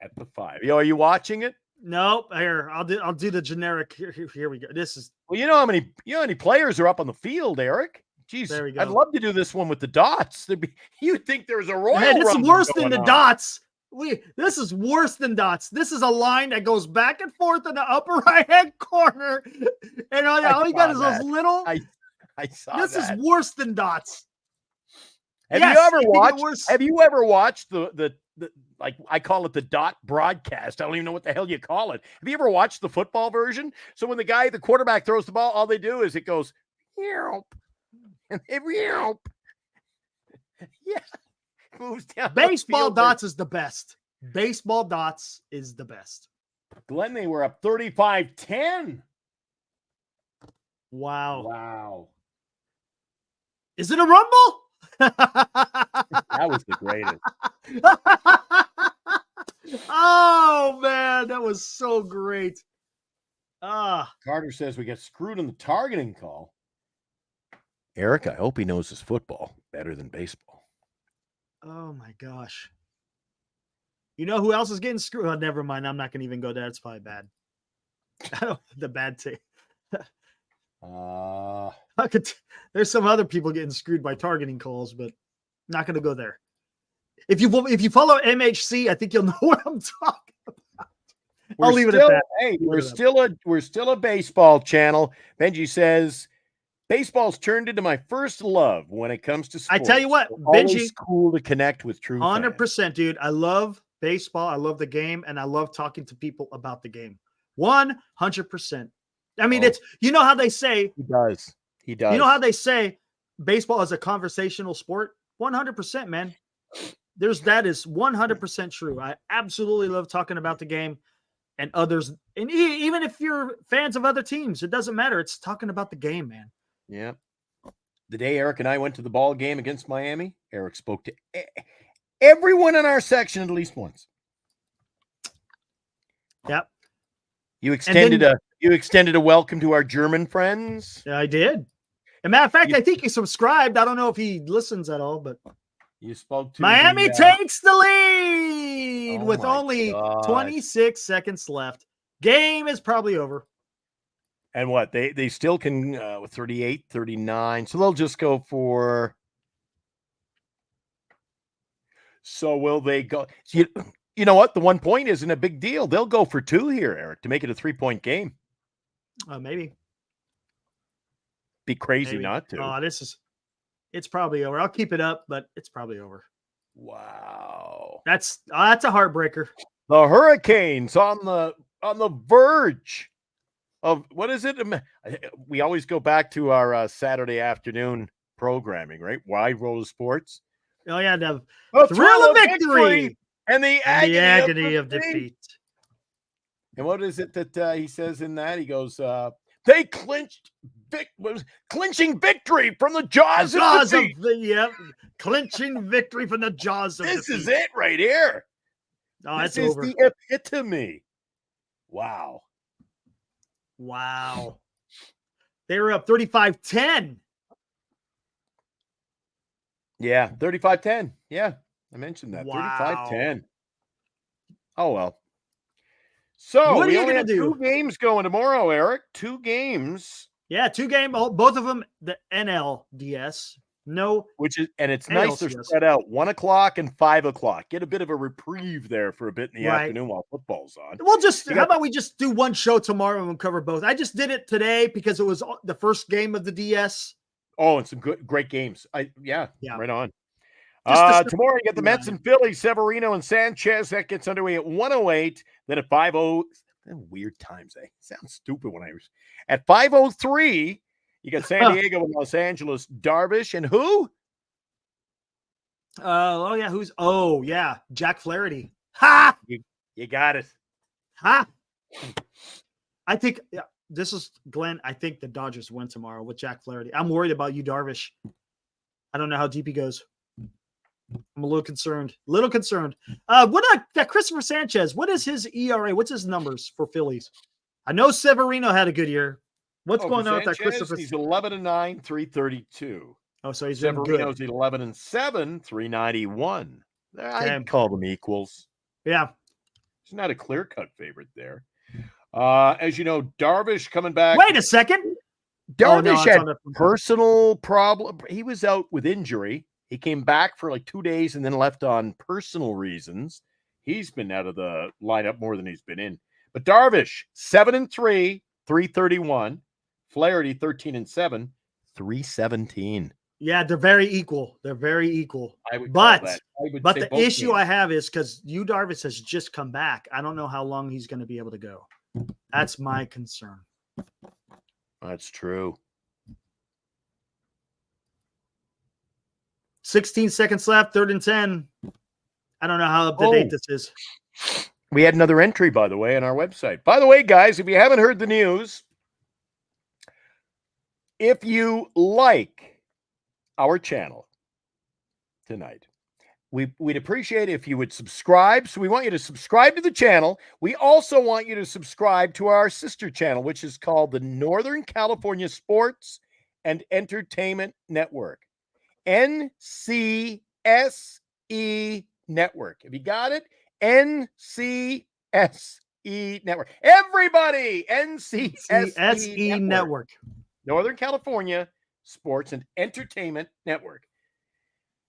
At the 5. Yo, are you watching it? Nope. Here, I'll do the generic. Here we go. This is. Well, you know how many players are up on the field, Eric? Jeez, there we go. I'd love to do this one with the dots. You'd think there's a Royal This is Rumble worse than the on. dots. This is worse than dots. This is a line that goes back and forth in the upper right-hand corner, and all you got is those little. I saw this that. is worse than dots. Have you ever watched the like I call it the dot broadcast? I don't even know what the hell you call it. Have you ever watched the football version? So when the quarterback throws the ball, all they do is it goes yelp and they yelp. Yeah, moves down. Baseball dots is the best. Baseball dots is the best. Glenn, they were up 35-10. Wow. Is it a rumble? That was the greatest. Oh man, that was so great. Carter says we get screwed on the targeting call. Eric, I hope he knows his football better than baseball. Oh my gosh. You know who else is getting screwed? Oh, never mind. I'm not going to even go there. It's probably bad. The bad thing. There's some other people getting screwed by targeting calls, but not going to go there. If you follow MHC, I think you'll know what I'm talking about. I'll leave it at that. Hey, we're still a baseball channel. Benji says baseball's turned into my first love when it comes to sports. I tell you what, Benji, Benji, cool to connect with true 100%, dude. I love baseball. I love the game, and I love talking to people about the game. 100%. I mean, it's how they say he does. You know how they say baseball is a conversational sport? 100%, man. That is 100% true. I absolutely love talking about the game and others. And even if you're fans of other teams, it doesn't matter. It's talking about the game, man. Yeah. The day Eric and I went to the ball game against Miami, Eric spoke to everyone in our section at least once. Yep. You extended a welcome to our German friends. Yeah, I did. As a matter of fact, I think he subscribed. I don't know if he listens at all, but you spoke to Miami takes the lead with only 26 seconds left. Game is probably over. And what? They still can with 38, 39. So they'll just go for. So will they go? You know what? The 1 point isn't a big deal. They'll go for 2 here, Eric, to make it a 3-point game. Maybe. Be crazy not to. Oh, it's probably over. I'll keep it up, but it's probably over. Wow. That's a heartbreaker. The Hurricanes on the verge of what is it? We always go back to our Saturday afternoon programming, right? Wide World of Sports. Oh yeah, the The thrill of victory and the and the agony, agony of defeat. And what is it that he says in that? He goes, "They clinching victory from the jaws of defeat." Clinching victory from the jaws of This defeat. is it right here. Oh, This it's is over. the epitome. Wow. They were up 35-10. Yeah, 35-10. Yeah, I mentioned that. Wow. 35-10. Oh, well. So What are we you only gonna have do? 2 games going tomorrow, Eric. 2 games. Yeah, 2 game, both of them the NLDS. No, And it's nice they're ALCS. spread out 1 o'clock and 5 o'clock. Get a bit of a reprieve there for a bit in the Right. afternoon while football's on. We'll how about we just do one show tomorrow and we'll cover both? I just did it today because it was the first game of the DS. Oh, and some great games. Yeah, right on. Tomorrow you get the Mets and Phillies, Severino and Sanchez. That gets underway at 1:08. Then at 5:00, weird times, eh? Sounds stupid when I was at 5:03. You got San Diego and Los Angeles, Darvish, and who? Jack Flaherty. Ha! You got it. Ha! I think this is Glenn. I think the Dodgers win tomorrow with Jack Flaherty. I'm worried about you, Darvish. I don't know how deep he goes. I'm a little concerned. What that Christopher Sanchez? What is his ERA? What's his numbers for Phillies? I know Severino had a good year. What's going on with that Christopher? He's 11-9, 332. Oh, so he's been Severino's good. 11-7, 391. I'd call them equals. Yeah, he's not a clear-cut favorite there. As you know, Darvish coming back. Wait a second. Darvish had personal problem. He was out with injury. He came back for like 2 days and then left on personal reasons. He's been out of the lineup more than he's been in. But Darvish, 7-3, 331. Flaherty, 13-7, 317. Yeah, they're very equal. But the issue I have is because Darvish has just come back. I don't know how long he's going to be able to go. That's my concern. That's true. 16 seconds left, 3rd and 10. I don't know how up to date this is. We had another entry, by the way, on our website. By the way, guys, if you haven't heard the news, if you like our channel tonight, we'd appreciate it if you would subscribe. So we want you to subscribe to the channel. We also want you to subscribe to our sister channel, which is called the Northern California Sports and Entertainment Network. NCSE Network. Have you got it? NCSE Network. Everybody, NCSE Network. Northern California Sports and Entertainment Network.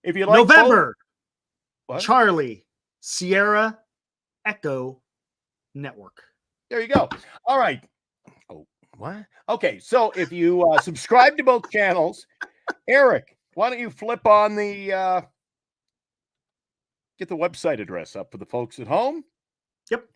If you like November, Charlie, Sierra, Echo Network. There you go. All right. Oh, what? Okay, so if you subscribe to both channels, Eric, why don't you flip on the get the website address up for the folks at home? Yep.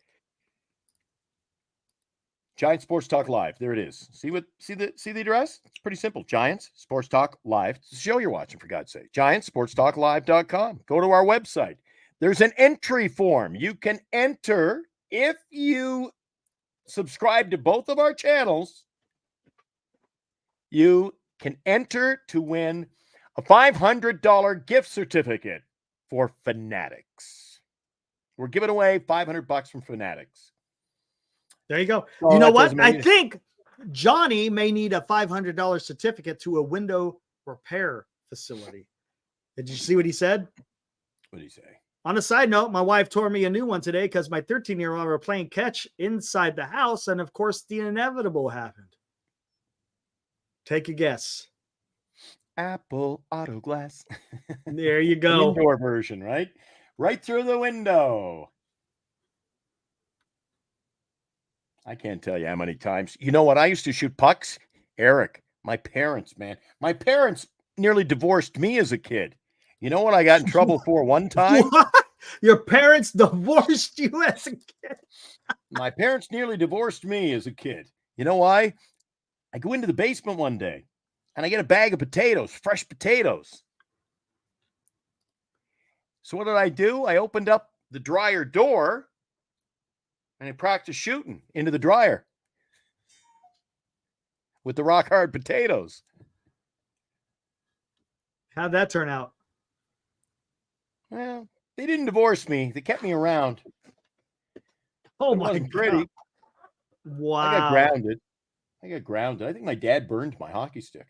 Giant Sports Talk Live. There it is. See the address? It's pretty simple. Giants Sports Talk Live. It's the show you're watching, for God's sake. GiantSportsTalkLive.com. Go to our website. There's an entry form. You can enter if you subscribe to both of our channels. You can enter to win a $500 gift certificate for Fanatics. We're giving away $500 from Fanatics. There you go. You know what? I think Johnny may need a $500 certificate to a window repair facility. Did you see what he said? What did he say? On a side note, my wife tore me a new one today because my 13-year-old were playing catch inside the house. And of course, the inevitable happened. Take a guess. Apple Auto Glass. There you go. Indoor version, right? Right through the window. I can't tell you how many times. You know what? I used to shoot pucks. Eric, my parents, man. My parents nearly divorced me as a kid. You know what I got in trouble for one time? What? Your parents divorced you as a kid. My parents nearly divorced me as a kid. You know why? I go into the basement one day and I get a bag of potatoes, fresh potatoes. So what did I do? I opened up the dryer door and I practiced shooting into the dryer with the rock hard potatoes. How'd that turn out? Well, they didn't divorce me. They kept me around. Oh It my wasn't God. pretty. Wow. I got grounded. I think my dad burned my hockey stick.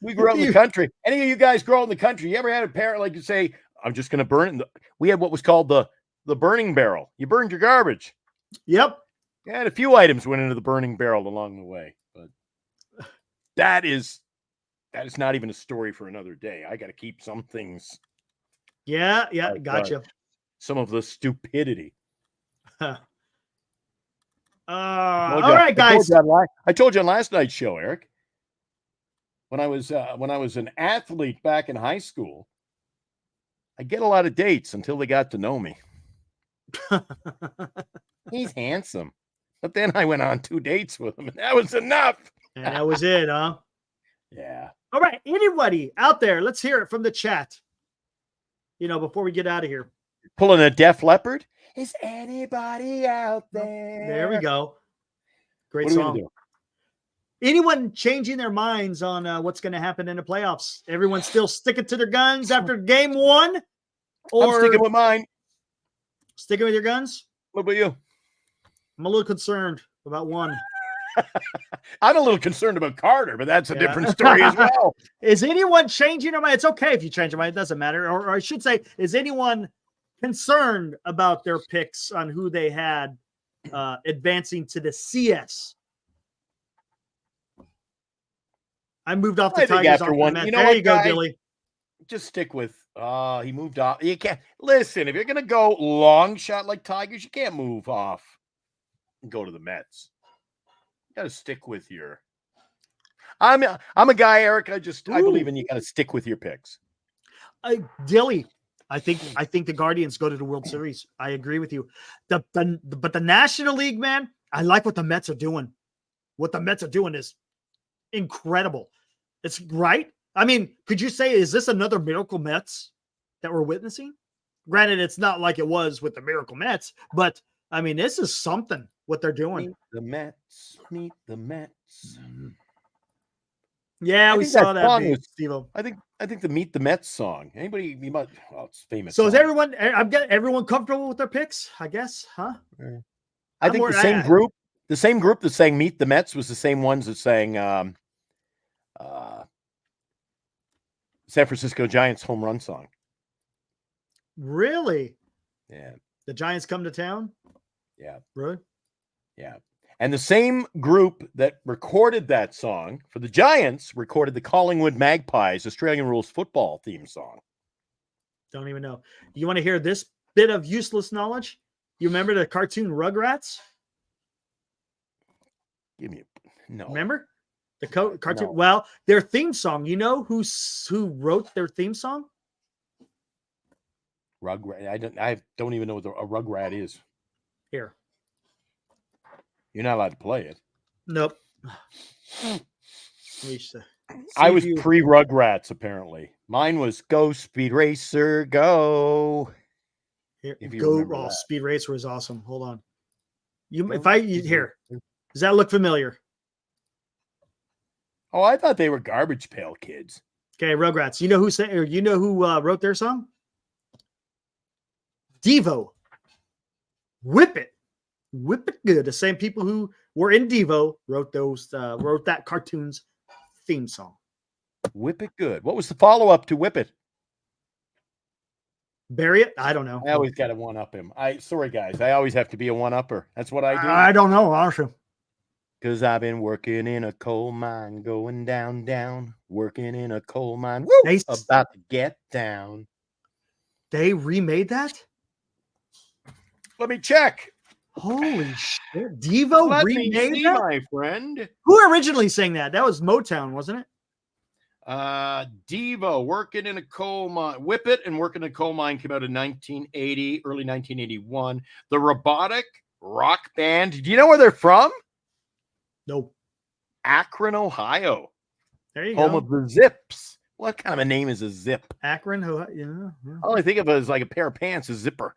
We grew up in the country. Any of you guys grow up in the country? You ever had a parent like you say, I'm just going to burn it? We had what was called the burning barrel. You burned your garbage. Yep. And a few items went into the burning barrel along the way. But that is not even a story for another day. I got to keep some things. Yeah, gotcha. Some of the stupidity. All right, guys. I told you on last night's show, Eric. When I was an athlete back in high school, I get a lot of dates until they got to know me. He's handsome. But then I went on 2 dates with him, and that was enough. And that was it, huh? Yeah. All right. Anybody out there, let's hear it from the chat. Before we get out of here. Pulling a Def Leppard? Is anybody out there? There we go. Great what song. Anyone changing their minds on what's going to happen in the playoffs? Everyone still sticking to their guns after game 1? Or I'm sticking with mine. Sticking with your guns? What about you? I'm a little concerned about one. I'm a little concerned about Carter, but that's a different story as well. Is anyone changing their mind? It's okay if you change your mind. It doesn't matter. Or I should say, is anyone concerned about their picks on who they had advancing to the CS? I moved off the Tigers after one. There you go, Billy. Just stick with. He moved off. You can't listen. If you're gonna go long shot like Tigers, you can't move off and go to the Mets. You got to stick with your. I'm a guy, Eric. I believe in you. Got to stick with your picks. Dilly, I think the Guardians go to the World Series. I agree with you. But the National League, man, I like what the Mets are doing. What the Mets are doing is incredible. It's right. I mean, could you say, is this another Miracle Mets that we're witnessing? Granted, it's not like it was with the Miracle Mets, but I mean, this is something what they're doing. Meet the Mets. Yeah, we saw that. I think the Meet the Mets song. Anybody? It's famous. So song. Is everyone? I'm getting everyone comfortable with their picks, I guess, huh? I think the same group that sang Meet the Mets was the same ones that sang San Francisco Giants home run song. Really? Yeah. The Giants come to town? Yeah. Really? Yeah. And the same group that recorded that song for the Giants recorded the Collingwood Magpies Australian Rules football theme song. Don't even know. You want to hear this bit of useless knowledge? You remember the cartoon Rugrats? No. Remember? The cartoon. No. Well, their theme song. You know who wrote their theme song? Rugrat. I don't even know what a Rugrat is. Here. You're not allowed to play it. Nope. I was pre-Rugrats, apparently. Mine was Go Speed Racer, go. Here, Speed Racer was awesome. Hold on. Here. Does that look familiar? Oh, I thought they were Garbage Pail Kids. Okay, Rugrats. You know who wrote their song? Devo. Whip It Good. The same people who were in Devo wrote that cartoon's theme song. Whip It Good. What was the follow-up to Whip It? Bury It? I don't know. I always got to one-up him. Sorry, guys. I always have to be a one-upper. That's what I do. I don't know, honestly. Because I've been working in a coal mine, going down, working in a coal mine. Woo! About to get down. They remade that? Let me check. Holy shit. Devo remade that? My friend. Who originally sang that? That was Motown, wasn't it? Devo, working in a coal mine. Whippet and Working in a Coal Mine came out in 1980, early 1981. The Robotic Rock Band. Do you know where they're from? Nope. Akron, Ohio. There you Home go. of the Zips. What kind of a name is a zip? Akron, yeah. All I think of is like a pair of pants, a zipper.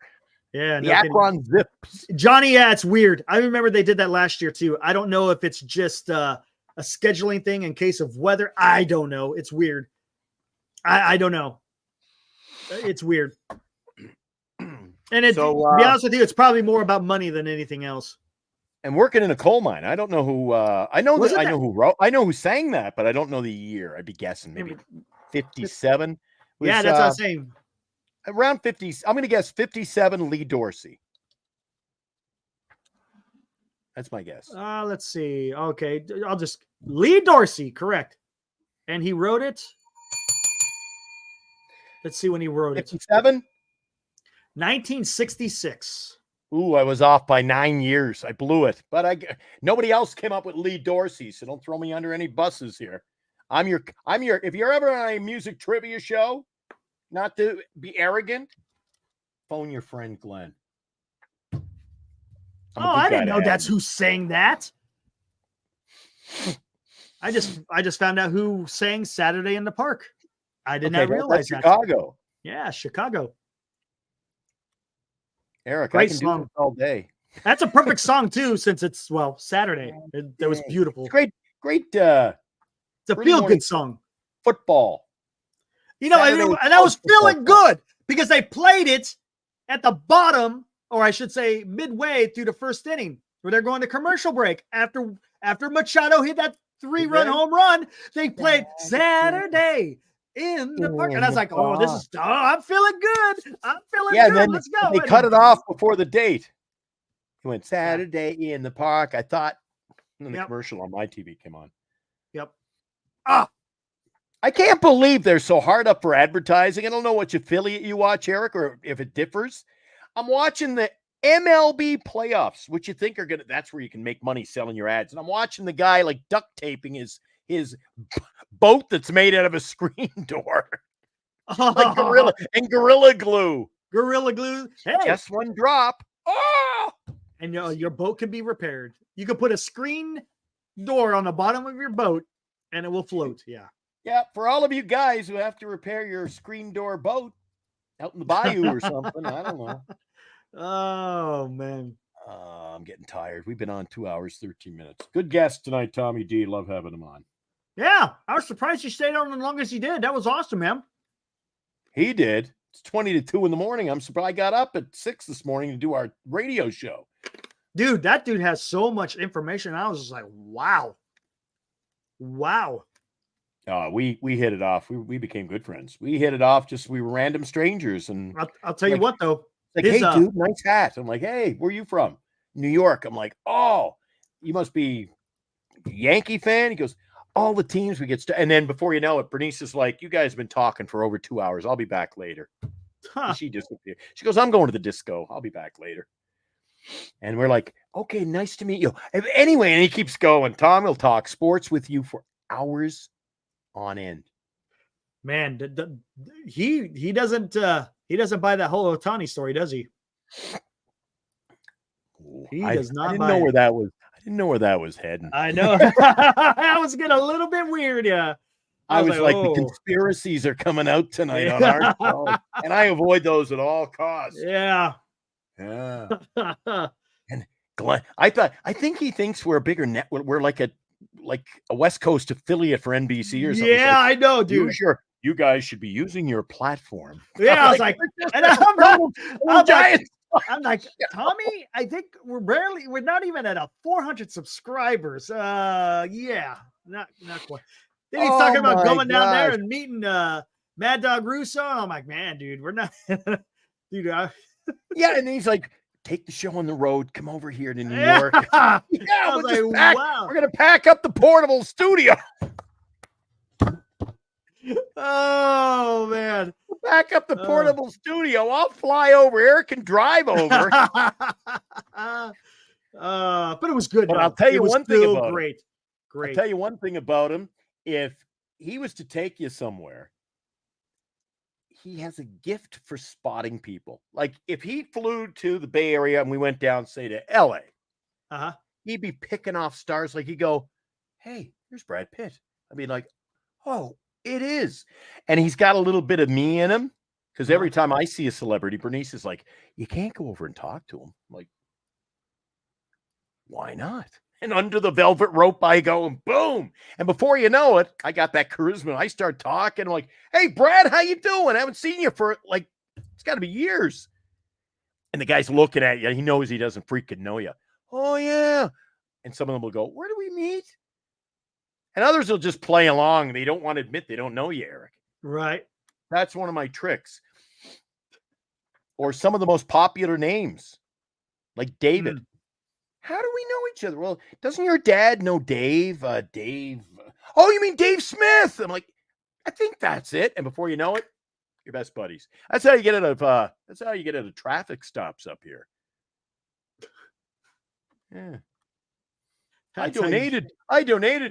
Yeah, The Akron Zips. Johnny, yeah, it's weird. I remember they did that last year too. I don't know if it's just a scheduling thing in case of weather. I don't know. It's weird. I don't know. It's weird. And to be honest with you, it's probably more about money than anything else. And Working in a Coal Mine. I don't know who. I know who wrote. I know who sang that, but I don't know the year. I'd be guessing maybe 57. Yeah, that's what I'm saying. Around 50. I'm going to guess 57. Lee Dorsey. That's my guess. Let's see. Okay, Lee Dorsey, correct. And he wrote it. Let's see when he wrote 57? 1966. Ooh, I was off by 9 years. I blew it. But nobody else came up with Lee Dorsey, so don't throw me under any buses here. I'm your if you're ever on a music trivia show, not to be arrogant, phone your friend Glenn. I didn't know that's who sang that. I just found out who sang Saturday in the Park. I did not realize that. Chicago. Yeah, Chicago. Eric, great I can song. do this all day. That's a perfect song too, since it's Saturday. That was beautiful. It's great. It's a feel-good song. Football. You know, and I was feeling good because they played it at the bottom, or I should say midway through the first inning, where they're going to commercial break. After Machado hit that 3-run home run, they played Saturday in the Park. And I was like, I'm feeling good. I'm feeling good. Then let's go. They cut it off before the date. He went Saturday in the Park. I thought, and then the commercial on my TV came on. Yep. I can't believe they're so hard up for advertising. I don't know which affiliate you watch, Eric, or if it differs. I'm watching the MLB playoffs, which you think that's where you can make money selling your ads. And I'm watching the guy like duct taping his boat that's made out of a screen door. Like Gorilla Glue. Gorilla Glue. Hey. Just one drop. Oh! And your boat can be repaired. You can put a screen door on the bottom of your boat and it will float. Yeah. Yeah. For all of you guys who have to repair your screen door boat out in the bayou or something, I don't know. Oh, man. I'm getting tired. We've been on 2 hours, 13 minutes. Good guest tonight, Tommy D. Love having him on. Yeah. I was surprised you stayed on as long as you did. That was awesome, man. He did. It's 20 to 2 in the morning. I'm surprised I got up at 6 this morning to do our radio show. Dude, that dude has so much information. I was just like, wow. Wow. We hit it off. We became good friends. We hit it off. We were random strangers. And I'll tell you what, though. Like, hey, dude, nice hat. I'm like, hey, where are you from? New York. I'm like, oh, you must be a Yankee fan. He goes, all the teams we get and then before you know it, Bernice is like, you guys have been talking for over 2 hours. I'll be back later. She disappeared. She goes, I'm going to the disco. I'll be back later. And we're like, okay, nice to meet you. Anyway, and he keeps going. Tom will talk sports with you for hours on end. Man, he doesn't buy that whole Ohtani story, does he? He does not. I didn't know where that was. I didn't know where that was heading. I know. I was getting a little bit weird. Yeah. I was like, the conspiracies are coming out tonight on our show, and I avoid those at all costs. Yeah. Yeah. And Glenn, I think he thinks we're a bigger net. We're like a West Coast affiliate for NBC or something. Yeah, I know, dude. You guys should be using your platform. Yeah, I was like, and I'm like, Tommy, I think we're not even at 400 subscribers. Yeah, not quite. Then he's talking about going down there and meeting Mad Dog Russo. I'm like, man, dude, we're not, dude. Yeah, and he's like, take the show on the road. Come over here to New York. Yeah, wow. We're gonna pack up the portable studio. Oh man, back up the portable studio. I'll fly over. Eric can drive over. But it was good. But I'll tell you one thing about great. I'll tell you one thing about him. If he was to take you somewhere, he has a gift for spotting people. Like if he flew to the Bay Area and we went down, say, to LA, he'd be picking off stars. Like he'd go, hey, here's Brad Pitt. I'd be like, oh, it is. And he's got a little bit of me in him. Because every time I see a celebrity, Bernice is like, you can't go over and talk to him. I'm like, why not? And under the velvet rope, I go and boom. And before you know it, I got that charisma. I start talking. I'm like, hey, Brad, how you doing? I haven't seen you for like, it's got to be years. And the guy's looking at you. He knows he doesn't freaking know you. Oh, yeah. And some of them will go, where do we meet? And others will just play along. They don't want to admit they don't know you, Eric. Right. That's one of my tricks. Or some of the most popular names, like David. How do we know each other? Well, doesn't your dad know Dave? Dave. Oh, you mean Dave Smith? I'm like, I think that's it. And before you know it, you're best buddies. That's how you get out of. That's how you get out of traffic stops up here. Yeah. I donated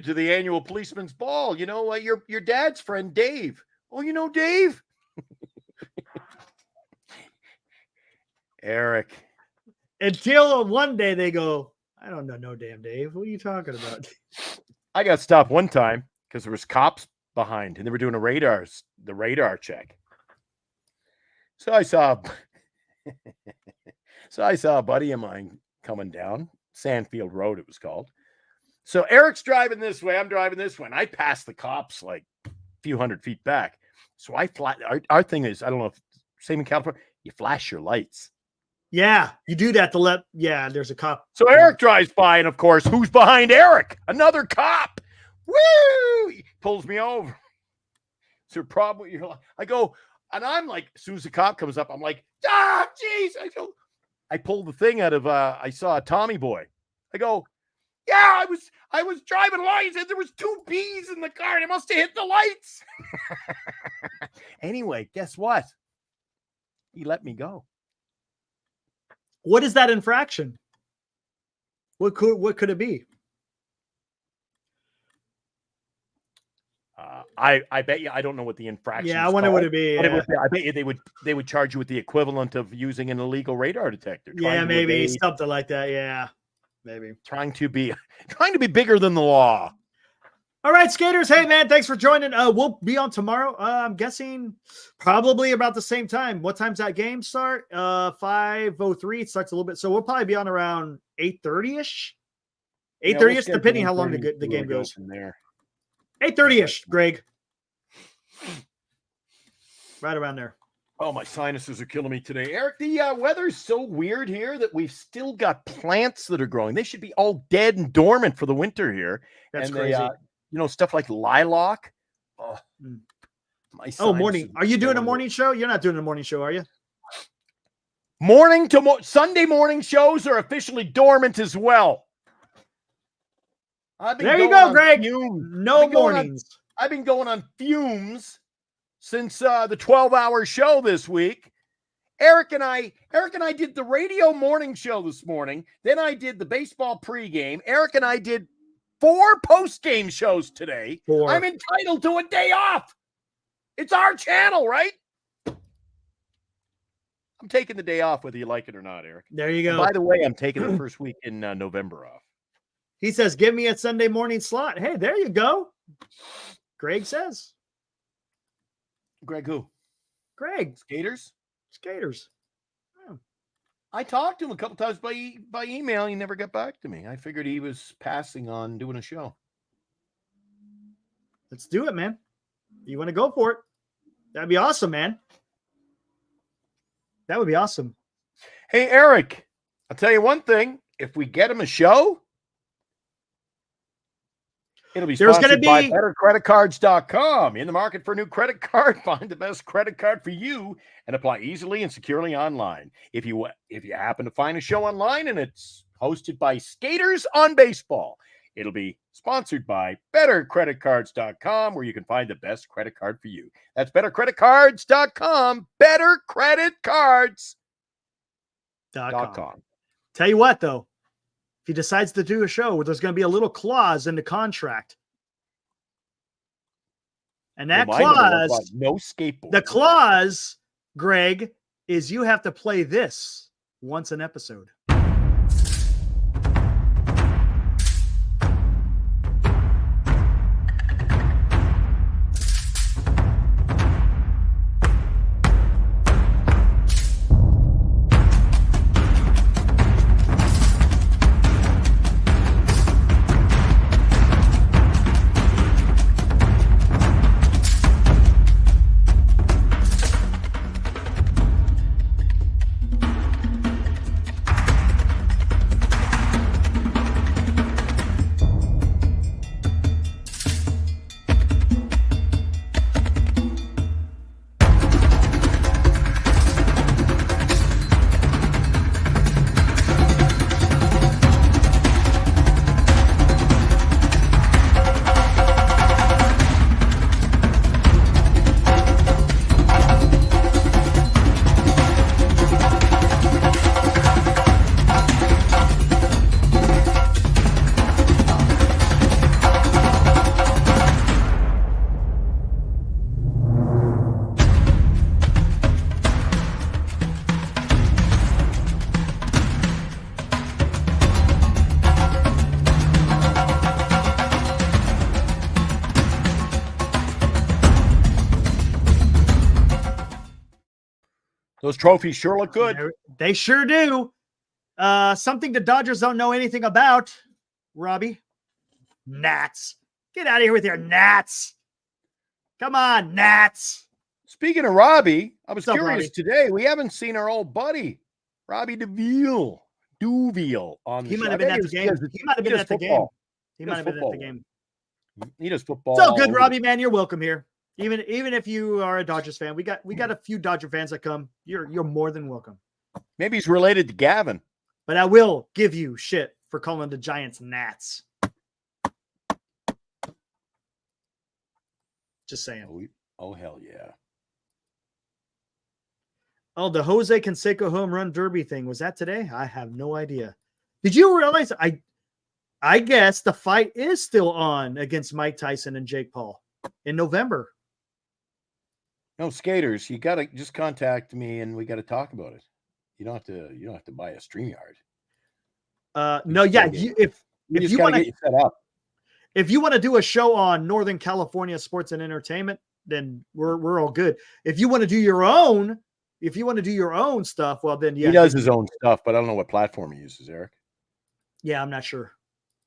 to the annual policeman's ball. You know, your dad's friend Dave. Oh, you know Dave? Eric. Until one day they go, I don't know no damn Dave. What are you talking about? I got stopped one time because there was cops behind and they were doing the radar check. So I saw a buddy of mine coming down Sandfield Road, it was called. So Eric's driving this way, I'm driving this way, and I passed the cops like a few hundred feet back. So our thing is, I don't know if same in California, you flash your lights. Yeah, you do that to there's a cop. So Eric drives by, and of course, who's behind Eric? Another cop. Woo! He pulls me over. So probably I go, and I'm like, as soon as the cop comes up, I'm like, jeez. I pulled the thing out of I saw a Tommy Boy. I go, yeah, I was driving along. He said there was 2 bees in the car, and it must have hit the lights. Anyway, guess what? He let me go. What is that infraction? What could it be? I bet you I don't know what the infraction. Yeah, I wonder what it'd be. Yeah. I bet you they would charge you with the equivalent of using an illegal radar detector. Yeah, maybe something like that. Yeah, maybe trying to be bigger than the law. All right, skaters. Hey, man, thanks for joining. We'll be on tomorrow. I'm guessing probably about the same time. What time's that game start? 5:03. It starts a little bit. So we'll probably be on around 8:30-ish. 8:30-ish, depending how long the game goes. From there. 8:30-ish, Greg. Right around there. Oh, my sinuses are killing me today. Eric, the weather's so weird here that we've still got plants that are growing. They should be all dead and dormant for the winter here. That's crazy. Stuff like lilac. Morning. Are you doing a morning show? You're not doing a morning show, are you? Sunday morning shows are officially dormant as well. There you go, Greg. No mornings. I've been going on fumes since the 12-hour show this week. Eric and I did the radio morning show this morning. Then I did the baseball pregame. Eric and I did 4 post-game shows today. 4. I'm entitled to a day off. It's our channel, right? I'm taking the day off whether you like it or not, Eric. There you go. And by the way, I'm taking the first week in November off. He says, give me a Sunday morning slot. Hey, there you go. Greg says. Greg who? Greg. Skaters. Oh. I talked to him a couple times by email. He never got back to me. I figured he was passing on doing a show. Let's do it, man. You want to go for it? That'd be awesome, man. That would be awesome. Hey, Eric, I'll tell you one thing. If we get him a show, it'll be sponsored by BetterCreditCards.com. In the market for a new credit card, find the best credit card for you and apply easily and securely online. If you happen to find a show online and it's hosted by Skaters on Baseball, it'll be sponsored by BetterCreditCards.com, where you can find the best credit card for you. That's BetterCreditCards.com. BetterCreditCards.com. Tell you what, though. If he decides to do a show, there's going to be a little clause in the contract. And that Well, my number one clause, clause, no skateboard. the clause, Greg, is you have to play this once an episode. Those trophies sure look good. They sure do. Something the Dodgers don't know anything about, Robbie. Gnats. Get out of here with your gnats. Come on, gnats. Speaking of Robbie, I was What's up, curious Robbie? today. We haven't seen our old buddy, Robbie Duville on the He show. might have I been bet at the he game. does- He might have been does at the game. football. He He might does have been at the football. game. He does football. It's all good, over- Robbie, man. You're welcome here. Even if you are a Dodgers fan, we got a few Dodger fans that come. You're more than welcome. Maybe he's related to Gavin. But I will give you shit for calling the Giants gnats. Just saying. Oh hell yeah. Oh, the Jose Canseco home run derby thing. Was that today? I have no idea. Did you realize I guess the fight is still on against Mike Tyson and Jake Paul in November. No, skaters, you gotta just contact me and we gotta talk about it. You don't have to buy a StreamYard. No, yeah. If just you gotta want get you set up. if you want to do a show on Northern California sports and entertainment, then we're all good. If you want to do your own stuff, well then yeah. He does his own stuff, but I don't know what platform he uses, Eric. Yeah, I'm not sure.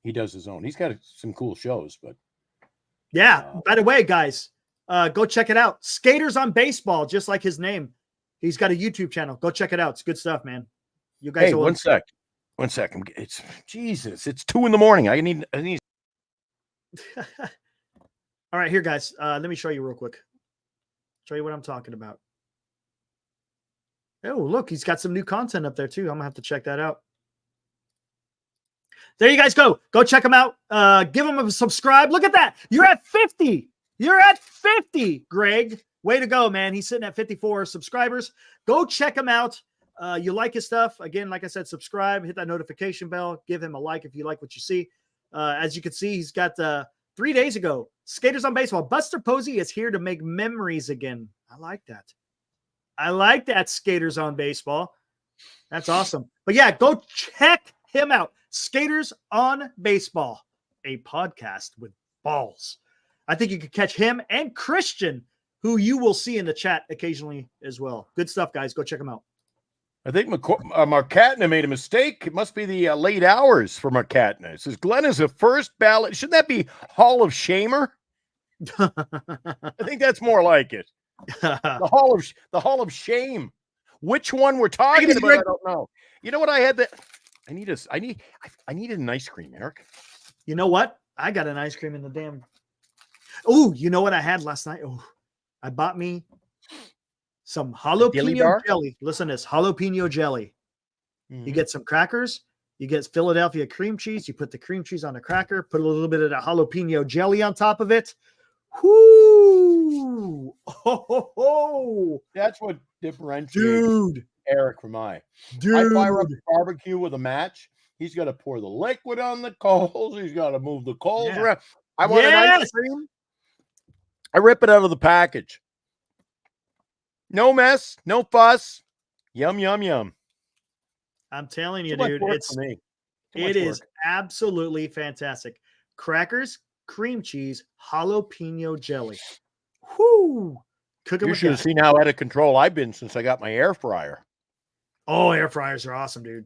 He does his own. He's got some cool shows, but Yeah. By the way, guys, go check it out. Skaters on Baseball, just like his name. He's got a YouTube channel. Go check it out. It's good stuff, man. You guys. hey, one sec. It's Jesus. It's 2 a.m. I need. All right, here, guys. Let me show you real quick. Show you what I'm talking about. Oh, look, he's got some new content up there too. I'm gonna have to check that out. There you guys go. Go check him out. Give him a subscribe. Look at that. You're at 50. You're at 50, Greg. Way to go, man. He's sitting at 54 subscribers. Go check him out. You like his stuff. Again, like I said, subscribe, hit that notification bell, give him a like if you like what you see. As you can see, he's got 3 days ago, Skaters on Baseball. Buster Posey is here to make memories again. I like that. I like that, Skaters on Baseball. That's awesome. But yeah, go check him out. Skaters on Baseball, a podcast with balls. I think you could catch him and Christian, who you will see in the chat occasionally as well. Good stuff, guys. Go check him out. I think Marcatna made a mistake. It must be the late hours for Marcatna. It says Glenn is a first ballot. Shouldn't that be Hall of Shamer? I think that's more like it. The Hall of Shame. Which one we're talking about? I don't know. You know what? I needed an ice cream, Eric. You know what? I got an ice cream in the damn. Oh, you know what I had last night? Oh, I bought me some jalapeno jelly. Listen to this jalapeno jelly. Mm-hmm. You get some crackers, you get Philadelphia cream cheese, you put the cream cheese on the cracker, put a little bit of the jalapeno jelly on top of it. Whoo! Oh. That's what differentiates Eric from I fire up the barbecue with a match. He's got to pour the liquid on the coals. He's got to move the coals around. I want an ice cream. I rip it out of the package. No mess, no fuss. Yum, yum, yum. I'm telling you, Too much dude, work for me. Too much it is work. absolutely fantastic. Crackers, cream cheese, jalapeno jelly. Whoo! Cook it You with should have that. seen how out of control I've been since I got my air fryer. Oh, air fryers are awesome, dude.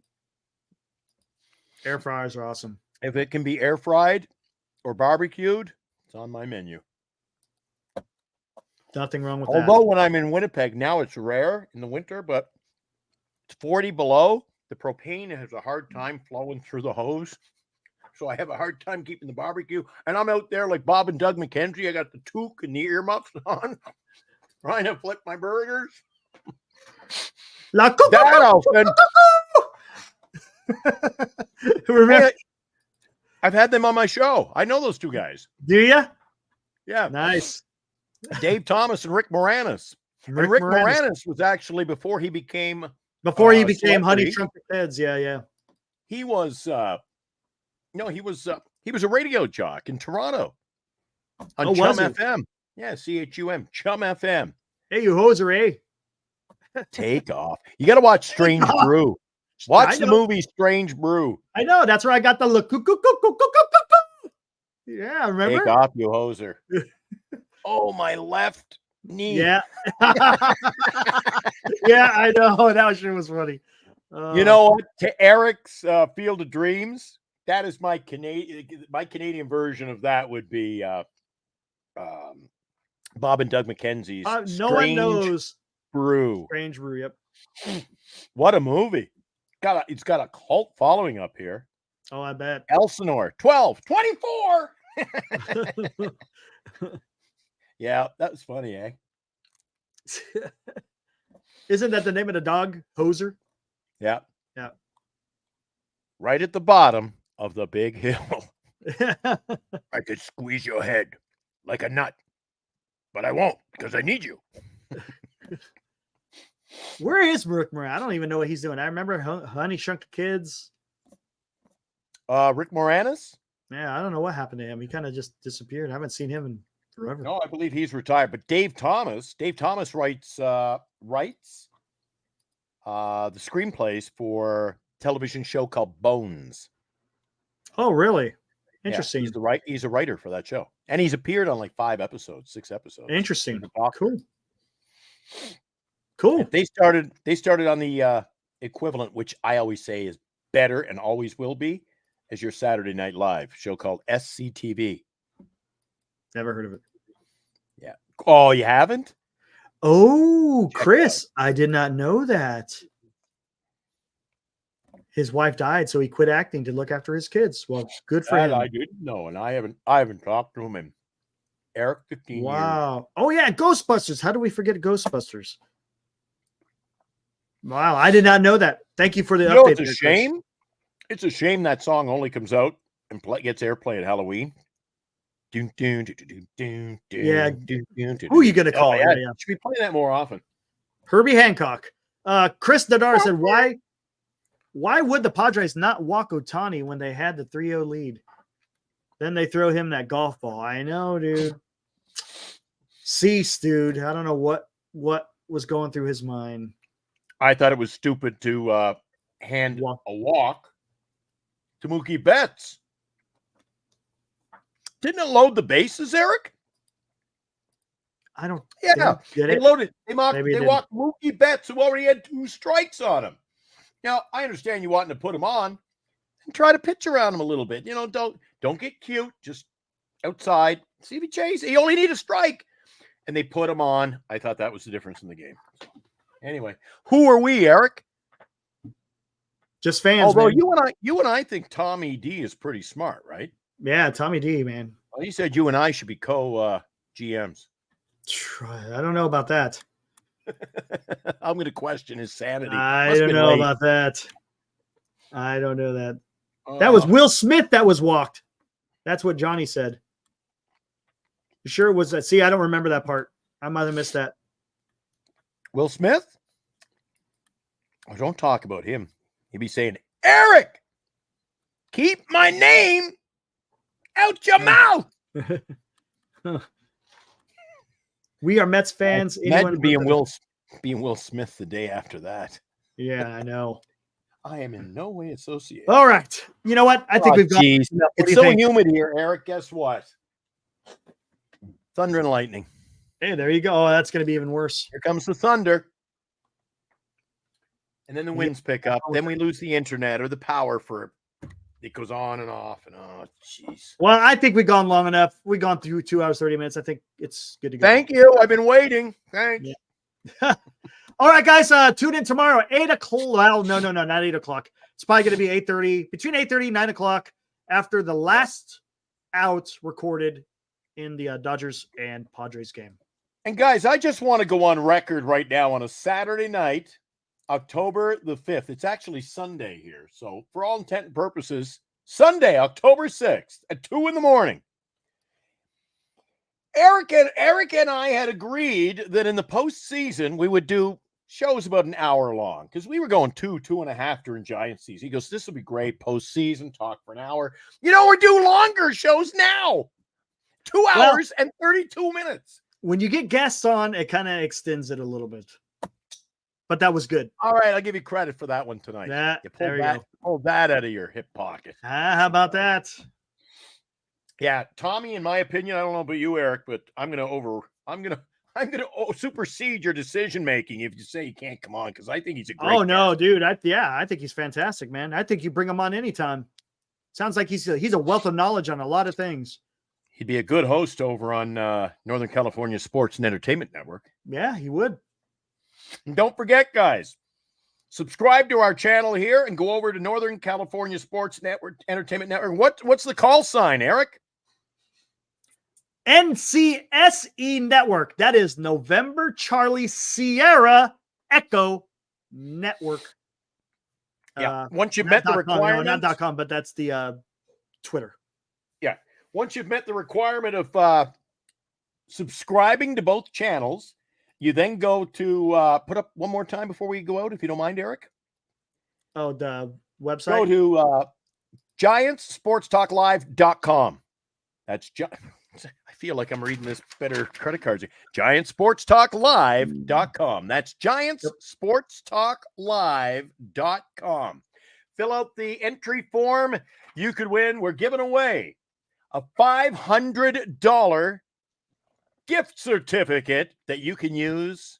Air fryers are awesome. If it can be air fried or barbecued, it's on my menu. Nothing wrong with Although when I'm in Winnipeg, now it's rare in the winter, but it's 40 below. The propane has a hard time flowing through the hose. So I have a hard time keeping the barbecue. And I'm out there like Bob and Doug McKenzie. I got the toque and the earmuffs on, trying to flip my burgers. that. Remember? Hey, I've had them on my show. I know those two guys. Do you? Yeah. Nice. Dave Thomas and Rick Moranis. Rick Moranis was actually before he became Honey Trumpet Heads. Yeah. He was he was a radio jock in Toronto on Chum FM. Yeah, CHUM, Chum FM. Hey, you hoser, eh? Take off. You got to watch Strange Brew. Watch the movie Strange Brew. I know. That's where I got the look. Yeah, remember? Take off, you hoser. Oh, my left knee. Yeah. Yeah, I know. That sure was funny. You know what? To Eric's Field of Dreams, that is my Canadian version of that would be Bob and Doug McKenzie's No one knows. Brew. Strange Brew, yep. What a movie. It's got a cult following up here. Oh, I bet. Elsinore, 12, 24. Yeah, that was funny, eh? Isn't that the name of the dog? Hoser? Yeah. Yeah. Right at the bottom of the big hill. I could squeeze your head like a nut, but I won't because I need you. Where is Rick Moranis? I don't even know what he's doing. I remember Honey Shrunk the Kids. Rick Moranis? Yeah, I don't know what happened to him. He kind of just disappeared. I haven't seen him in forever. No, I believe he's retired. But Dave Thomas writes the screenplays for a television show called Bones. Oh, really? Interesting. Yeah, he's a writer for that show. And he's appeared on like 6 episodes. Interesting. Cool. They started on the equivalent, which I always say is better and always will be, as your Saturday Night Live show called SCTV. Never heard of it. Yeah. Oh, you haven't? Oh, Chris, I did not know that. His wife died, so he quit acting to look after his kids. Well, good for him. I didn't know, and I haven't talked to him in Eric 15 years. Wow. Oh yeah, Ghostbusters. How do we forget Ghostbusters? Wow, I did not know that. Thank you for the update. It's a shame. It's a shame that song only comes out and gets airplay at Halloween. Yeah. Who are you gonna call? Oh, yeah. Should be playing that more often. Herbie Hancock. Chris Dadar said, why would the Padres not walk Ohtani when they had the 3-0 lead? Then they throw him that golf ball. I know, dude. Cease, dude. I don't know what was going through his mind. I thought it was stupid to hand a walk to Mookie Betts. Didn't it load the bases, Eric? I don't. Yeah, get they it. loaded. They walked Mookie Betts, who already had 2 strikes on him. Now I understand you wanting to put him on and try to pitch around him a little bit. You know, don't get cute. Just outside, see if he chases. He only need a strike, and they put him on. I thought that was the difference in the game. Anyway, who are we, Eric? Just fans. Although man. you and I think Tommy D is pretty smart, right? Yeah, Tommy D, man. Well, he said you and I should be GMs. I don't know about that. I'm going to question his sanity. I don't know about that. I don't know that. That was Will Smith that was walked. That's what Johnny said. You sure it was that? See, I don't remember that part. I might have missed that. Will Smith? Oh, don't talk about him. He'd be saying, Eric, keep my name out your mouth. We are Mets fans. Imagine being Will Smith the day after that. Yeah, I know. I am in no way associated. All right. You know what? I think we've got. It's so humid here, Eric. Guess what? Thunder and lightning. Hey, there you go. Oh, that's going to be even worse. Here comes the thunder. And then the winds pick up. Then we lose the internet or the power for it goes on and off. And oh, jeez. Well, I think we've gone long enough. We've gone through 2 hours, 30 minutes. I think it's good to go. Thank you. I've been waiting. Thanks. Yeah. All right, guys. Tune in tomorrow, 8 o'clock. Well, no, not 8 o'clock. It's probably going to be 8:30, between 8:30 and 9 o'clock after the last out recorded in the Dodgers and Padres game. And guys, I just want to go on record right now on a Saturday night, October the 5th. It's actually Sunday here. So for all intent and purposes, Sunday, October 6th at 2 in the morning. Eric and I had agreed that in the postseason, we would do shows about an hour long because we were going 2.5 during Giants season. He goes, this will be great. Postseason, talk for an hour. We're doing longer shows now. 2 hours and 32 minutes. When you get guests on, it kind of extends it a little bit. But that was good. All right, I'll give you credit for that one tonight. Pull that out of your hip pocket. How about that? Yeah, Tommy, in my opinion, I don't know about you, Eric, but I'm gonna supersede your decision making if you say he can't come on because I think he's a great. Oh no, guest. Dude! I think he's fantastic, man. I think you bring him on anytime. Sounds like he's a wealth of knowledge on a lot of things. He'd be a good host over on Northern California Sports and Entertainment Network. Yeah, he would. And don't forget, guys, subscribe to our channel here and go over to Northern California Sports Network, Entertainment Network. What's the call sign, Eric? NCSE Network. That is November Charlie Sierra Echo Network. Yeah. Once you've met the requirement. No, not .com, but that's the Twitter. Yeah. Once you've met the requirement of subscribing to both channels, you then go to put up one more time before we go out, if you don't mind, Eric. Oh, the website? Go to GiantsSportsTalkLive.com. That's I feel like I'm reading this better credit cards. GiantsSportsTalkLive.com. That's GiantsSportsTalkLive.com. Fill out the entry form. You could win. We're giving away a $500 gift certificate that you can use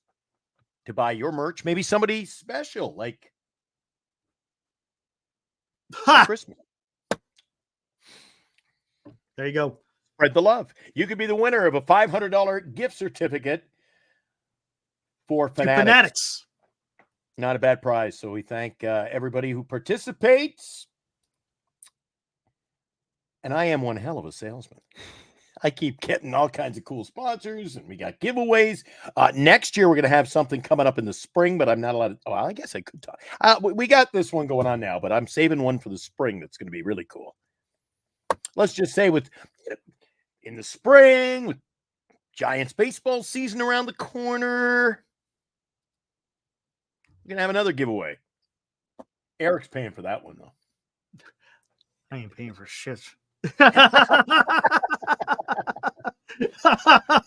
to buy your merch. Maybe somebody special like Christmas. There you go. Spread the love. You could be the winner of a $500 gift certificate for Fanatics. Not a bad prize. So we thank everybody who participates. And I am one hell of a salesman. I keep getting all kinds of cool sponsors, and we got giveaways. Next year, we're going to have something coming up in the spring, but I'm not allowed to. Oh, I guess I could talk. We got this one going on now, but I'm saving one for the spring that's going to be really cool. Let's just say in the spring, with Giants baseball season around the corner, we're going to have another giveaway. Eric's paying for that one, though. I ain't paying for shit. All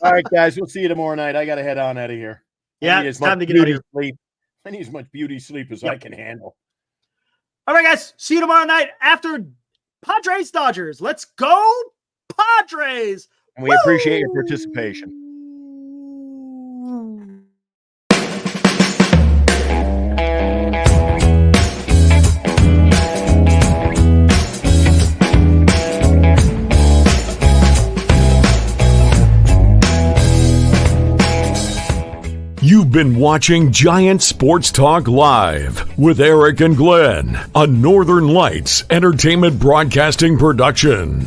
right, guys, we'll see you tomorrow night. I got to head on out of here. Yeah, it's time to get out of here. Sleep. I need as much beauty sleep as I can handle. All right, guys, see you tomorrow night after Padres Dodgers. Let's go, Padres. And we appreciate your participation. You've been watching Giant Sports Talk Live with Eric and Glenn, a Northern Lights Entertainment Broadcasting production.